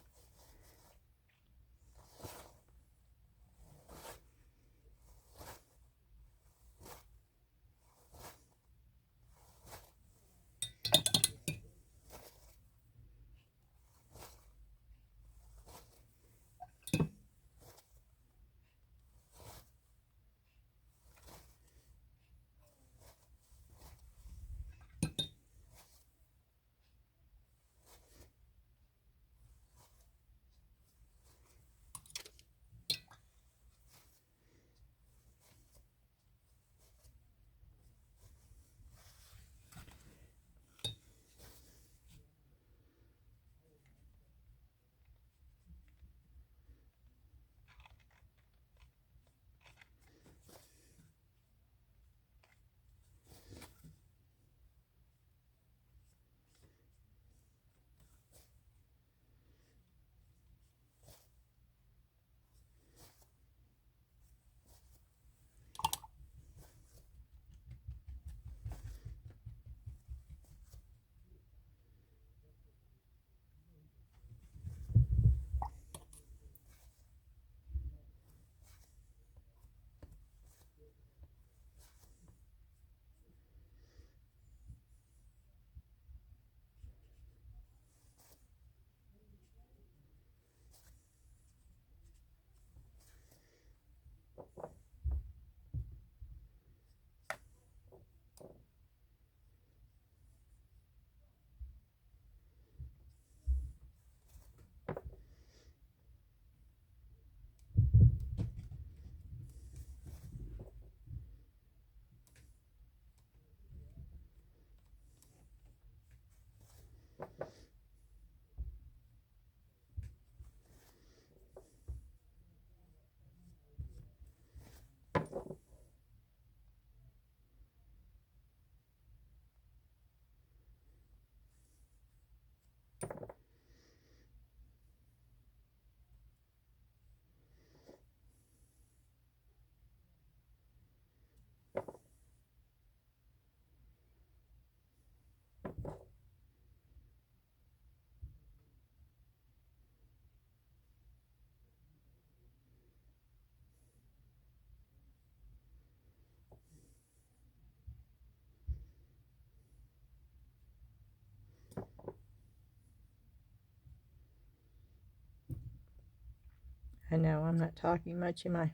I know I'm not talking much, am I?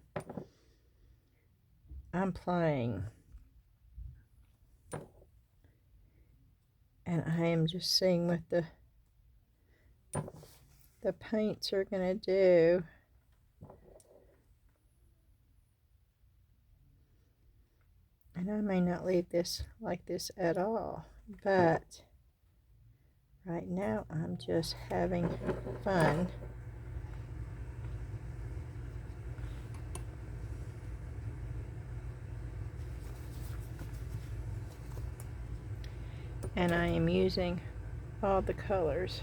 I'm playing. And I am just seeing what the paints are going to do. And I may not leave this like this at all, but right now I'm just having fun. And I am using all the colors.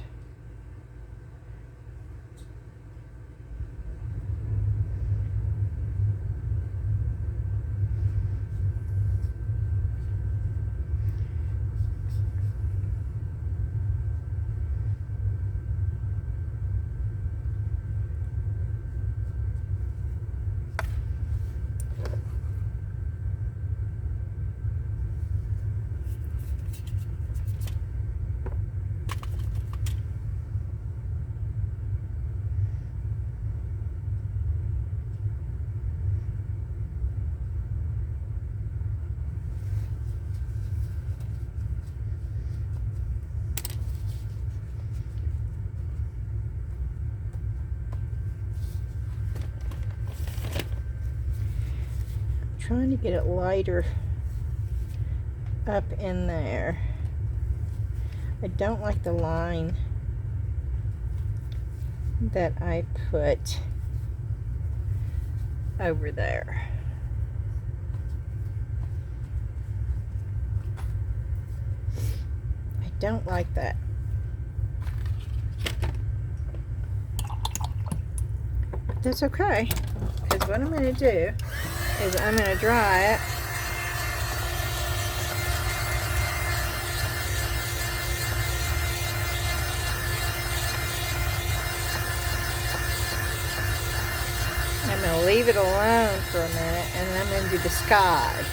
Trying to get it lighter up in there. I don't like the line that I put over there. I don't like that. But that's okay, because what I'm going to do is I'm going to dry it. I'm going to leave it alone for a minute, and then I'm going to do the sky.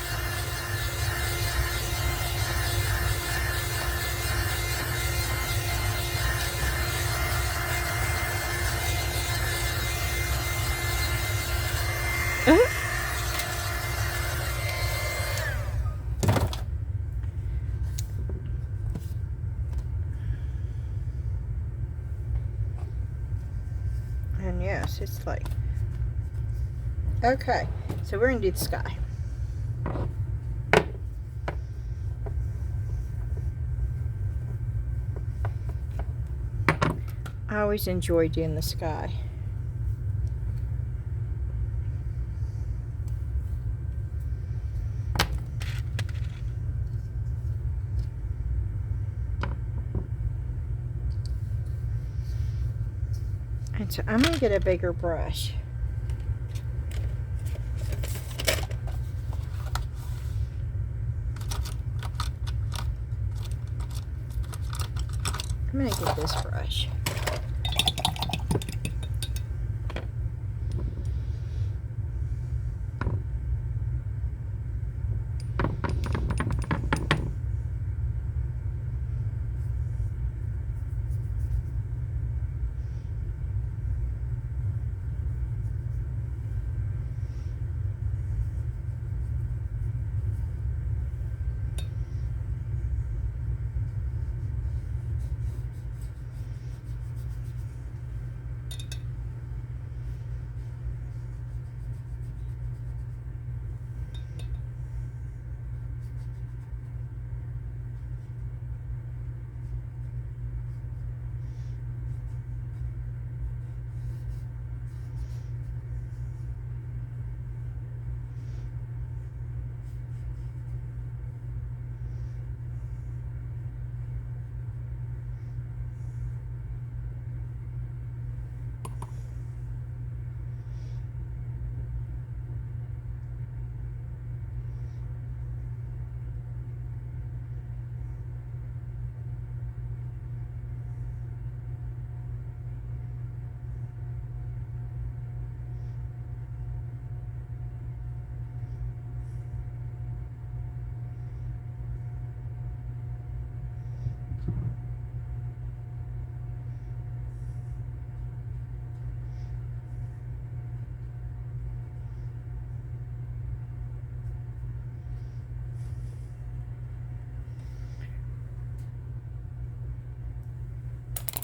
And yes, it's like, okay, so we're going to do the sky. I always enjoy doing the sky. And so I'm going to get a bigger brush. I'm going to get this brush.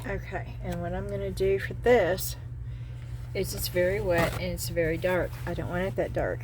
Okay, and what I'm going to do for this is it's very wet and it's very dark. I don't want it that dark.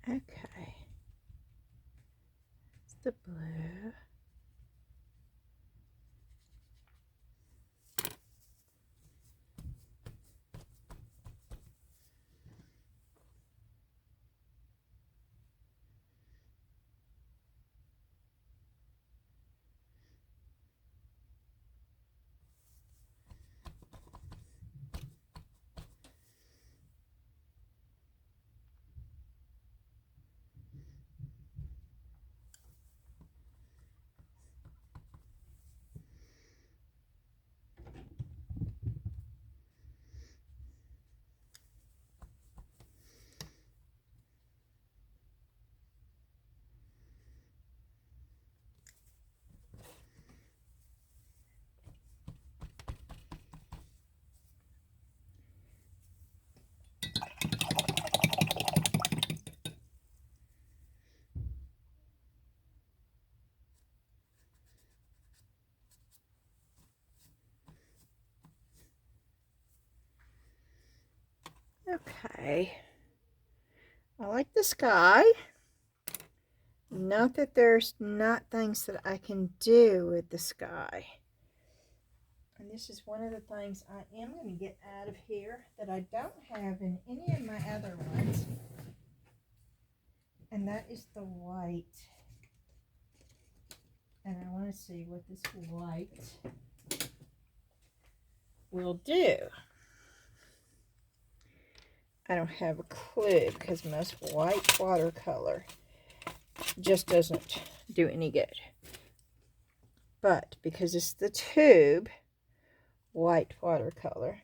Okay. It's the blue. Okay. I like the sky. Not that there's not things that I can do with the sky. And this is one of the things I am going to get out of here that I don't have in any of my other ones. And that is the white. And I want to see what this white will do. I don't have a clue because most white watercolor just doesn't do any good. But because it's the tube white watercolor,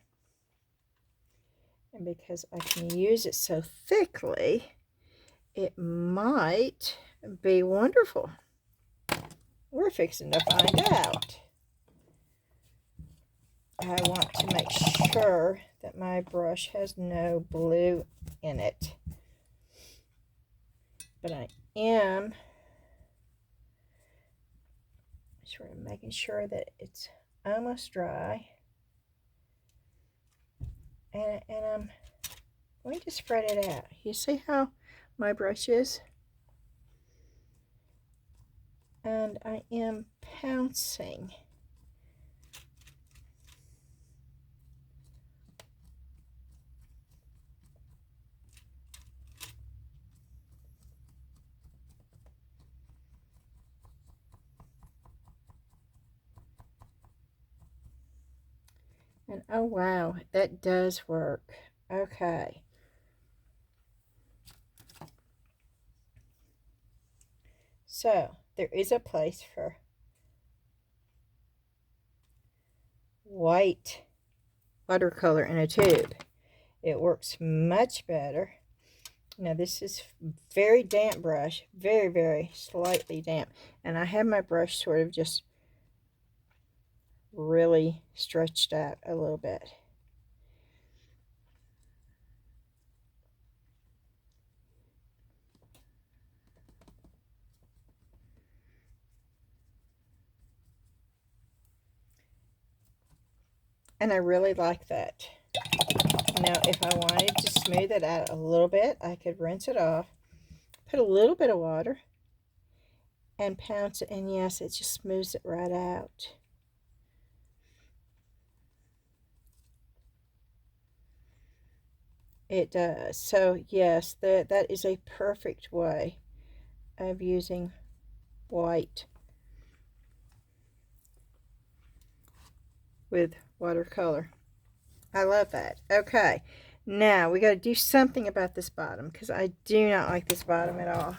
and because I can use it so thickly, it might be wonderful. We're fixing to find out. I want to make sure that my brush has no blue in it. But I am sort of making sure that it's almost dry. And I'm going to spread it out. You see how my brush is? And I am pouncing. And oh wow, that does work. Okay. So there is a place for white watercolor in a tube. It works much better. Now this is very damp brush, very, very slightly damp. And I have my brush sort of just really stretched out a little bit. And I really like that. Now, if I wanted to smooth it out a little bit, I could rinse it off, put a little bit of water, and pounce it, and yes, it just smooths it right out. It does. So yes, that is a perfect way of using white with watercolor. I love that. Okay, now we got to do something about this bottom, because I do not like this bottom at all.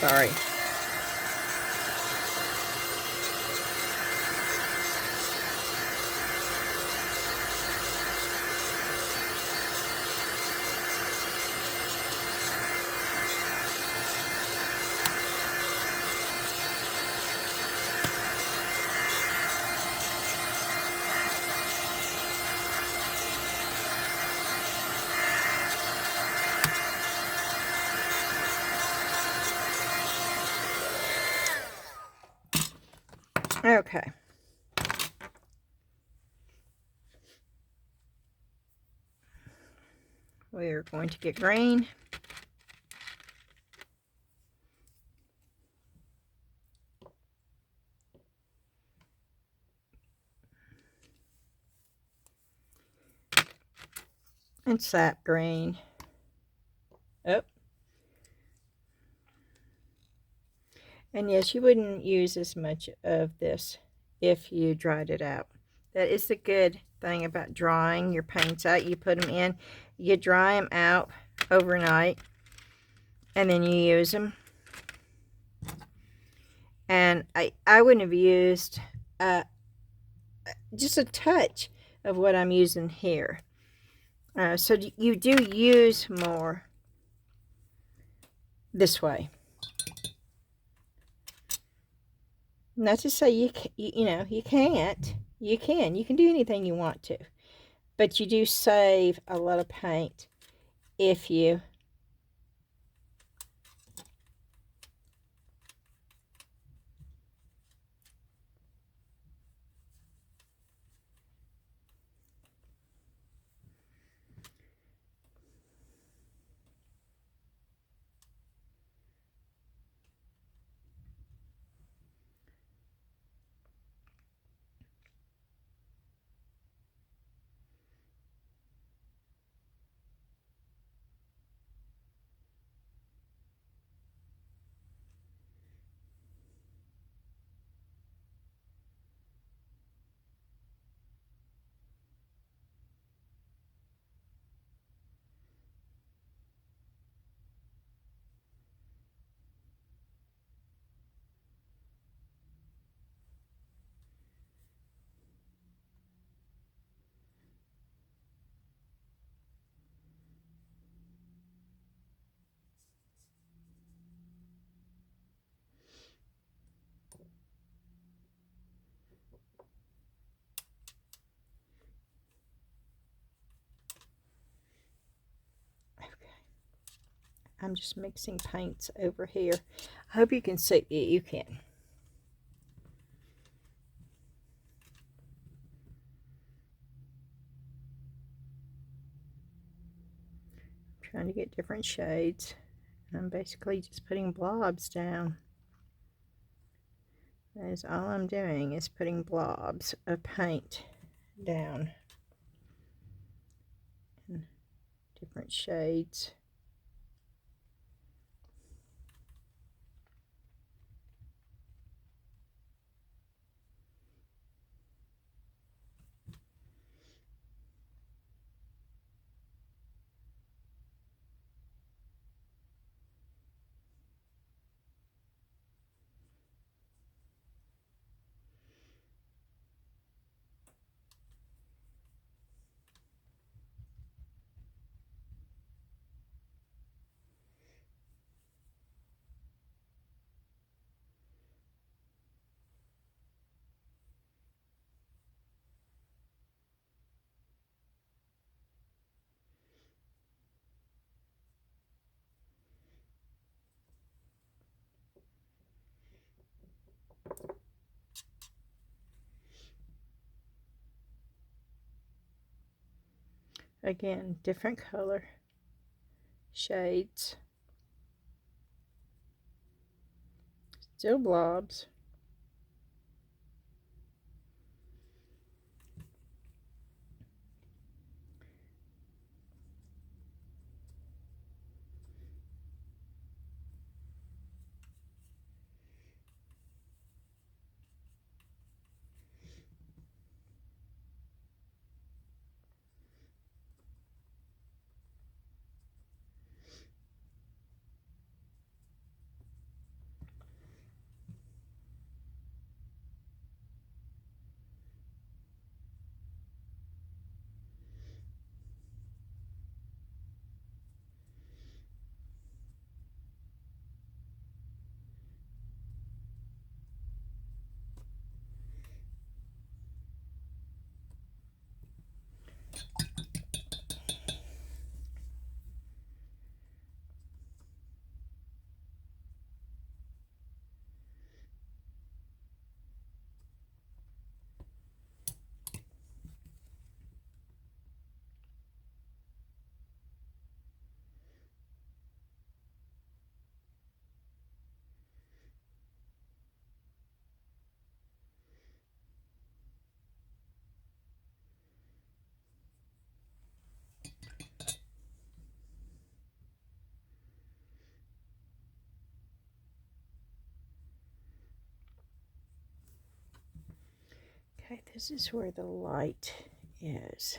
Sorry. Okay. We are going to get green. And sap green. Oh. And yes, you wouldn't use as much of this if you dried it out. That is the good thing about drying your paints out. You put them in, you dry them out overnight, and then you use them. And I wouldn't have used just a touch of what I'm using here. So you do use more this way. Not to say you know you can't. You can do anything you want to, but you do save a lot of paint if you I'm just mixing paints over here. I hope you can see it. You can. I'm trying to get different shades. I'm basically just putting blobs down. That is all I'm doing, is putting blobs of paint down in different shades. Again, different color shades. Still blobs. Okay, this is where the light is.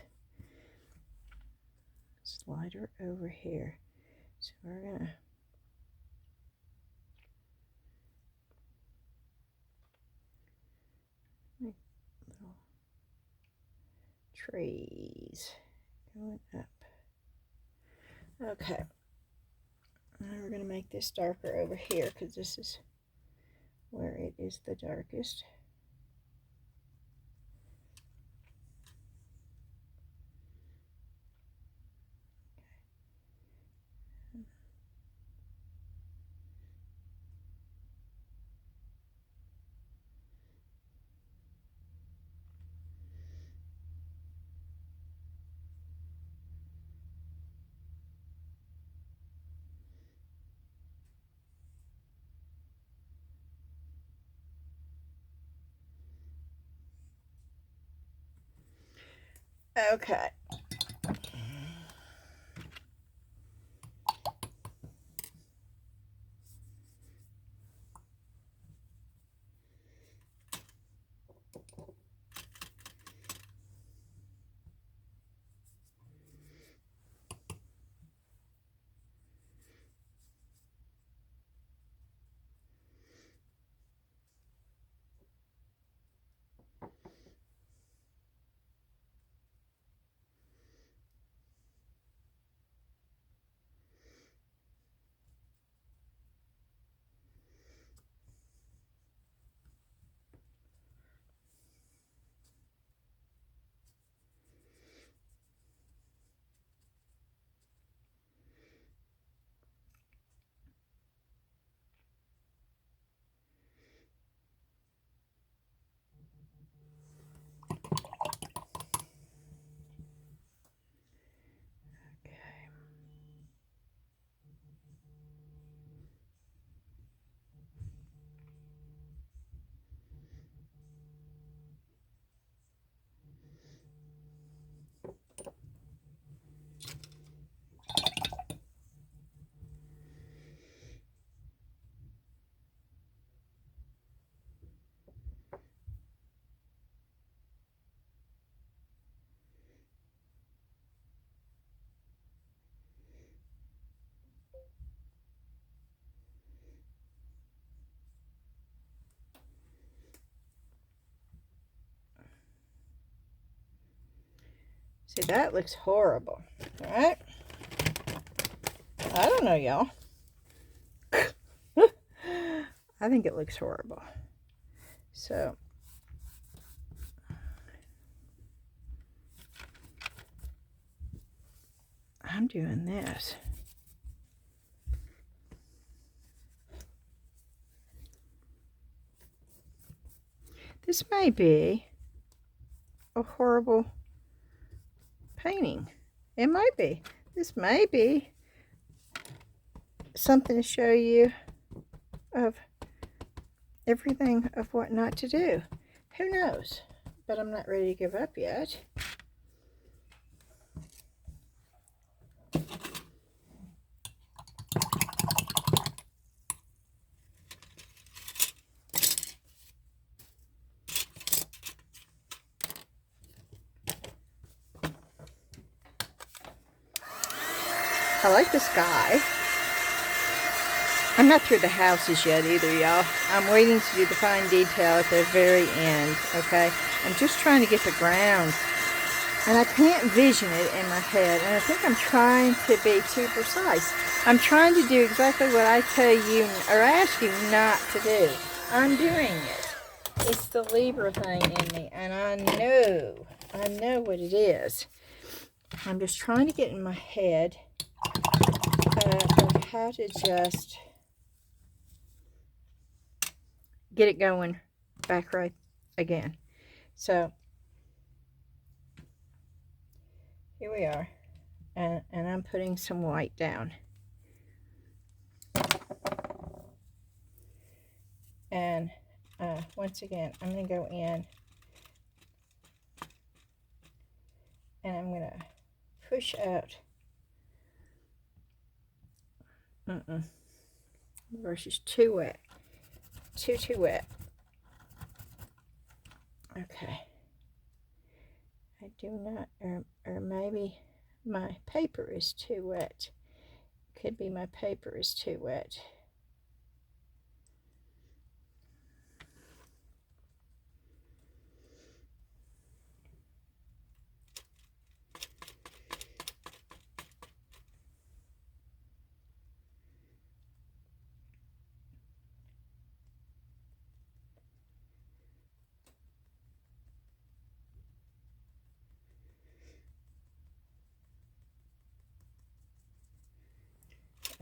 Slide her over here. So we're gonna make little trees going up. Okay. Now we're gonna make this darker over here because this is where it is the darkest. Okay. See, that looks horrible, right? I don't know, y'all. I think it looks horrible. So, I'm doing this. This may be a horrible painting. It might be. This may be something to show you of everything of what not to do. Who knows? But I'm not ready to give up yet. I like the sky. I'm not through the houses yet either, y'all. I'm waiting to do the fine detail at the very end, okay? I'm just trying to get the ground. And I can't vision it in my head. And I think I'm trying to be too precise. I'm trying to do exactly what I tell you or ask you not to do. I'm doing it. It's the Libra thing in me. And I know what it is. I'm just trying to get in my head of how to just get it going back right again. So here we are, and I'm putting some white down, and once again I'm going to go in and I'm going to push out the brush is too wet, too wet. Okay, I do not, or maybe my paper is too wet. Could be my paper is too wet.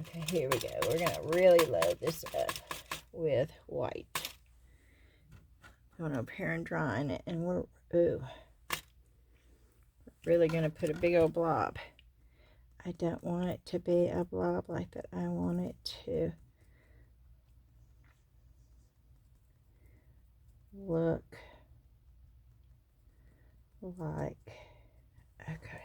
Okay, here we go. We're going to really load this up with white. Going up here and drying it, and we're really going to put a big old blob. I don't want it to be a blob like that. I want it to look like, okay.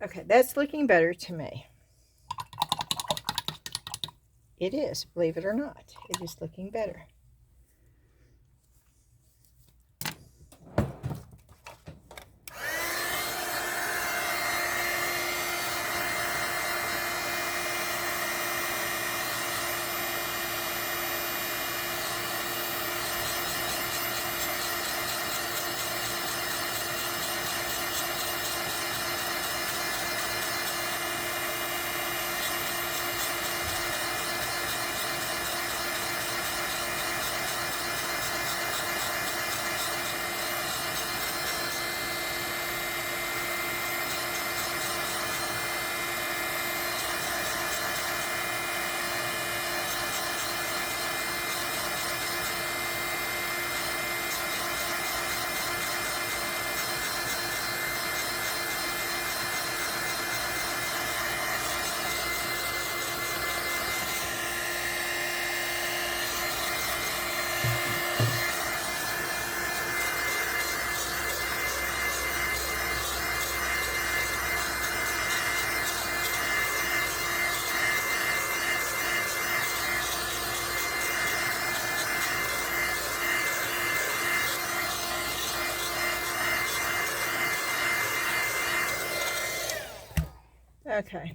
Okay, that's looking better to me. It is, believe it or not. It is looking better. Okay.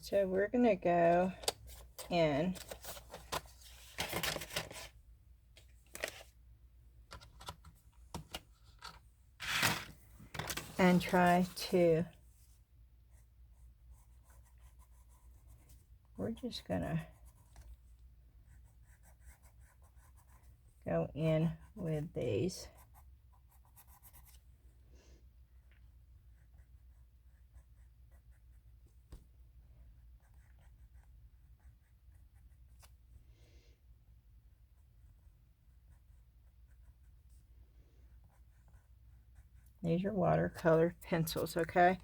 So we're going to go in and try to, we're just going to go in with these. These are watercolor pencils, okay?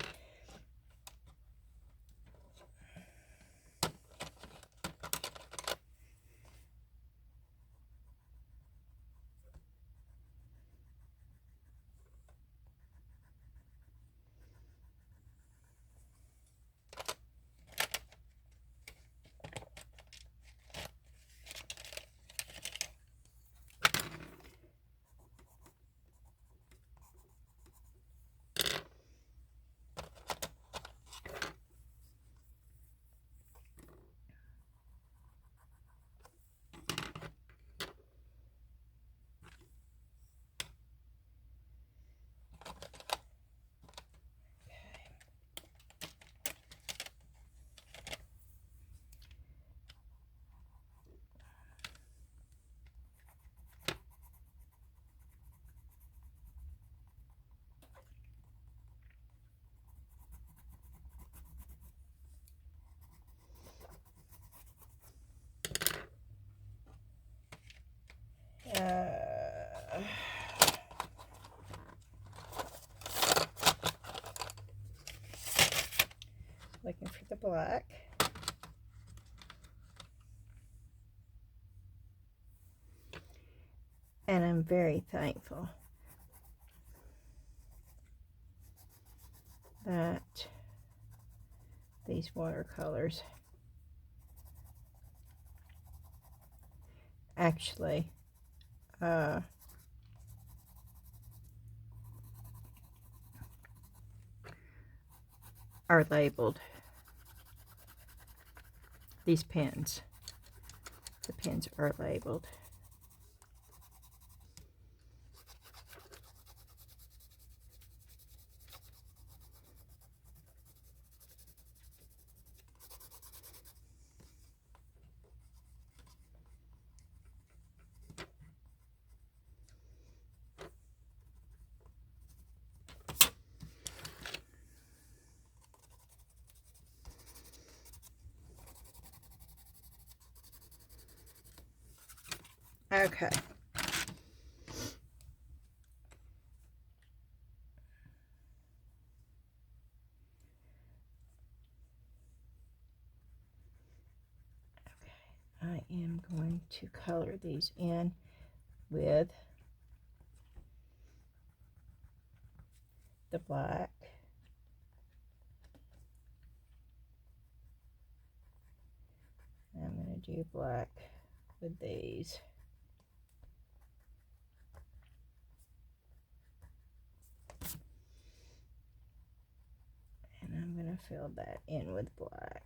Looking for the black. And I'm very thankful that these watercolors actually are labeled. These pens, the pens are labeled. Okay. I am going to color these in with the black. I'm going to do black with these. And I'm going to fill that in with black.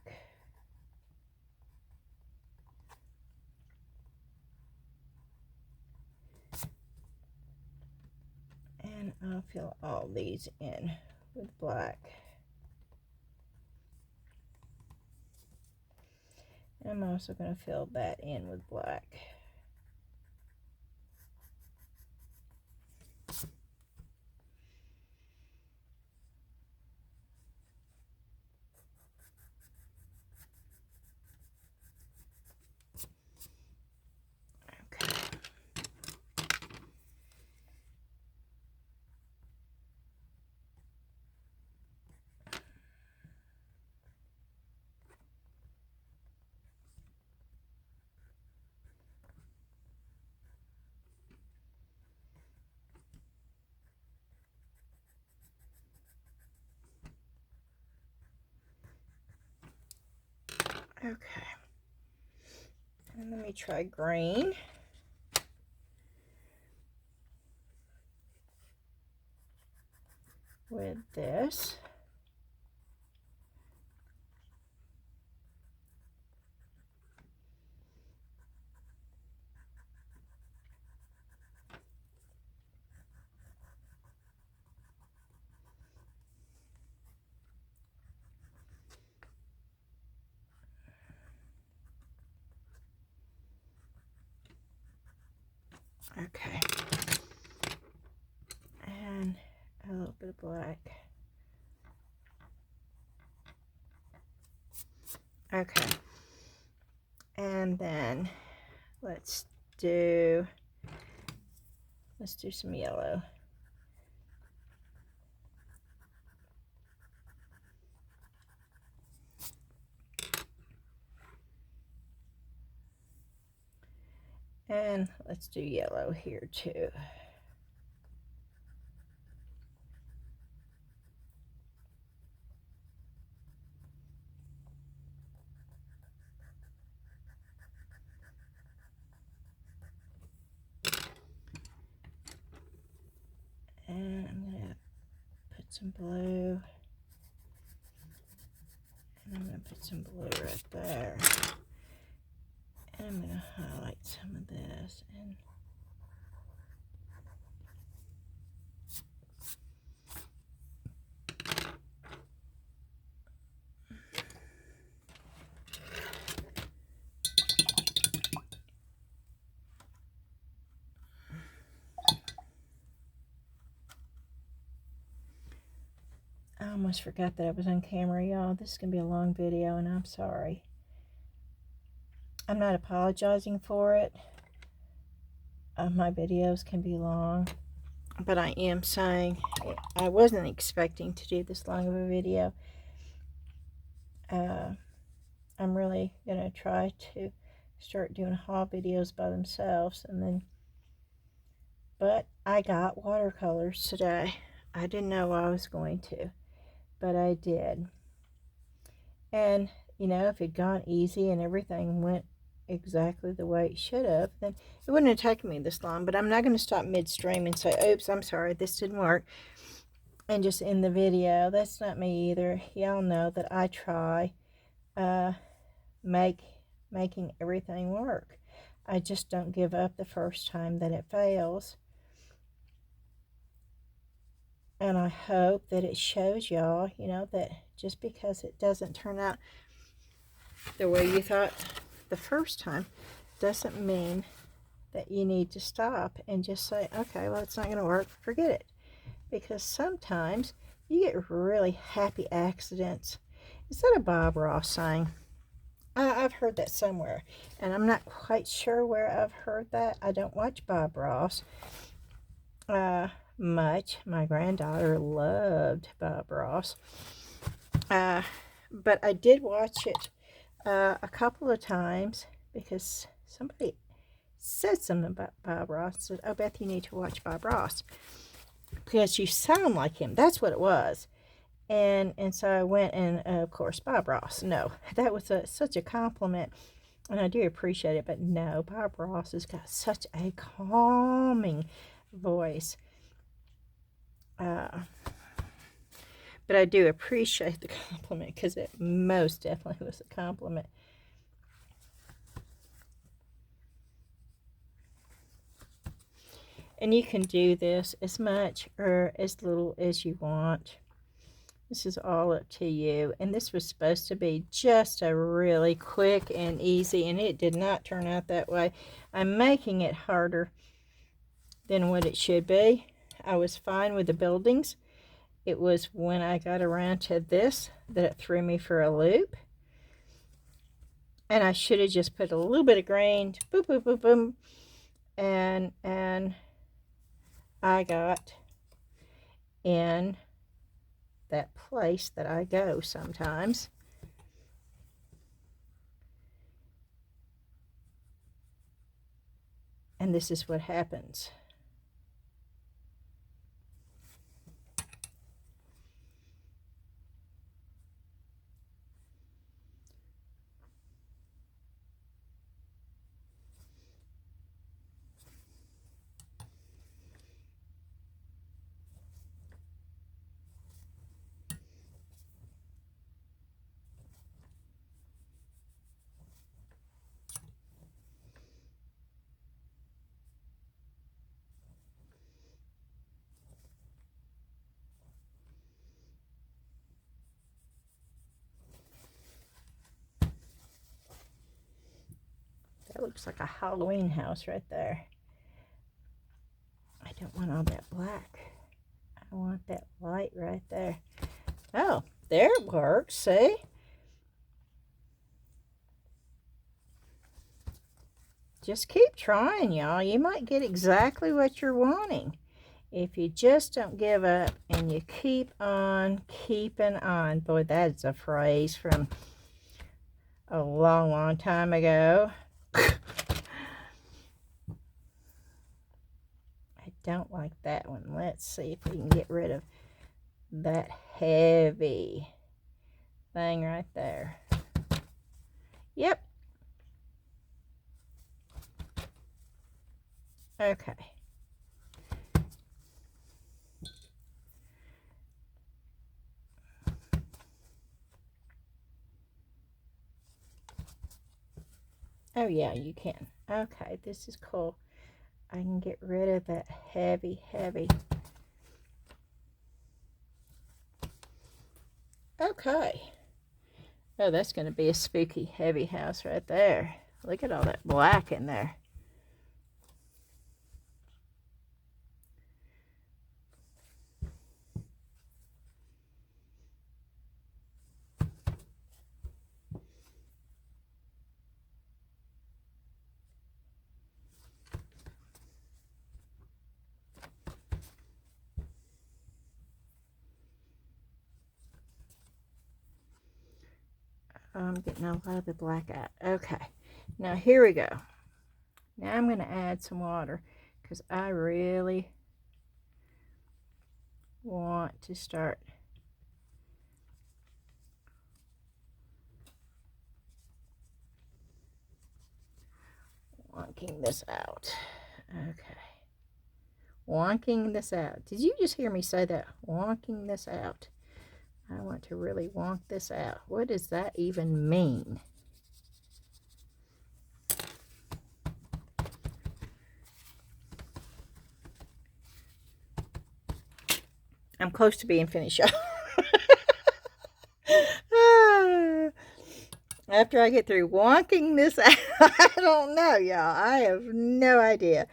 And I'll fill all these in with black. And I'm also going to fill that in with black. Okay, and let me try green. With this. Okay. And a little bit of black. Okay. And then let's do some yellow. And let's do yellow here too. And I'm going to put some blue. And I'm going to put some blue right there. And I'm going to highlight some of this. And I almost forgot that I was on camera, y'all. This is going to be a long video, and I'm sorry. I'm not apologizing for it. My videos can be long, but I am saying I wasn't expecting to do this long of a video. I'm really going to try to start doing haul videos by themselves, and then, but I got watercolors today. I didn't know I was going to, but I did. And you know, if it gone easy and everything went exactly the way it should have, then it wouldn't have taken me this long. But I'm not going to stop midstream and say, oops, I'm sorry, this didn't work, and just end the video. That's not me either. Y'all know that I try making everything work. I just don't give up the first time that it fails. And I hope that it shows y'all, you know, that just because it doesn't turn out the way you thought the first time doesn't mean that you need to stop and just say, okay, well, it's not going to work, forget it. Because sometimes you get really happy accidents. Is that a Bob Ross saying? I've heard that somewhere, and I'm not quite sure where I've heard that. I don't watch Bob Ross much. My granddaughter loved Bob Ross, but I did watch it a couple of times because somebody said something about Bob Ross. Said, "Oh, Beth, you need to watch Bob Ross because you sound like him." That's what it was. And so I went, and of course, Bob Ross. No, that was such a compliment, and I do appreciate it. But no, Bob Ross has got such a calming voice. But I do appreciate the compliment because it most definitely was a compliment. And you can do this as much or as little as you want. This is all up to you. And this was supposed to be just a really quick and easy, and it did not turn out that way. I'm making it harder than what it should be. I was fine with the buildings. It was when I got around to this that it threw me for a loop. And I should have just put a little bit of green, boom, boom, boom, boom. And I got in that place that I go sometimes. And this is what happens. That looks like a Halloween house right there. don't want all that black. I want that light right there. Oh, there it works, see? Just keep trying, y'all. You might get exactly what you're wanting if you just don't give up and you keep on keeping on. Boy, that's a phrase from a long, long time ago. I don't like that one. Let's see if we can get rid of that heavy thing right there. Yep. Okay. Oh yeah, you can. Okay, this is cool. I can get rid of that heavy. Okay. Oh, that's going to be a spooky, heavy house right there. Look at all that black in there. I'm getting a lot of the black out. Okay, now here we go. Now I'm going to add some water because I really want to start wonking this out. Okay, wonking this out. Did you just hear me say that? Wonking this out. I want to really wonk this out. What does that even mean? I'm close to being finished, y'all. After I get through wonking this out, I don't know, y'all. I have no idea.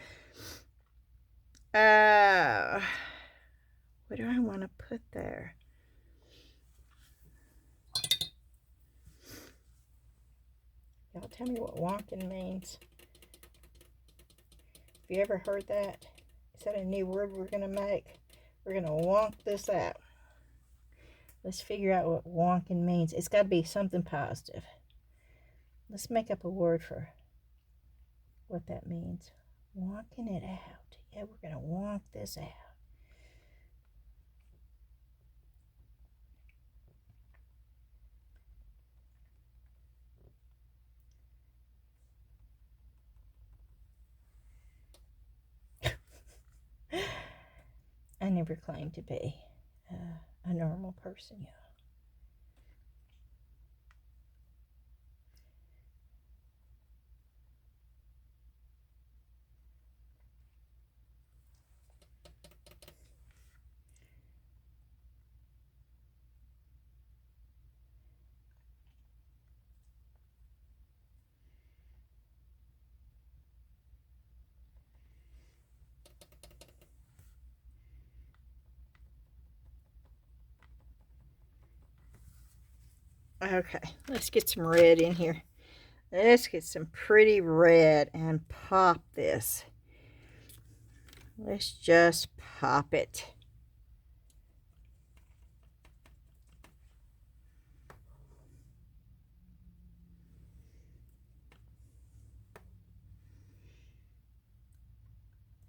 What do I want to put there? Y'all tell me what wonking means. Have you ever heard that? Is that a new word we're going to make? We're going to wonk this out. Let's figure out what wonking means. It's got to be something positive. Let's make up a word for what that means. Wonking it out. Yeah, we're going to wonk this out. I never claimed to be a normal person, y'all. Okay, let's get some red in here. Let's get some pretty red and pop this. Let's just pop it.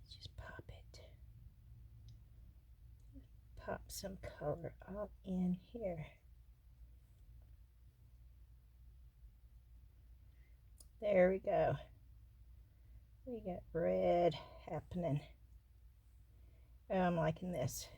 Let's just pop it. Pop some color up in here. There we go. We got red happening. Oh, I'm liking this.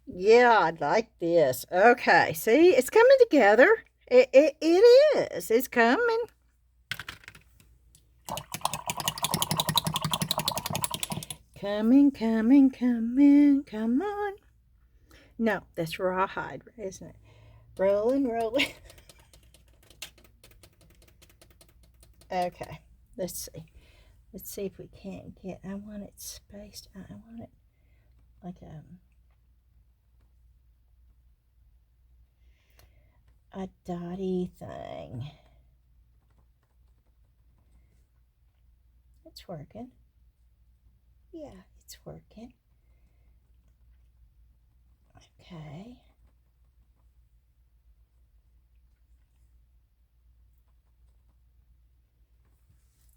Yeah, I like this. Okay, see, it's coming together. It is. It's coming. Coming, coming, coming. Come on. No, that's rawhide, isn't it? Rolling, rolling. Okay, let's see. Let's see if we can't get. I want it spaced. I want it like a dotty thing. It's working. Yeah, it's working. Okay.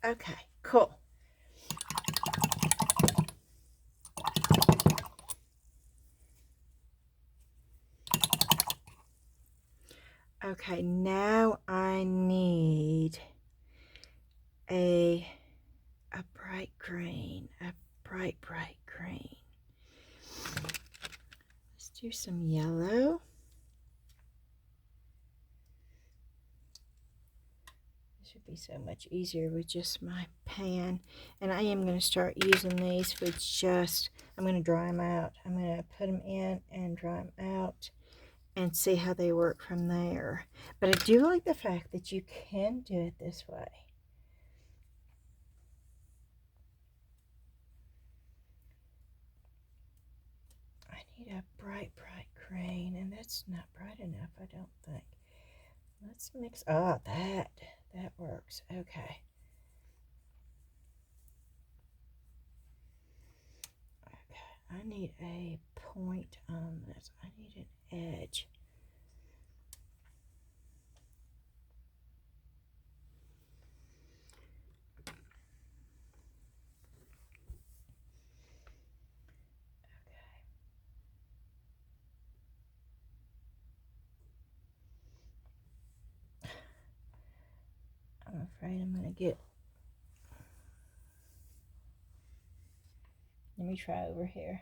Okay, cool. Okay, now I need a bright green, a bright green. Let's do some yellow. This would be so much easier with just my pan. And I am going to start using these with just, I'm going to dry them out. I'm going to put them in and dry them out and see how they work from there. But I do like the fact that you can do it this way. I need a bright green, and that's not bright enough, I don't think. Let's mix, that works. Okay. Okay, I need a point on this. I need an edge. I'm afraid I'm going to get, let me try over here.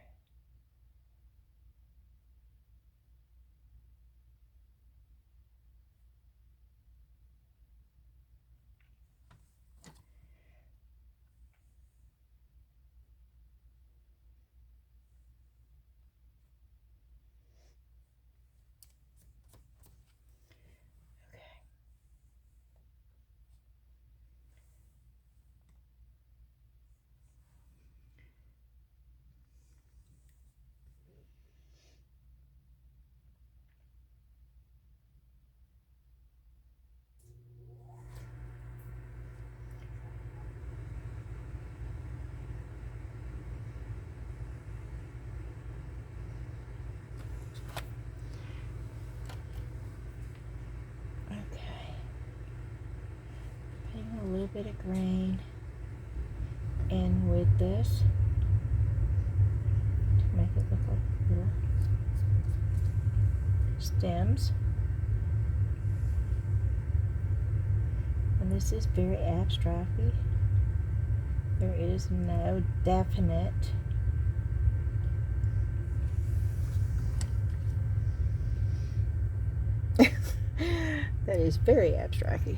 Okay. Putting a little bit of green in with this to make it look like little stems. And this is very abstracty. There is no definite that is very abstracty.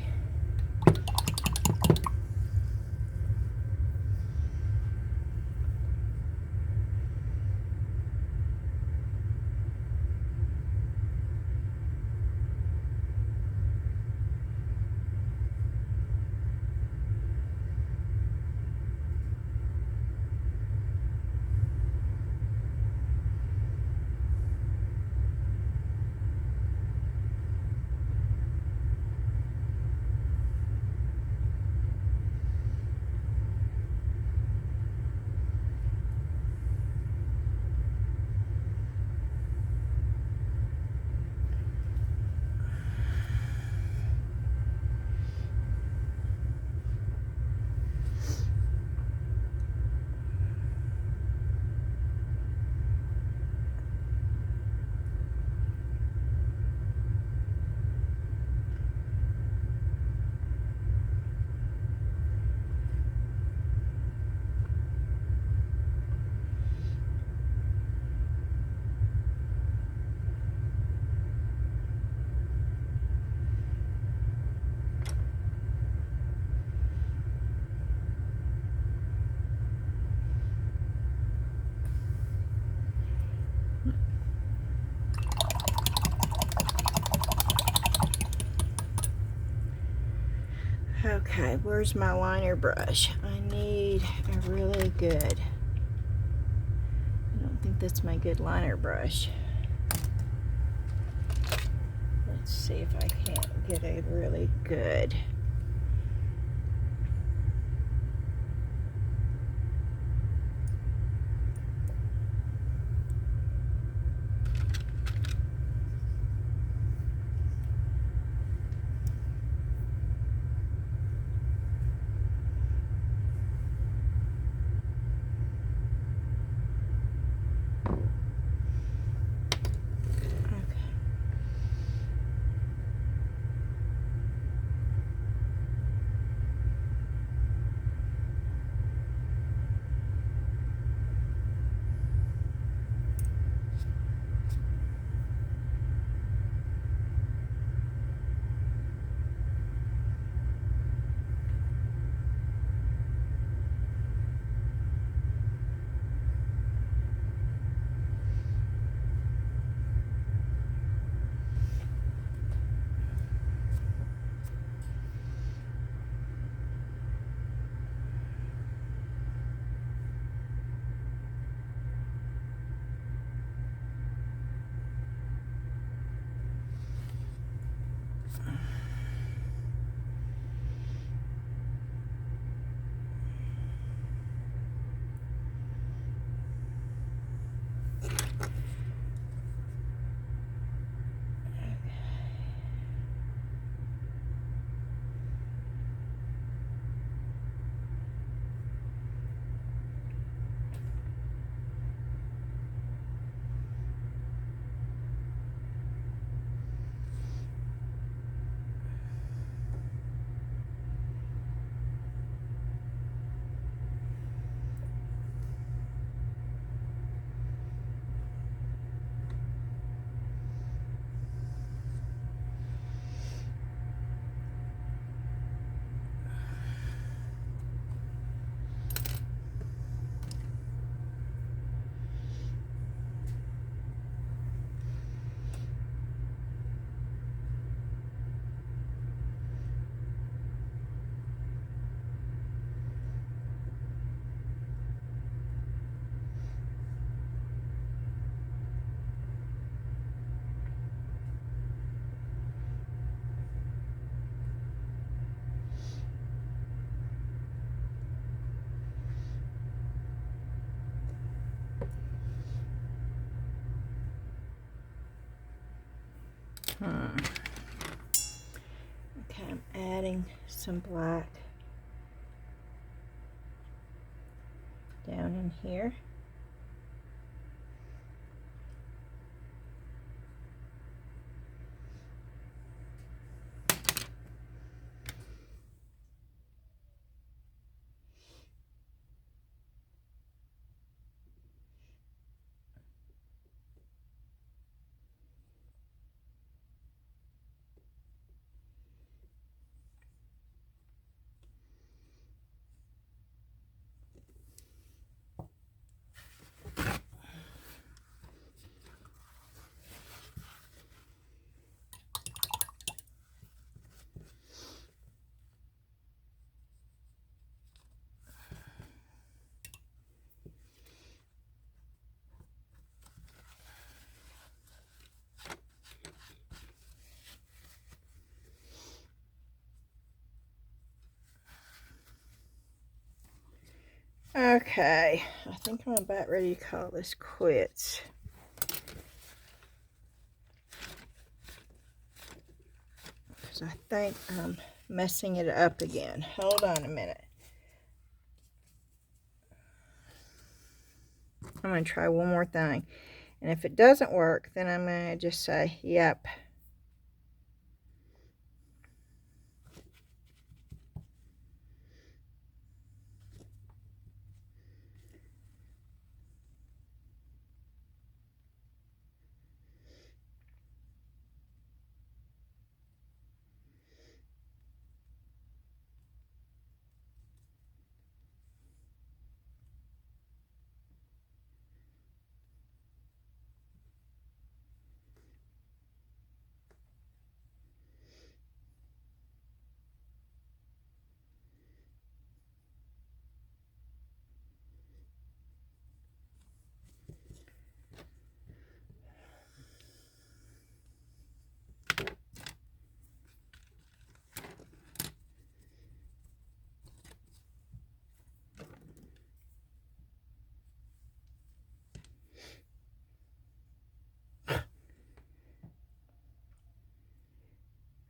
Okay, where's my liner brush? I need a really good. I don't think that's my good liner brush. Let's see if I can't get a really good. Okay, I'm adding some black down in here. Okay, I think I'm about ready to call this quits. Because I think I'm messing it up again. Hold on a minute. I'm going to try one more thing. And if it doesn't work, then I'm going to just say, yep.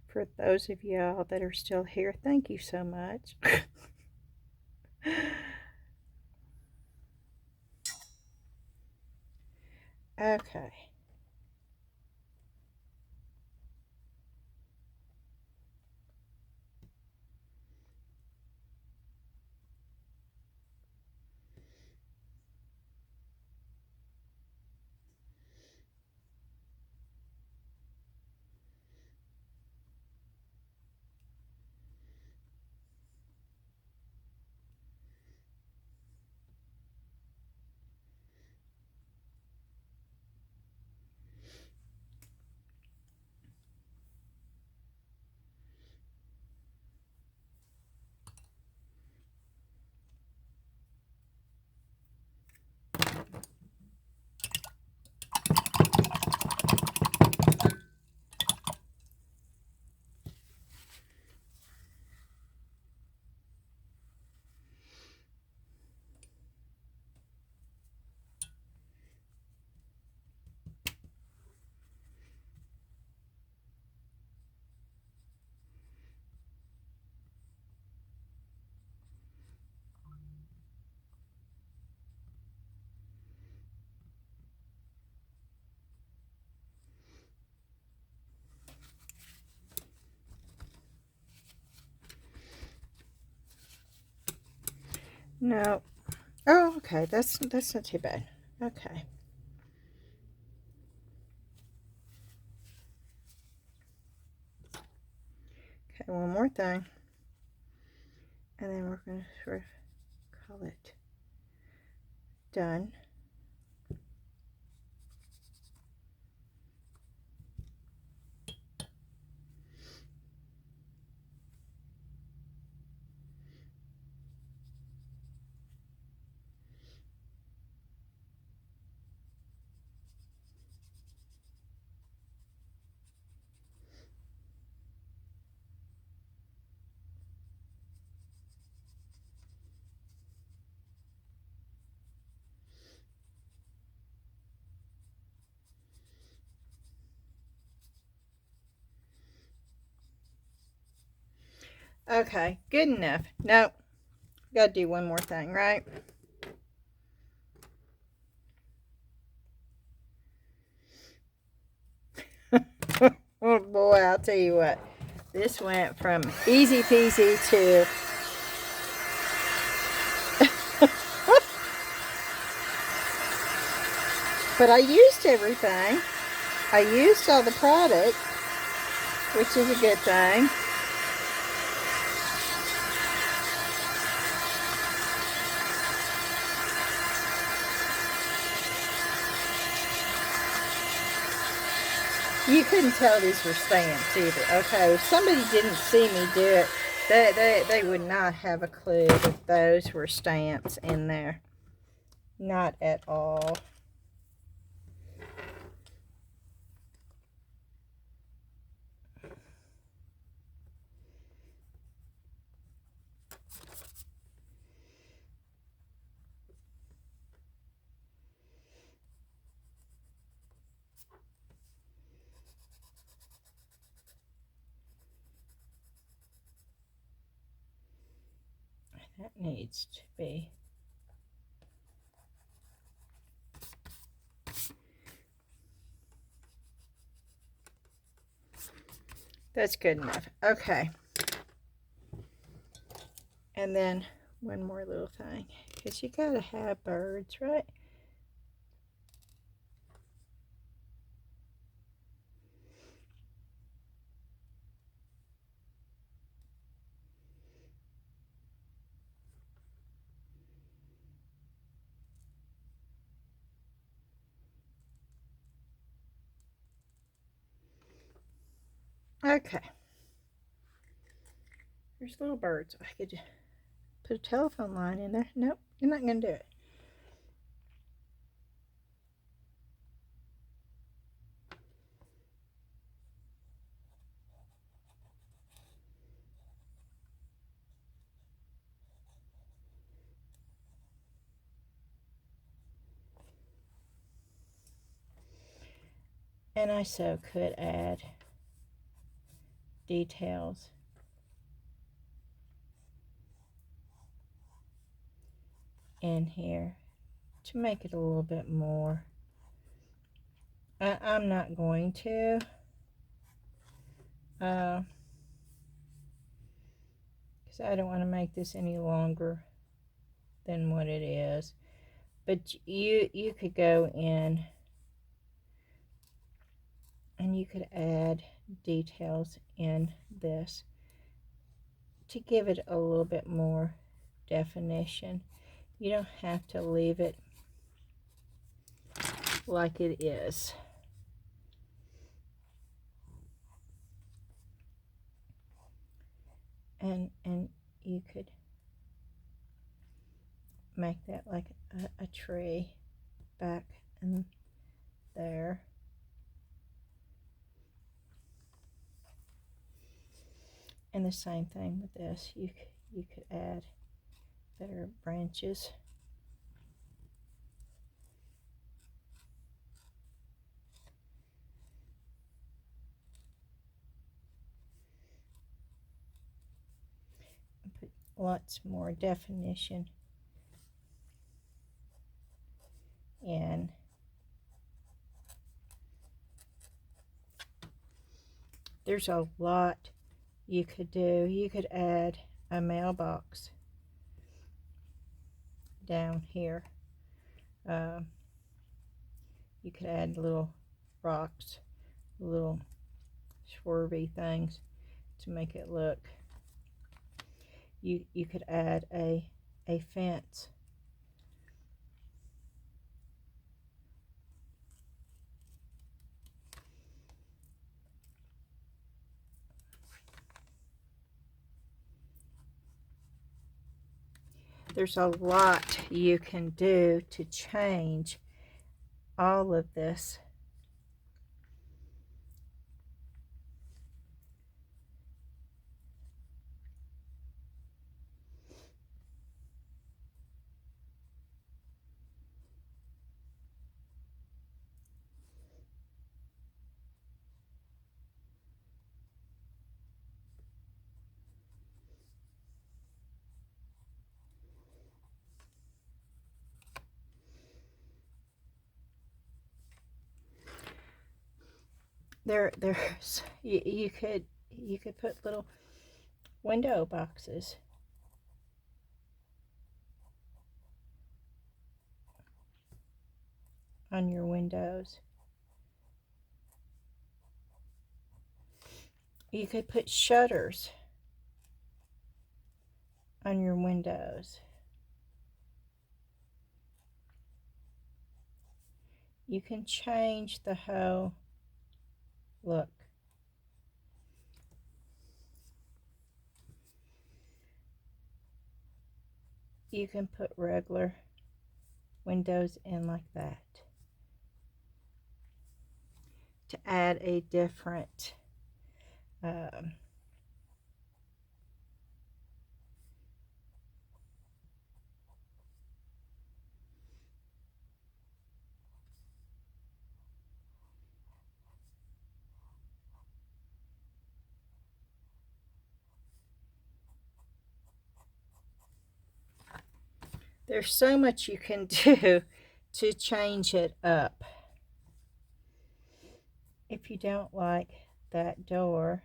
For those of y'all that are still here, thank you so much. Okay. No. Oh, okay. That's not too bad. Okay. Okay, one more thing. And then we're going to sort of call it done. Okay, good enough. Nope. Gotta do one more thing, right? Oh boy, I'll tell you what. This went from easy peasy to but I used everything. I used all the product, which is a good thing. You couldn't tell these were stamps either. Okay, if somebody didn't see me do it, they would not have a clue that those were stamps in there. Not at all. That needs to be. That's good enough. Okay. And then one more little thing. Because you gotta have birds, right? Okay. There's little birds. I could put a telephone line in there. Nope, you're not going to do it. And I so could add details. In here to make it a little bit more. I'm not going to because I don't want to make this any longer than what it is, but you could go in and you could add details in this to give it a little bit more definition. You don't have to leave it like it is. And you could make that like a tree back in there. And the same thing with this. You could add better branches. And put lots more definition in. There's a lot you could do. You could add a mailbox down here. You could add little rocks, little swervy things to make it look. You could add a fence. There's a lot you can do to change all of this. There's you could put little window boxes. On your windows. You could put shutters on your windows. You can change the whole look. You can put regular windows in like that to add a different there's so much you can do to change it up. If you don't like that door,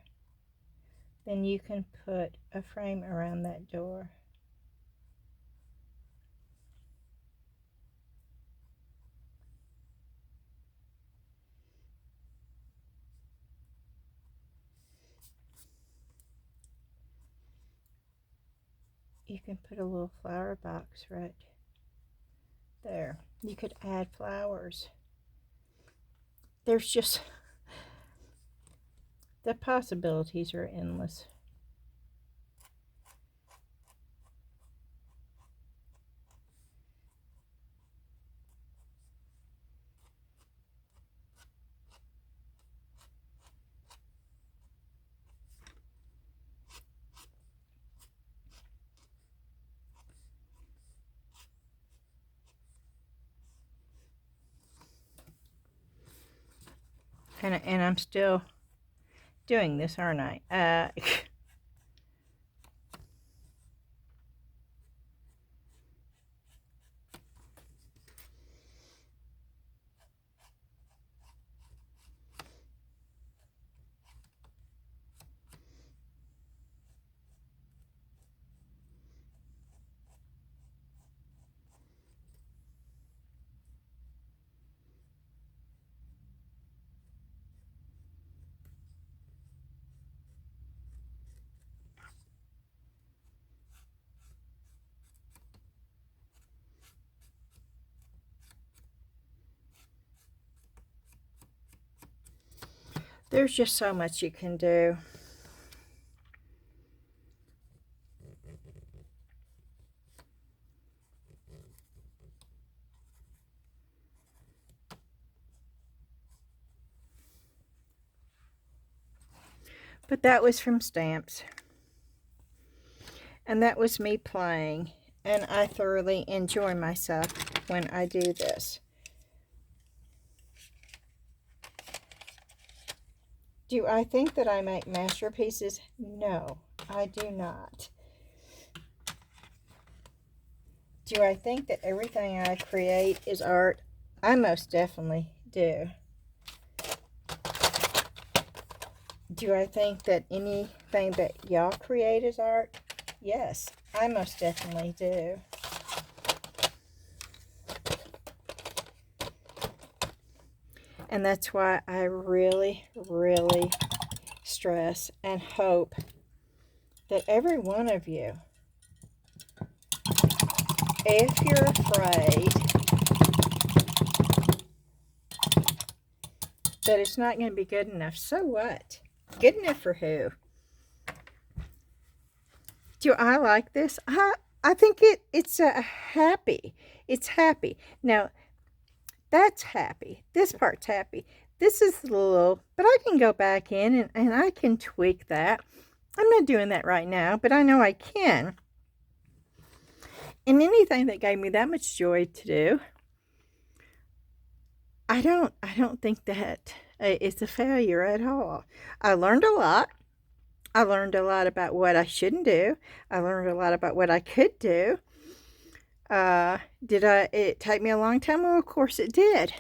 then you can put a frame around that door. You can put a little flower box right there. You could add flowers. There's just, the possibilities are endless. And I'm still doing this, aren't I? There's just so much you can do. But that was from stamps. And that was me playing. And I thoroughly enjoy myself when I do this. Do I think that I make masterpieces? No, I do not. Do I think that everything I create is art? I most definitely do. Do I think that anything that y'all create is art? Yes, I most definitely do. And that's why I really, really stress and hope that every one of you, if you're afraid that it's not going to be good enough, so what? Good enough for who? Do I like this? I think it's happy. It's happy. Now, that's happy. This part's happy. This is a little, but I can go back in and I can tweak that. I'm not doing that right now, but I know I can. And anything that gave me that much joy to do, I don't think that it's a failure at all. I learned a lot. I learned a lot about what I shouldn't do. I learned a lot about what I could do. Did it take me a long time? Well, of course it did.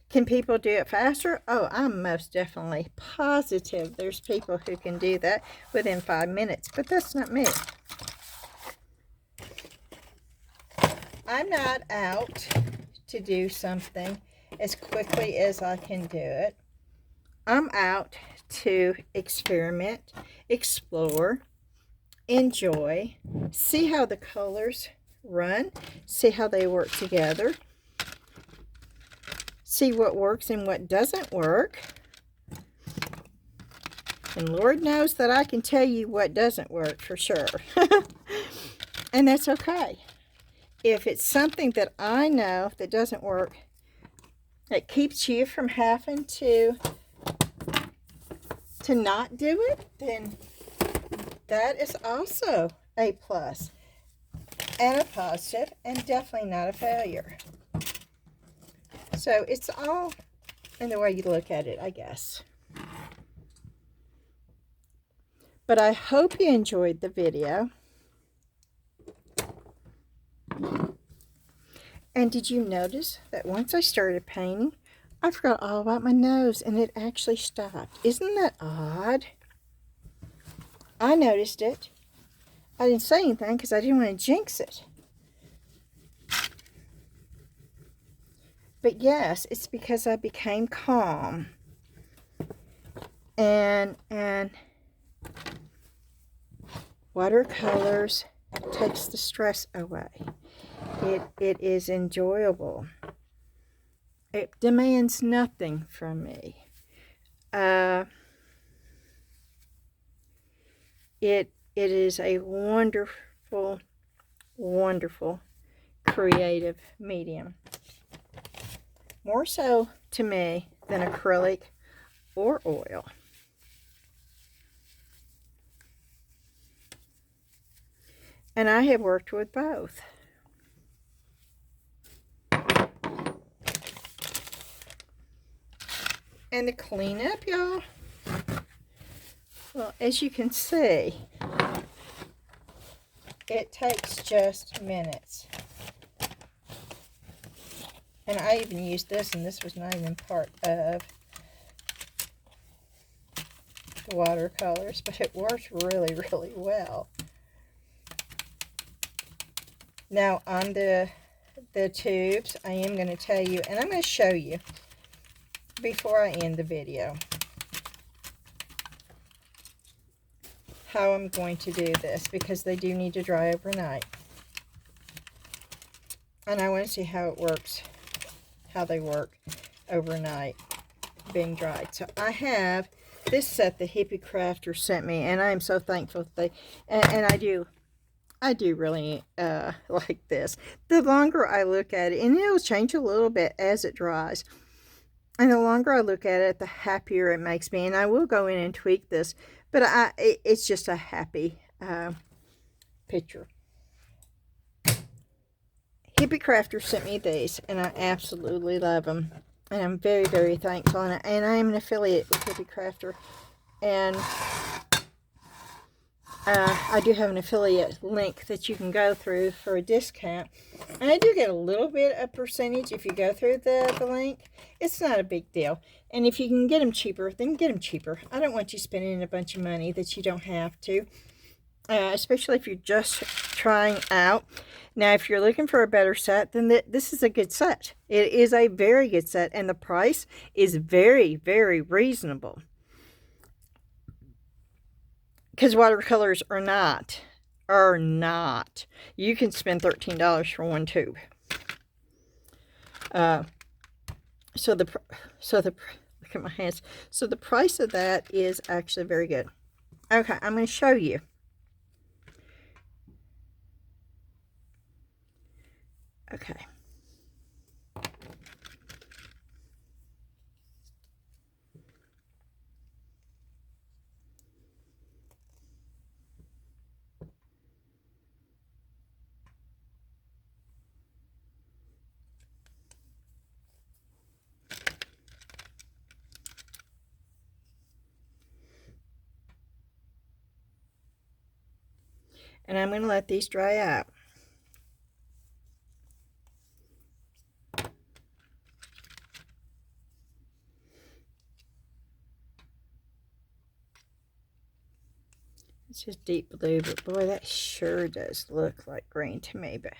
Can people do it faster? Oh, I'm most definitely positive there's people who can do that within 5 minutes, but that's not me. I'm not out to do something as quickly as I can do it. I'm out to experiment, explore, enjoy, see how the colors run, see how they work together, see what works and what doesn't work. And Lord knows that I can tell you what doesn't work for sure. And that's okay. If it's something that I know that doesn't work, that keeps you from having to not do it, then that is also a plus and a positive and definitely not a failure. So it's all in the way you look at it, I guess. But I hope you enjoyed the video. And did you notice that once I started painting, I forgot all about my nose and it actually stopped. Isn't that odd? I noticed it. I didn't say anything because I didn't want to jinx it. But yes, it's because I became calm. And watercolors takes the stress away. It is enjoyable. It demands nothing from me. It is a wonderful, wonderful creative medium. More so to me than acrylic or oil. And I have worked with both. And the cleanup, y'all. Well, as you can see, it takes just minutes. And I even used this, and this was not even part of the watercolors, but it worked really, really well. Now, on the tubes, I am going to tell you, and I'm going to show you before I end the video how I'm going to do this, because they do need to dry overnight. And I want to see how it works, how they work overnight being dried. So I have this set the Hippie Crafter sent me, and I am so thankful that they, and I do really like this. The longer I look at it, and it'll change a little bit as it dries, and the longer I look at it, the happier it makes me. And I will go in and tweak this, but it's just a happy picture. Hippie Crafter sent me these, and I absolutely love them. And I'm very, very thankful. And I am an affiliate with Hippie Crafter. And I do have an affiliate link that you can go through for a discount. And I do get a little bit of percentage if you go through the link. It's not a big deal. And if you can get them cheaper, then get them cheaper. I don't want you spending a bunch of money that you don't have to. Especially if you're just trying out. Now, if you're looking for a better set, then this is a good set. It is a very good set, and the price is very, very reasonable. Because watercolors are not. You can spend $13 for one tube. Look at my hands. So the price of that is actually very good. Okay, I'm going to show you. Okay. And I'm going to let these dry out. It's just deep blue, but boy, that sure does look like green to me. But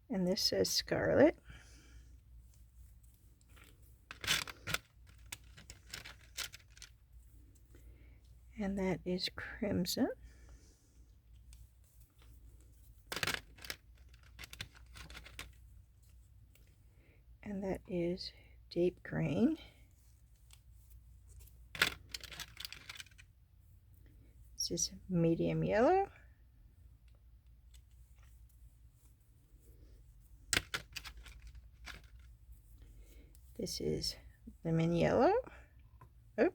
and this says scarlet. And that is crimson. And that is deep green. This is medium yellow. This is lemon yellow. Oh.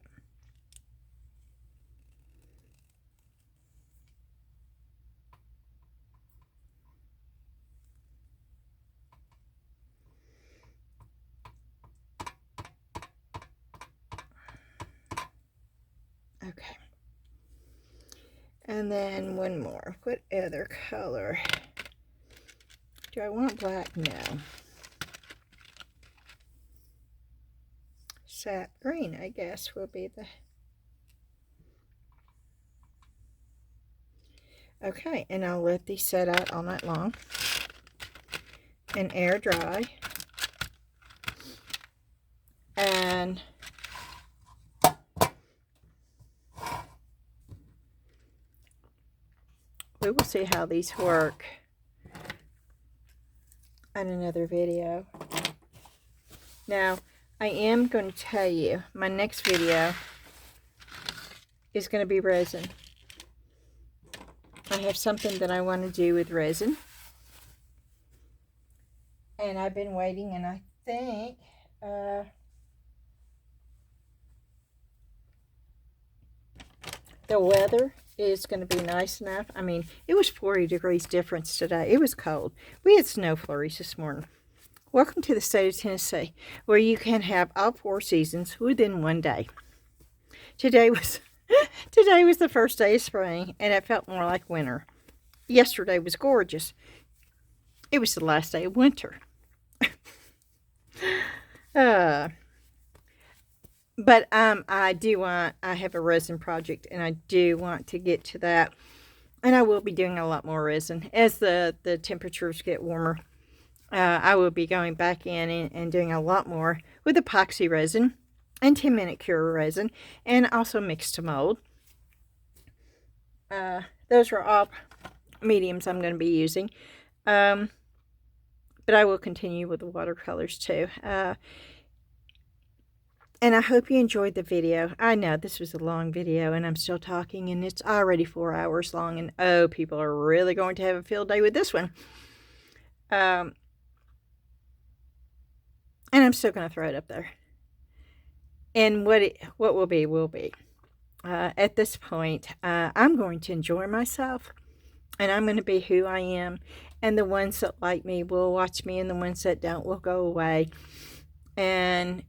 Okay. And then one more. What other color? Do I want black? No. Sap green, I guess, will be the... Okay, and I'll let these set out all night long and air dry. And we will see how these work on another video. Now, I am going to tell you, my next video is going to be resin. I have something that I want to do with resin. And I've been waiting, and I think the weather is going to be nice enough. I mean, it was 40 degrees difference today. It was cold. We had snow flurries this morning. Welcome to the state of Tennessee, where you can have all 4 seasons within one day. Today was the first day of spring, and it felt more like winter. Yesterday was gorgeous. It was the last day of winter. But I have a resin project, and I do want to get to that. And I will be doing a lot more resin as the temperatures get warmer. I will be going back in and doing a lot more with epoxy resin and 10-minute cure resin, and also mixed to mold. Those are all mediums I'm going to be using. But I will continue with the watercolors too. And I hope you enjoyed the video. I know this was a long video and I'm still talking, and it's already 4 hours long, and oh, people are really going to have a field day with this one. And I'm still going to throw it up there. And what will be, will be. At this point, I'm going to enjoy myself, and I'm going to be who I am. And the ones that like me will watch me, and the ones that don't will go away. And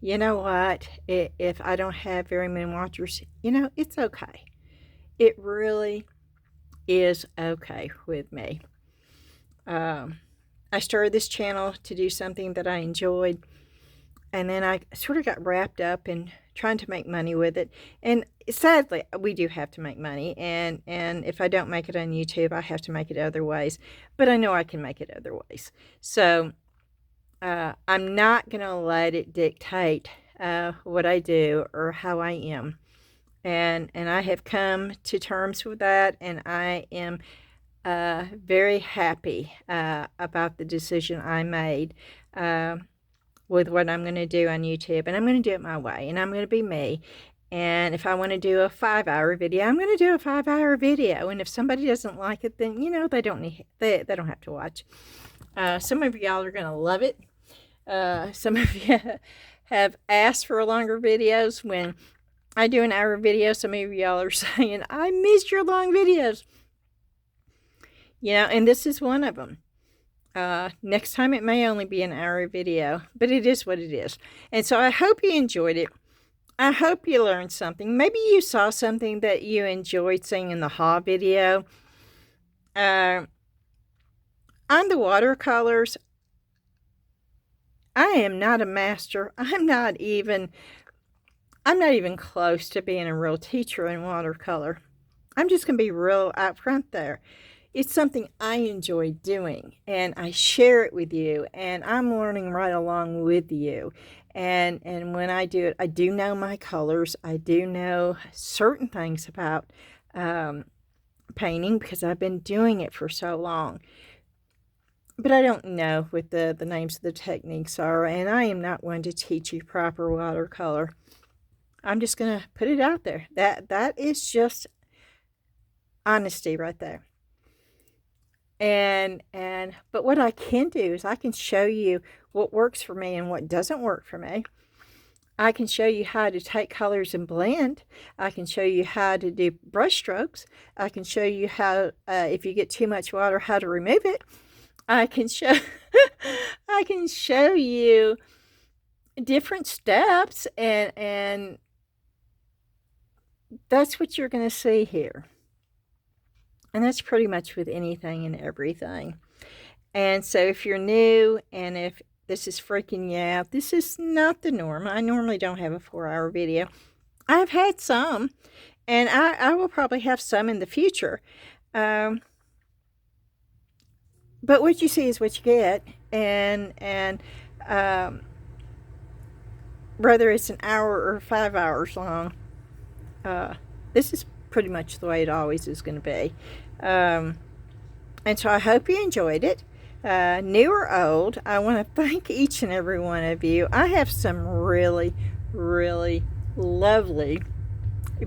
you know what? If I don't have very many watchers, it's okay. It really is okay with me. I started this channel to do something that I enjoyed, and then I sort of got wrapped up in trying to make money with it. And sadly, we do have to make money, and if I don't make it on YouTube, I have to make it other ways. But I know I can make it other ways. So I'm not going to let it dictate what I do or how I am. And I have come to terms with that, and I am very happy about the decision I made with what I'm going to do on YouTube. And I'm going to do it my way, and I'm going to be me. And if I want to do a 5-hour video, I'm going to do a 5-hour video. And if somebody doesn't like it, then they don't have to watch. Some of y'all are going to love it. Some of you have asked for longer videos. When I do an hour video, some of y'all are saying, I missed your long videos. And this is one of them. Next time it may only be an hour video, but it is what it is. And so I hope you enjoyed it. I hope you learned something. Maybe you saw something that you enjoyed seeing in the haul video. On the watercolors, I am not a master. I'm not even close to being a real teacher in watercolor. I'm just going to be real out front there. It's something I enjoy doing, and I share it with you, and I'm learning right along with you. And when I do it, I do know my colors. I do know certain things about painting because I've been doing it for so long. But I don't know what the names of the techniques are, and I am not one to teach you proper watercolor. I'm just going to put it out there. That is just honesty right there. But what I can do is I can show you what works for me and what doesn't work for me. I can show you how to take colors and blend. I can show you how to do brush strokes. I can show you how, if you get too much water, how to remove it. I can show you different steps, and that's what you're going to see here. And that's pretty much with anything and everything. And so if you're new, and if this is freaking you out, this is not the norm. I normally don't have a 4-hour video. I've had some, and I will probably have some in the future. But what you see is what you get, and whether it's an hour or 5 hours long, this is pretty much the way it always is going to be. And so I hope you enjoyed it. New or old, I want to thank each and every one of you. I have some really, really lovely,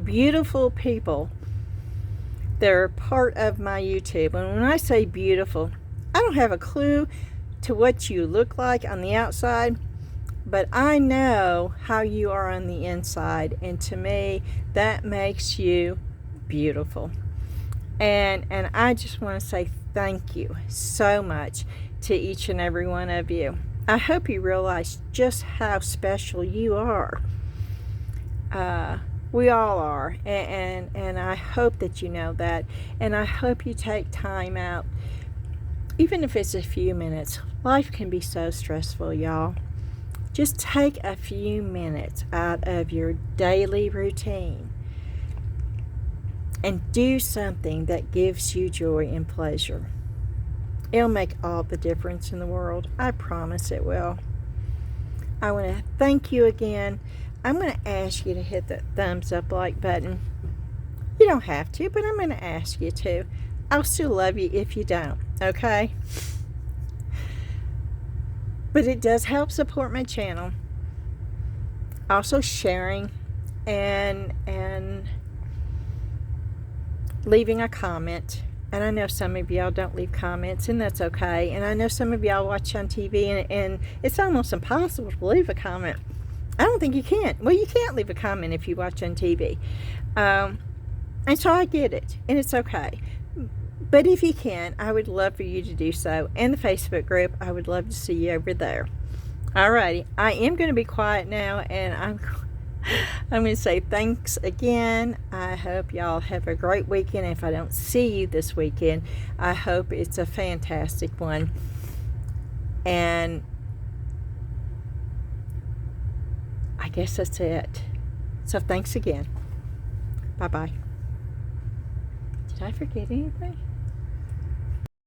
beautiful people that are part of my YouTube. And when I say beautiful, I don't have a clue to what you look like on the outside, but I know how you are on the inside, and to me, that makes you beautiful. And I just want to say thank you so much. to each and every one of you. I hope you realize just how special you are. We all are, and I hope that you know that, and I hope you take time out, even if it's a few minutes. Life can be so stressful, y'all. Just take a few minutes out of your daily routine and do something that gives you joy and pleasure. It'll make all the difference in the world. I promise it will. I want to thank you again. I'm going to ask you to hit the thumbs up like button. You don't have to, but I'm going to ask you to. I'll still love you if you don't, okay? But it does help support my channel. Also sharing and leaving a comment. And I know some of y'all don't leave comments, and that's okay. And I know some of y'all watch on TV, and it's almost impossible to leave a comment. I don't think you can. Well, you can't leave a comment if you watch on TV. And so I get it, and it's okay. But if you can, I would love for you to do so. And the Facebook group, I would love to see you over there. Alrighty, I am going to be quiet now, and I'm going to say thanks again. I hope y'all have a great weekend. If I don't see you this weekend, I hope it's a fantastic one. And I guess that's it. So thanks again. Bye-bye. Did I forget anything?